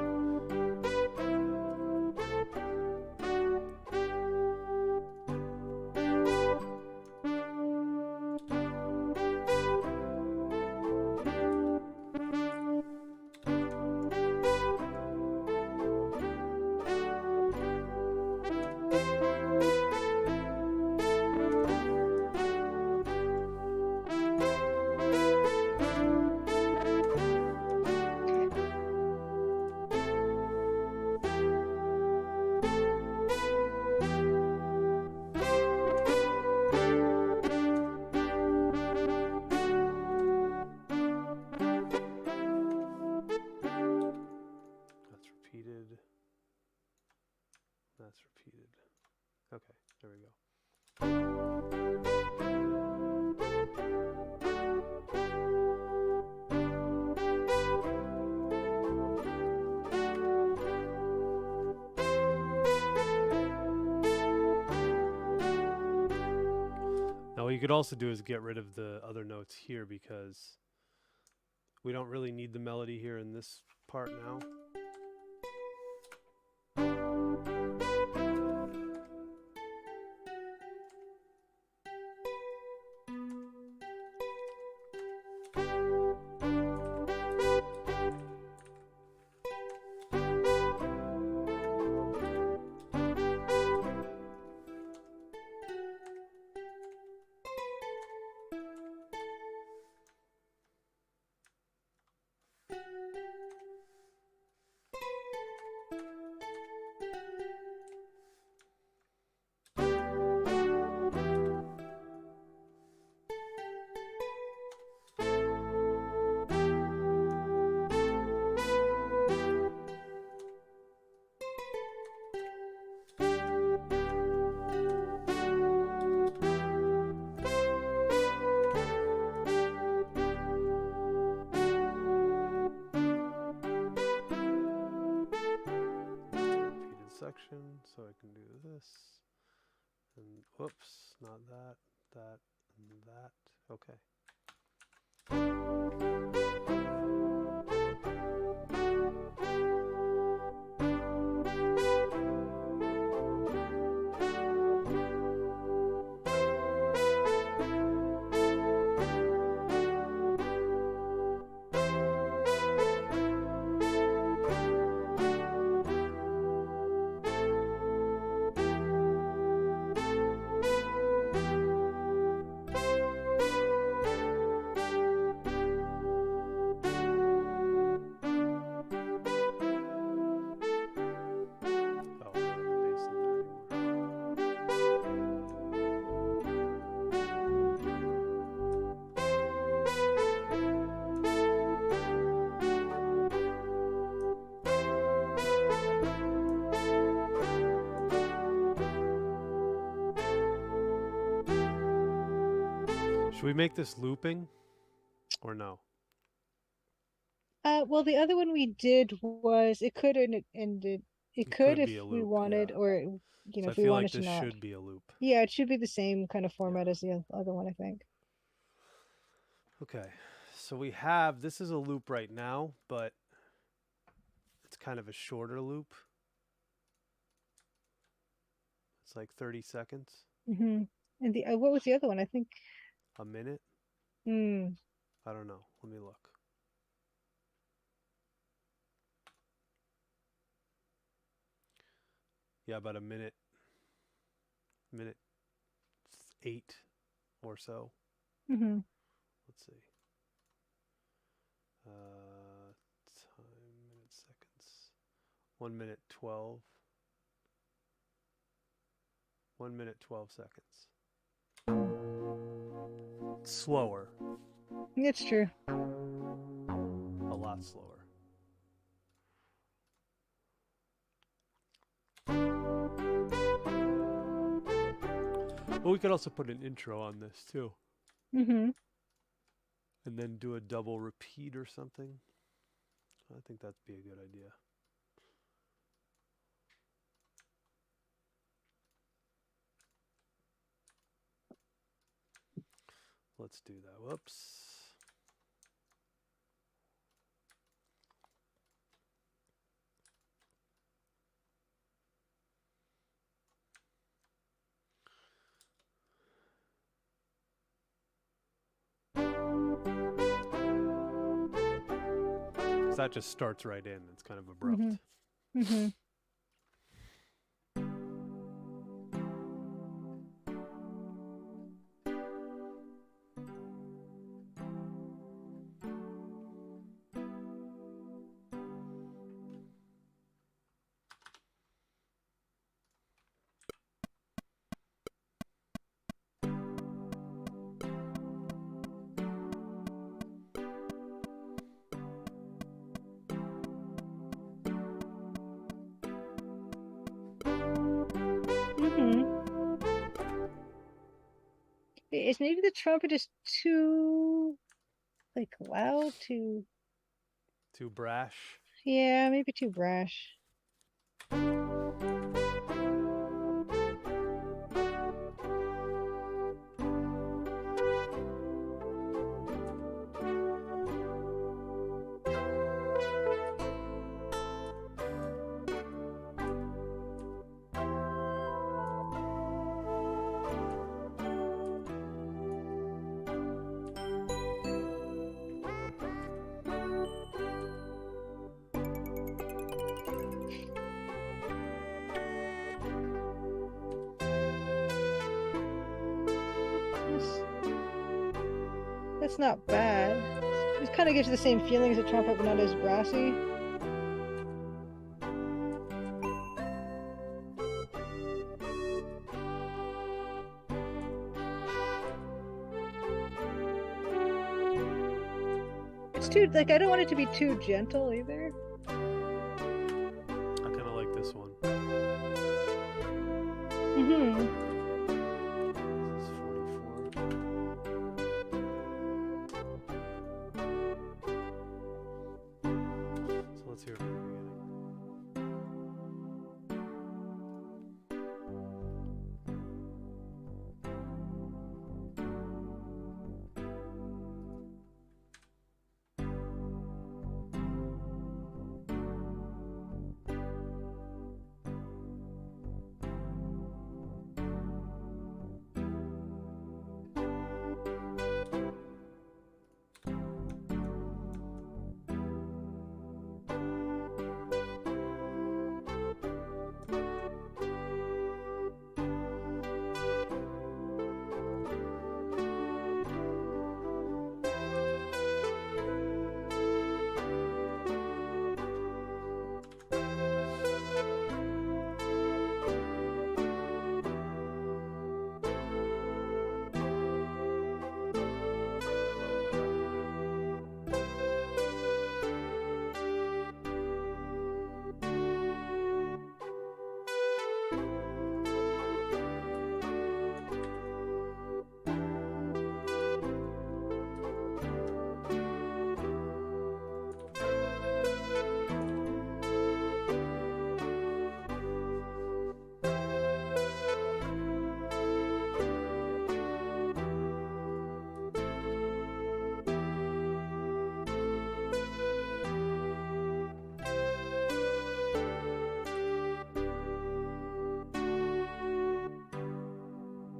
[SPEAKER 3] That's repeated. Okay, there we go. Now what you could also do is get rid of the other notes here because we don't really need the melody here in this part now. And whoops, not that, that, and that. Okay. Oh, I don't have a bass in there anymore. Should we make this looping or no?
[SPEAKER 1] Well, the other one we did was it could end it. It
[SPEAKER 3] It
[SPEAKER 1] could
[SPEAKER 3] could
[SPEAKER 1] if
[SPEAKER 3] be a
[SPEAKER 1] we
[SPEAKER 3] loop,
[SPEAKER 1] wanted,
[SPEAKER 3] yeah.
[SPEAKER 1] or you know,
[SPEAKER 3] So I
[SPEAKER 1] if we
[SPEAKER 3] feel like
[SPEAKER 1] wanted to
[SPEAKER 3] this
[SPEAKER 1] not.
[SPEAKER 3] should be a loop.
[SPEAKER 1] Yeah, it should be the same kind of format
[SPEAKER 3] Yeah.
[SPEAKER 1] as the other one, I think.
[SPEAKER 3] Okay. So we have, this is a loop right now, but it's kind of a shorter loop. It's like 30 seconds,
[SPEAKER 1] Mm-hmm. And the what was the other one? I think.
[SPEAKER 3] a minute.
[SPEAKER 1] Hmm.
[SPEAKER 3] I don't know. Let me look. Yeah, about a minute, minute 8 or so.
[SPEAKER 1] Mm-hmm.
[SPEAKER 3] Let's see. Time, minute, seconds. 1 minute 12. 1 minute 12 seconds. Slower.
[SPEAKER 1] It's true.
[SPEAKER 3] A lot slower. But we could also put an intro on this too.
[SPEAKER 1] Mm-hmm.
[SPEAKER 3] And then do a double repeat or something. I think that'd be a good idea. Let's do that. Whoops. Because that just starts right in. It's kind of abrupt.
[SPEAKER 1] Mm-hmm. Mm-hmm. Mm-hmm. Is maybe the trumpet is too like loud, too
[SPEAKER 3] Too brash.
[SPEAKER 1] yeah, maybe too brash. That's not bad. It kind of gives you the same feeling as a trumpet, but not as brassy. It's too like I don't want it to be too gentle either.
[SPEAKER 3] I kind of like this one.
[SPEAKER 1] Mm-hmm.
[SPEAKER 3] This is 44. So let's hear it from the beginning.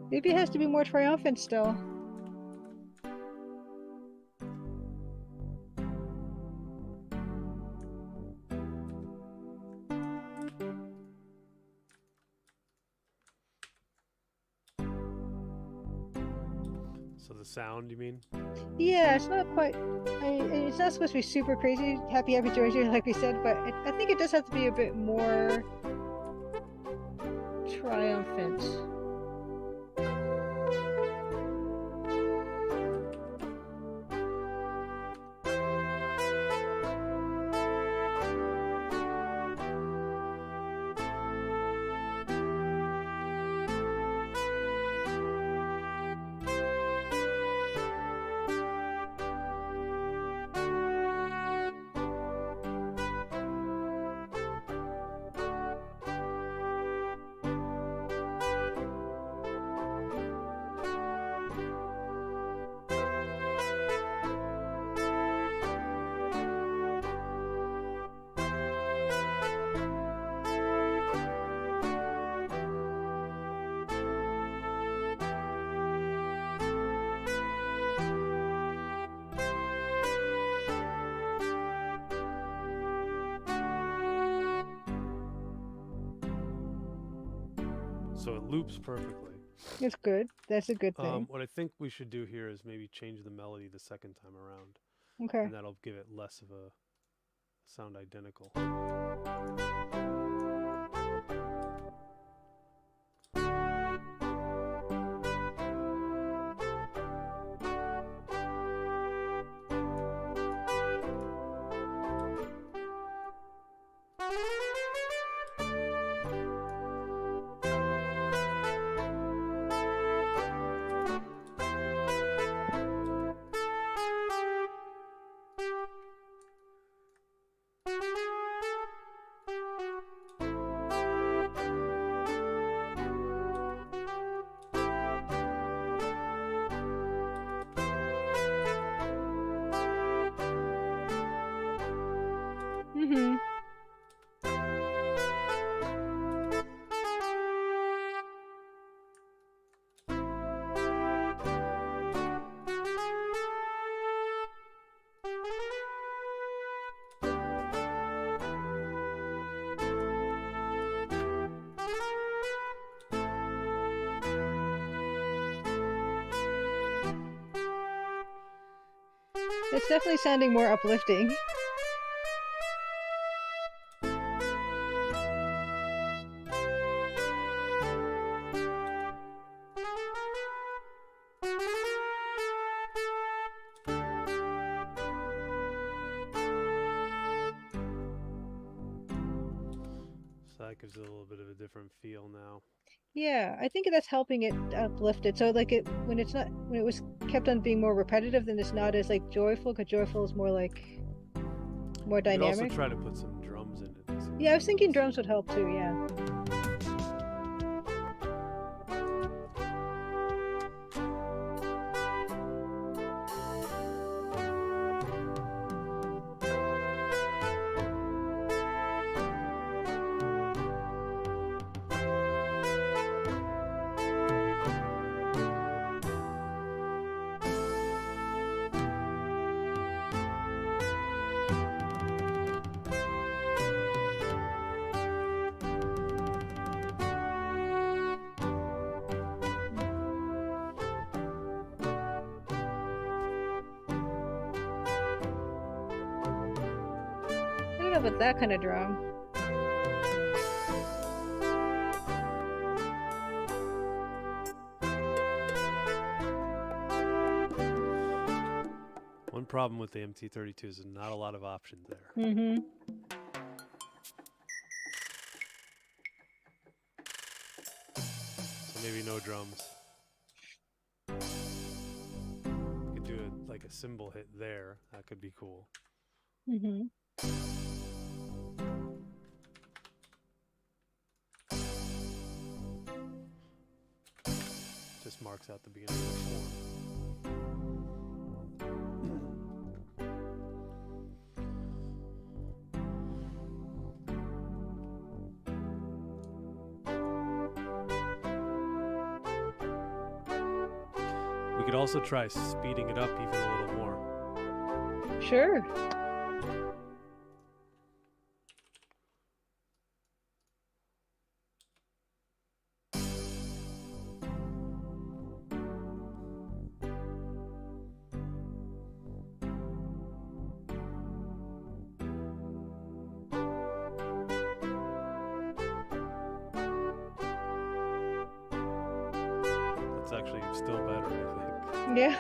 [SPEAKER 1] Maybe it has to be more triumphant still.
[SPEAKER 3] So the sound, you mean?
[SPEAKER 1] Yeah, it's not quite. It's not supposed to be super crazy, happy, happy Georgia, like we said, but I think it does have to be a bit more triumphant.
[SPEAKER 3] So it loops perfectly.
[SPEAKER 1] It's good. That's a good thing.
[SPEAKER 3] What I think we should do here is maybe change the melody the second time around,
[SPEAKER 1] Okay.
[SPEAKER 3] and that'll give it less of a sound identical.
[SPEAKER 1] Mm-hmm. It's definitely sounding more uplifting.
[SPEAKER 3] So that gives it a little bit of a different feel now.
[SPEAKER 1] Yeah, I think that's helping it uplift it. So like when it was kept on being more repetitive, then it's not as like joyful, because joyful is more like more
[SPEAKER 3] You could also
[SPEAKER 1] dynamic.
[SPEAKER 3] try to put some drums in it.
[SPEAKER 1] Yeah, I was thinking drums would help too, yeah. I don't know about that kind of drum.
[SPEAKER 3] One problem with the MT32 is there's not a lot of options there.
[SPEAKER 1] Mm-hmm.
[SPEAKER 3] So maybe no drums. You could do like a cymbal hit there. That could be cool.
[SPEAKER 1] Mm-hmm.
[SPEAKER 3] Just marks out the beginning of the form. could also try speeding it up even a little more.
[SPEAKER 1] Sure.
[SPEAKER 3] That's actually still better, I think.
[SPEAKER 1] Yeah.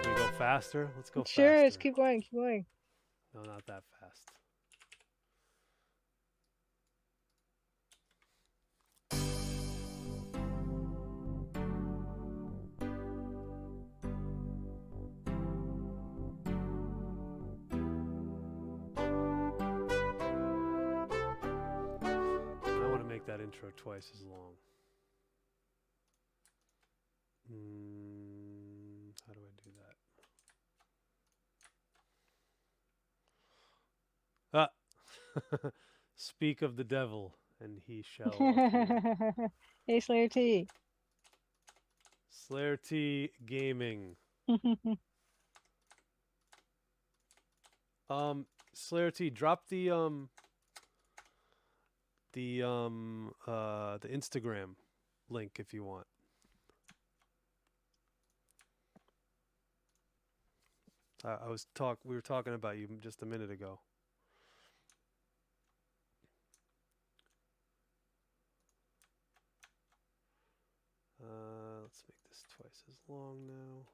[SPEAKER 3] Should we go faster? Let's go
[SPEAKER 1] Sure, let's
[SPEAKER 3] faster.
[SPEAKER 1] keep going, keep going.
[SPEAKER 3] No, not that fast. I want to make that intro twice as long. How do I do that? Ah! Speak of the devil, and he shall appear.
[SPEAKER 1] Hey, Slayer T.
[SPEAKER 3] Slayer T Gaming. Slayer T, drop the Instagram link if you want. We were talking about you just a minute ago. Let's make this twice as long now.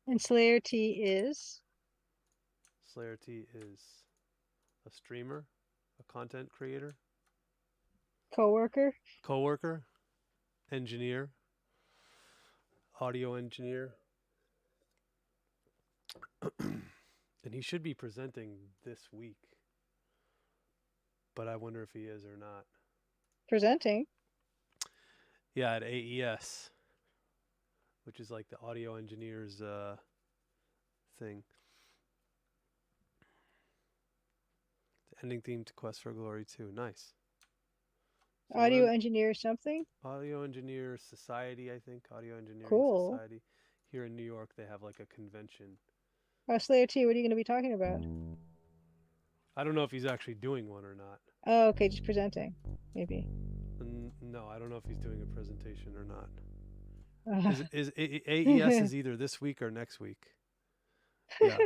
[SPEAKER 1] And Slayer T is?
[SPEAKER 3] Slayer T is a streamer, a content creator,
[SPEAKER 1] Coworker?
[SPEAKER 3] coworker, engineer, audio engineer. And he should be presenting this week. But I wonder if he is or not.
[SPEAKER 1] Presenting?
[SPEAKER 3] Yeah, at AES, which is like the audio engineers thing. The ending theme to Quest for Glory 2. Nice. So
[SPEAKER 1] Audio
[SPEAKER 3] we're in
[SPEAKER 1] engineer something?
[SPEAKER 3] Audio Engineer Society, I think. Audio Engineering
[SPEAKER 1] Cool.
[SPEAKER 3] Society. Here in New York, they have like a convention.
[SPEAKER 1] Slayer T, what are you going to be talking about?
[SPEAKER 3] I don't know if he's actually doing one or not.
[SPEAKER 1] Oh, okay, just presenting, maybe.
[SPEAKER 3] No, I don't know if he's doing a presentation or not.
[SPEAKER 1] Uh,
[SPEAKER 3] AES is either this week or next week. Yeah.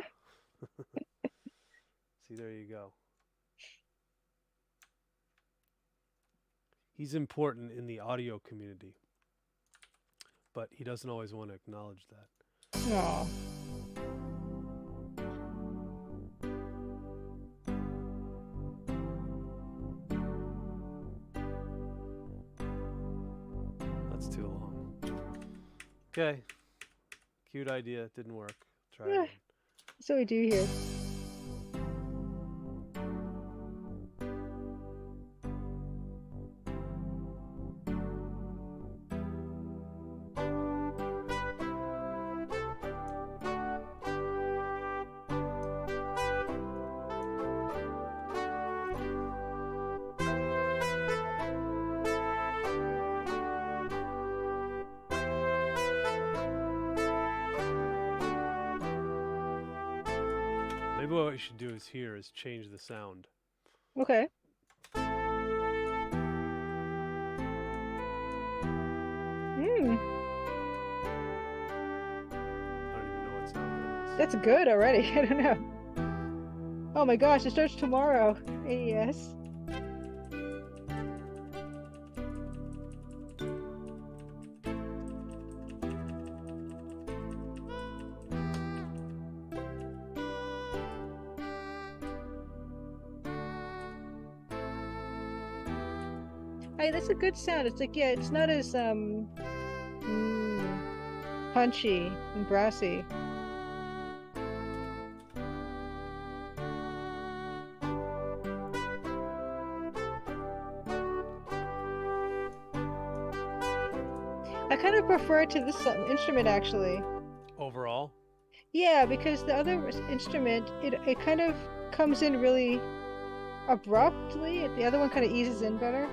[SPEAKER 3] See, there you go. He's important in the audio community, but he doesn't always want to acknowledge that.
[SPEAKER 1] Aw.
[SPEAKER 3] That's too long. Okay. Cute idea. Didn't work. Try
[SPEAKER 1] Yeah.
[SPEAKER 3] again.
[SPEAKER 1] That's what we do here.
[SPEAKER 3] Maybe what we should do is here is change the sound.
[SPEAKER 1] Okay. Hmm,
[SPEAKER 3] I don't even know what sound that is.
[SPEAKER 1] that's good already. I don't know. Oh my gosh, it starts tomorrow. AES. Hey, that's a good sound. It's like, yeah, it's not as punchy and brassy. I kind of prefer it to this instrument actually.
[SPEAKER 3] Overall?
[SPEAKER 1] Yeah, because the other instrument, it kind of comes in really abruptly. The other one kind of eases in better.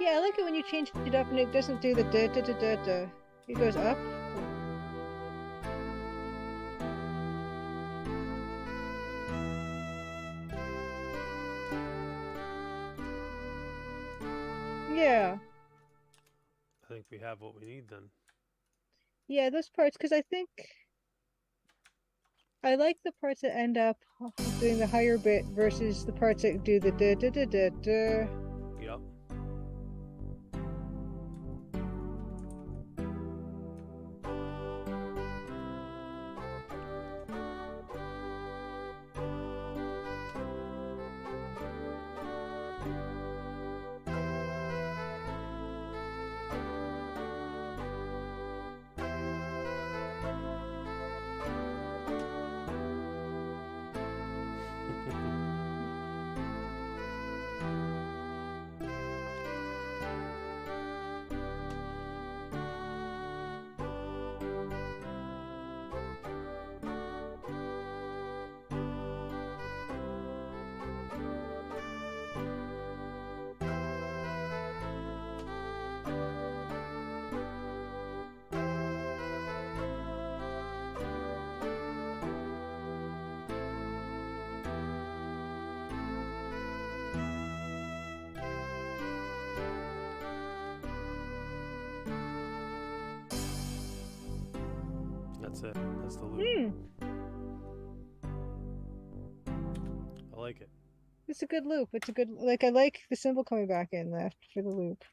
[SPEAKER 1] Yeah, I like it when you change it up and it doesn't do the da da da da da. It goes up. Yeah.
[SPEAKER 3] I think we have what we need then.
[SPEAKER 1] Yeah, those parts, because I think I like the parts that end up doing the higher bit versus the parts that do the da da da da da.
[SPEAKER 3] Yep. That's it. That's the loop.
[SPEAKER 1] Hmm,
[SPEAKER 3] I like it.
[SPEAKER 1] it's a good loop. It's a good like I like the symbol coming back in that for the loop.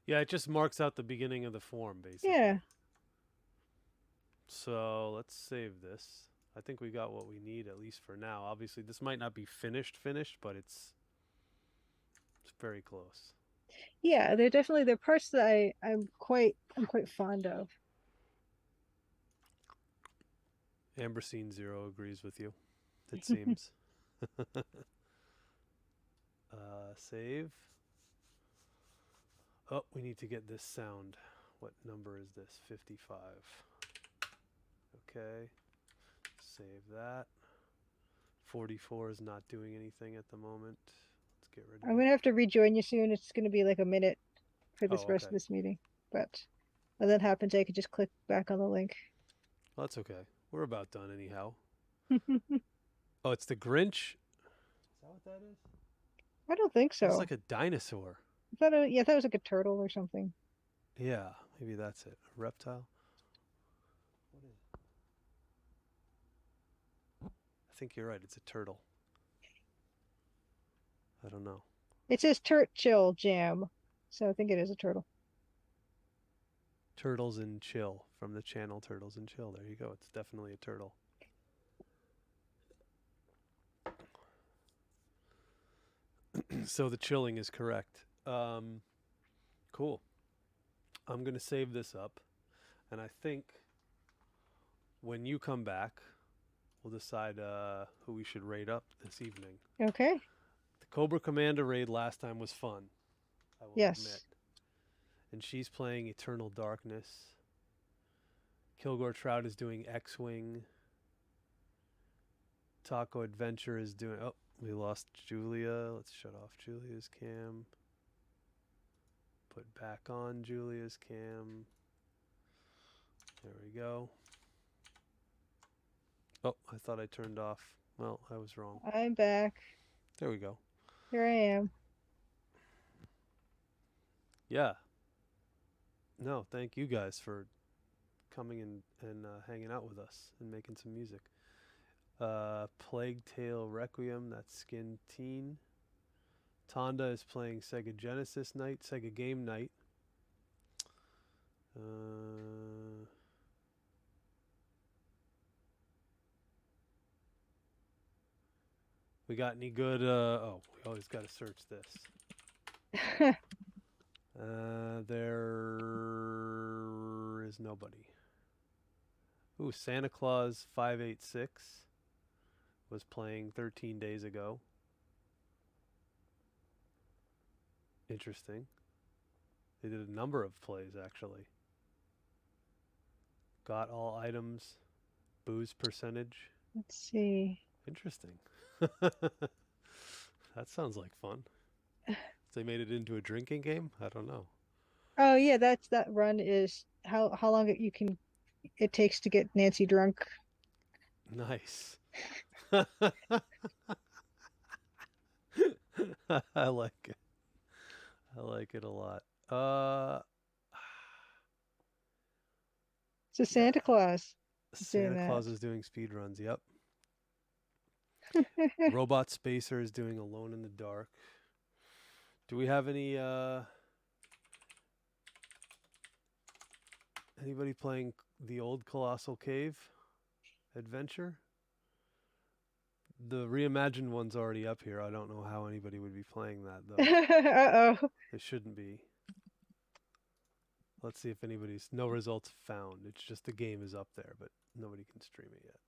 [SPEAKER 3] Yeah, it just marks out the beginning of the form, basically.
[SPEAKER 1] Yeah.
[SPEAKER 3] So let's save this. I think we got what we need, at least for now. Obviously, this might not be finished, but it's very close.
[SPEAKER 1] Yeah, they're parts that I'm quite fond of.
[SPEAKER 3] Ambersine Zero agrees with you, it seems. Save. Oh, we need to get this sound. What number is this? 55. Okay. Save that. 44 is not doing anything at the moment. Let's get rid of
[SPEAKER 1] I'm
[SPEAKER 3] it.
[SPEAKER 1] gonna have to rejoin you soon. It's gonna be like a minute for this
[SPEAKER 3] Oh,
[SPEAKER 1] rest of
[SPEAKER 3] okay.
[SPEAKER 1] this meeting. But when that happens, I can just click back on the link.
[SPEAKER 3] Well, that's okay. We're about done anyhow. Oh, it's the Grinch? Is that what that is?
[SPEAKER 1] I don't think
[SPEAKER 3] Looks
[SPEAKER 1] so.
[SPEAKER 3] like a dinosaur.
[SPEAKER 1] Yeah, I thought it was like a turtle or something.
[SPEAKER 3] Yeah, maybe that's it. A reptile? What is it? I think you're right. It's a turtle. I don't know.
[SPEAKER 1] It says Chill Jam, so I think it is a turtle.
[SPEAKER 3] Turtles and Chill from the channel Turtles and Chill. There you go. It's definitely a turtle. So the chilling is correct. Cool. I'm going to save this up. And I think when you come back, we'll decide who we should raid up this evening.
[SPEAKER 1] Okay.
[SPEAKER 3] The Cobra Commander raid last time was fun, I will
[SPEAKER 1] Yes.
[SPEAKER 3] admit. And she's playing Eternal Darkness. Kilgore Trout is doing X-Wing. Taco Adventure is doing... Oh, we lost Julia. Let's shut off Julia's cam. Put back on Julia's cam. There we go. Oh, I thought I turned off. Well, I was wrong.
[SPEAKER 1] I'm back.
[SPEAKER 3] There we go.
[SPEAKER 1] Here I am.
[SPEAKER 3] Yeah. No, thank you guys for coming and hanging out with us and making some music. Plague Tale Requiem, that's Skin Teen. Tonda is playing Sega Genesis Night, Sega Game Night. We got any good, oh, we always got to search this. There is nobody. Ooh, Santa Claus 586 was playing 13 days ago. Interesting. They did a number of plays, actually. Got all items. Booze percentage.
[SPEAKER 1] Let's see.
[SPEAKER 3] Interesting. That sounds like fun. They made it into a drinking game? I don't know.
[SPEAKER 1] Oh yeah, that run is how long it takes to get Nancy drunk.
[SPEAKER 3] Nice. I like it. I like it a lot. Uh
[SPEAKER 1] So
[SPEAKER 3] yeah.
[SPEAKER 1] Santa Claus is doing
[SPEAKER 3] Santa
[SPEAKER 1] that.
[SPEAKER 3] Claus is doing speed runs. Yep. Robot Spacer is doing Alone in the Dark. Do we have anybody playing the old Colossal Cave adventure? The reimagined one's already up here. I don't know how anybody would be playing that though.
[SPEAKER 1] Uh-oh.
[SPEAKER 3] It shouldn't be. Let's see if anybody's no results found. It's just the game is up there, but nobody can stream it yet.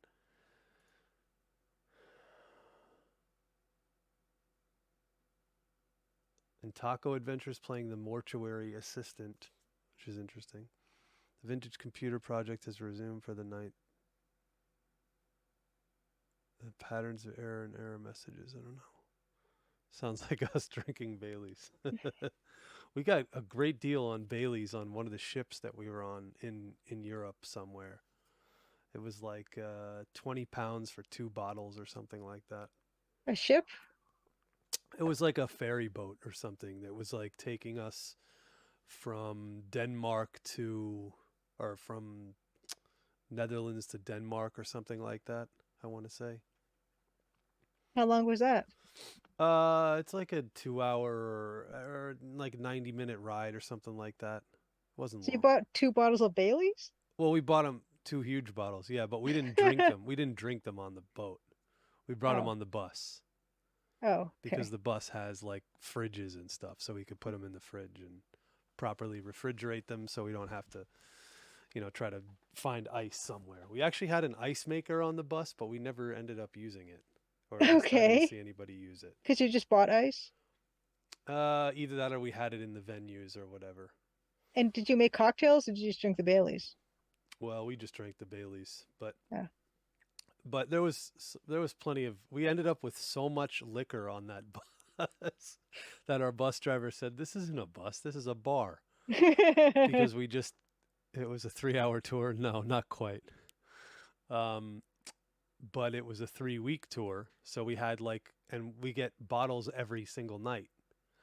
[SPEAKER 3] And Taco Adventures playing the Mortuary Assistant, which is interesting. The Vintage Computer Project has resumed for the night. The patterns of error and error messages. I don't know. Sounds like us drinking Bailey's. We got a great deal on Bailey's on one of the ships that we were on in Europe somewhere. It was like 20 pounds for 2 bottles or something like that.
[SPEAKER 1] A ship?
[SPEAKER 3] It was like a ferry boat or something that was like taking us from Denmark to, or from Netherlands to Denmark or something like that, I want to say.
[SPEAKER 1] How long was that?
[SPEAKER 3] It's like a 2 hour or like 90-minute ride or something like that. It wasn't
[SPEAKER 1] So you
[SPEAKER 3] long.
[SPEAKER 1] bought 2 bottles of Bailey's?
[SPEAKER 3] Well, we bought them 2 huge bottles, yeah, but we didn't drink them. We didn't drink them on the boat. We brought them
[SPEAKER 1] Oh.
[SPEAKER 3] on the bus
[SPEAKER 1] Oh,
[SPEAKER 3] because
[SPEAKER 1] okay.
[SPEAKER 3] the bus has like fridges and stuff, so we could put them in the fridge and properly refrigerate them, so we don't have to, try to find ice somewhere. We actually had an ice maker on the bus, but we never ended up using it, or at least I didn't
[SPEAKER 1] Okay.
[SPEAKER 3] see anybody use it.
[SPEAKER 1] Because you just bought ice?
[SPEAKER 3] Either that or we had it in the venues or whatever.
[SPEAKER 1] And did you make cocktails or did you just drink the Bailey's?
[SPEAKER 3] Well, we just drank the Baileys, but
[SPEAKER 1] Yeah.
[SPEAKER 3] there was plenty of. We ended up with so much liquor on that bus that our bus driver said, "This isn't a bus. This is a bar." Because it was a 3 hour tour. No, not quite. Um, but it was a 3 week tour, so we had and we get bottles every single night.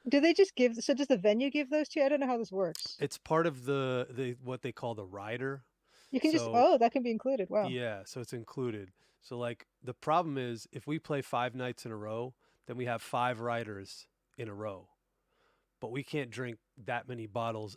[SPEAKER 1] Do they just give, so does the venue give those to you? I don't know how this works.
[SPEAKER 3] It's part of the what they call the rider.
[SPEAKER 1] You can just,
[SPEAKER 3] So
[SPEAKER 1] oh, that can be included. Wow.
[SPEAKER 3] yeah, so it's included. So the problem is if we play 5 nights in a row, then we have 5 riders in a row. But we can't drink that many bottles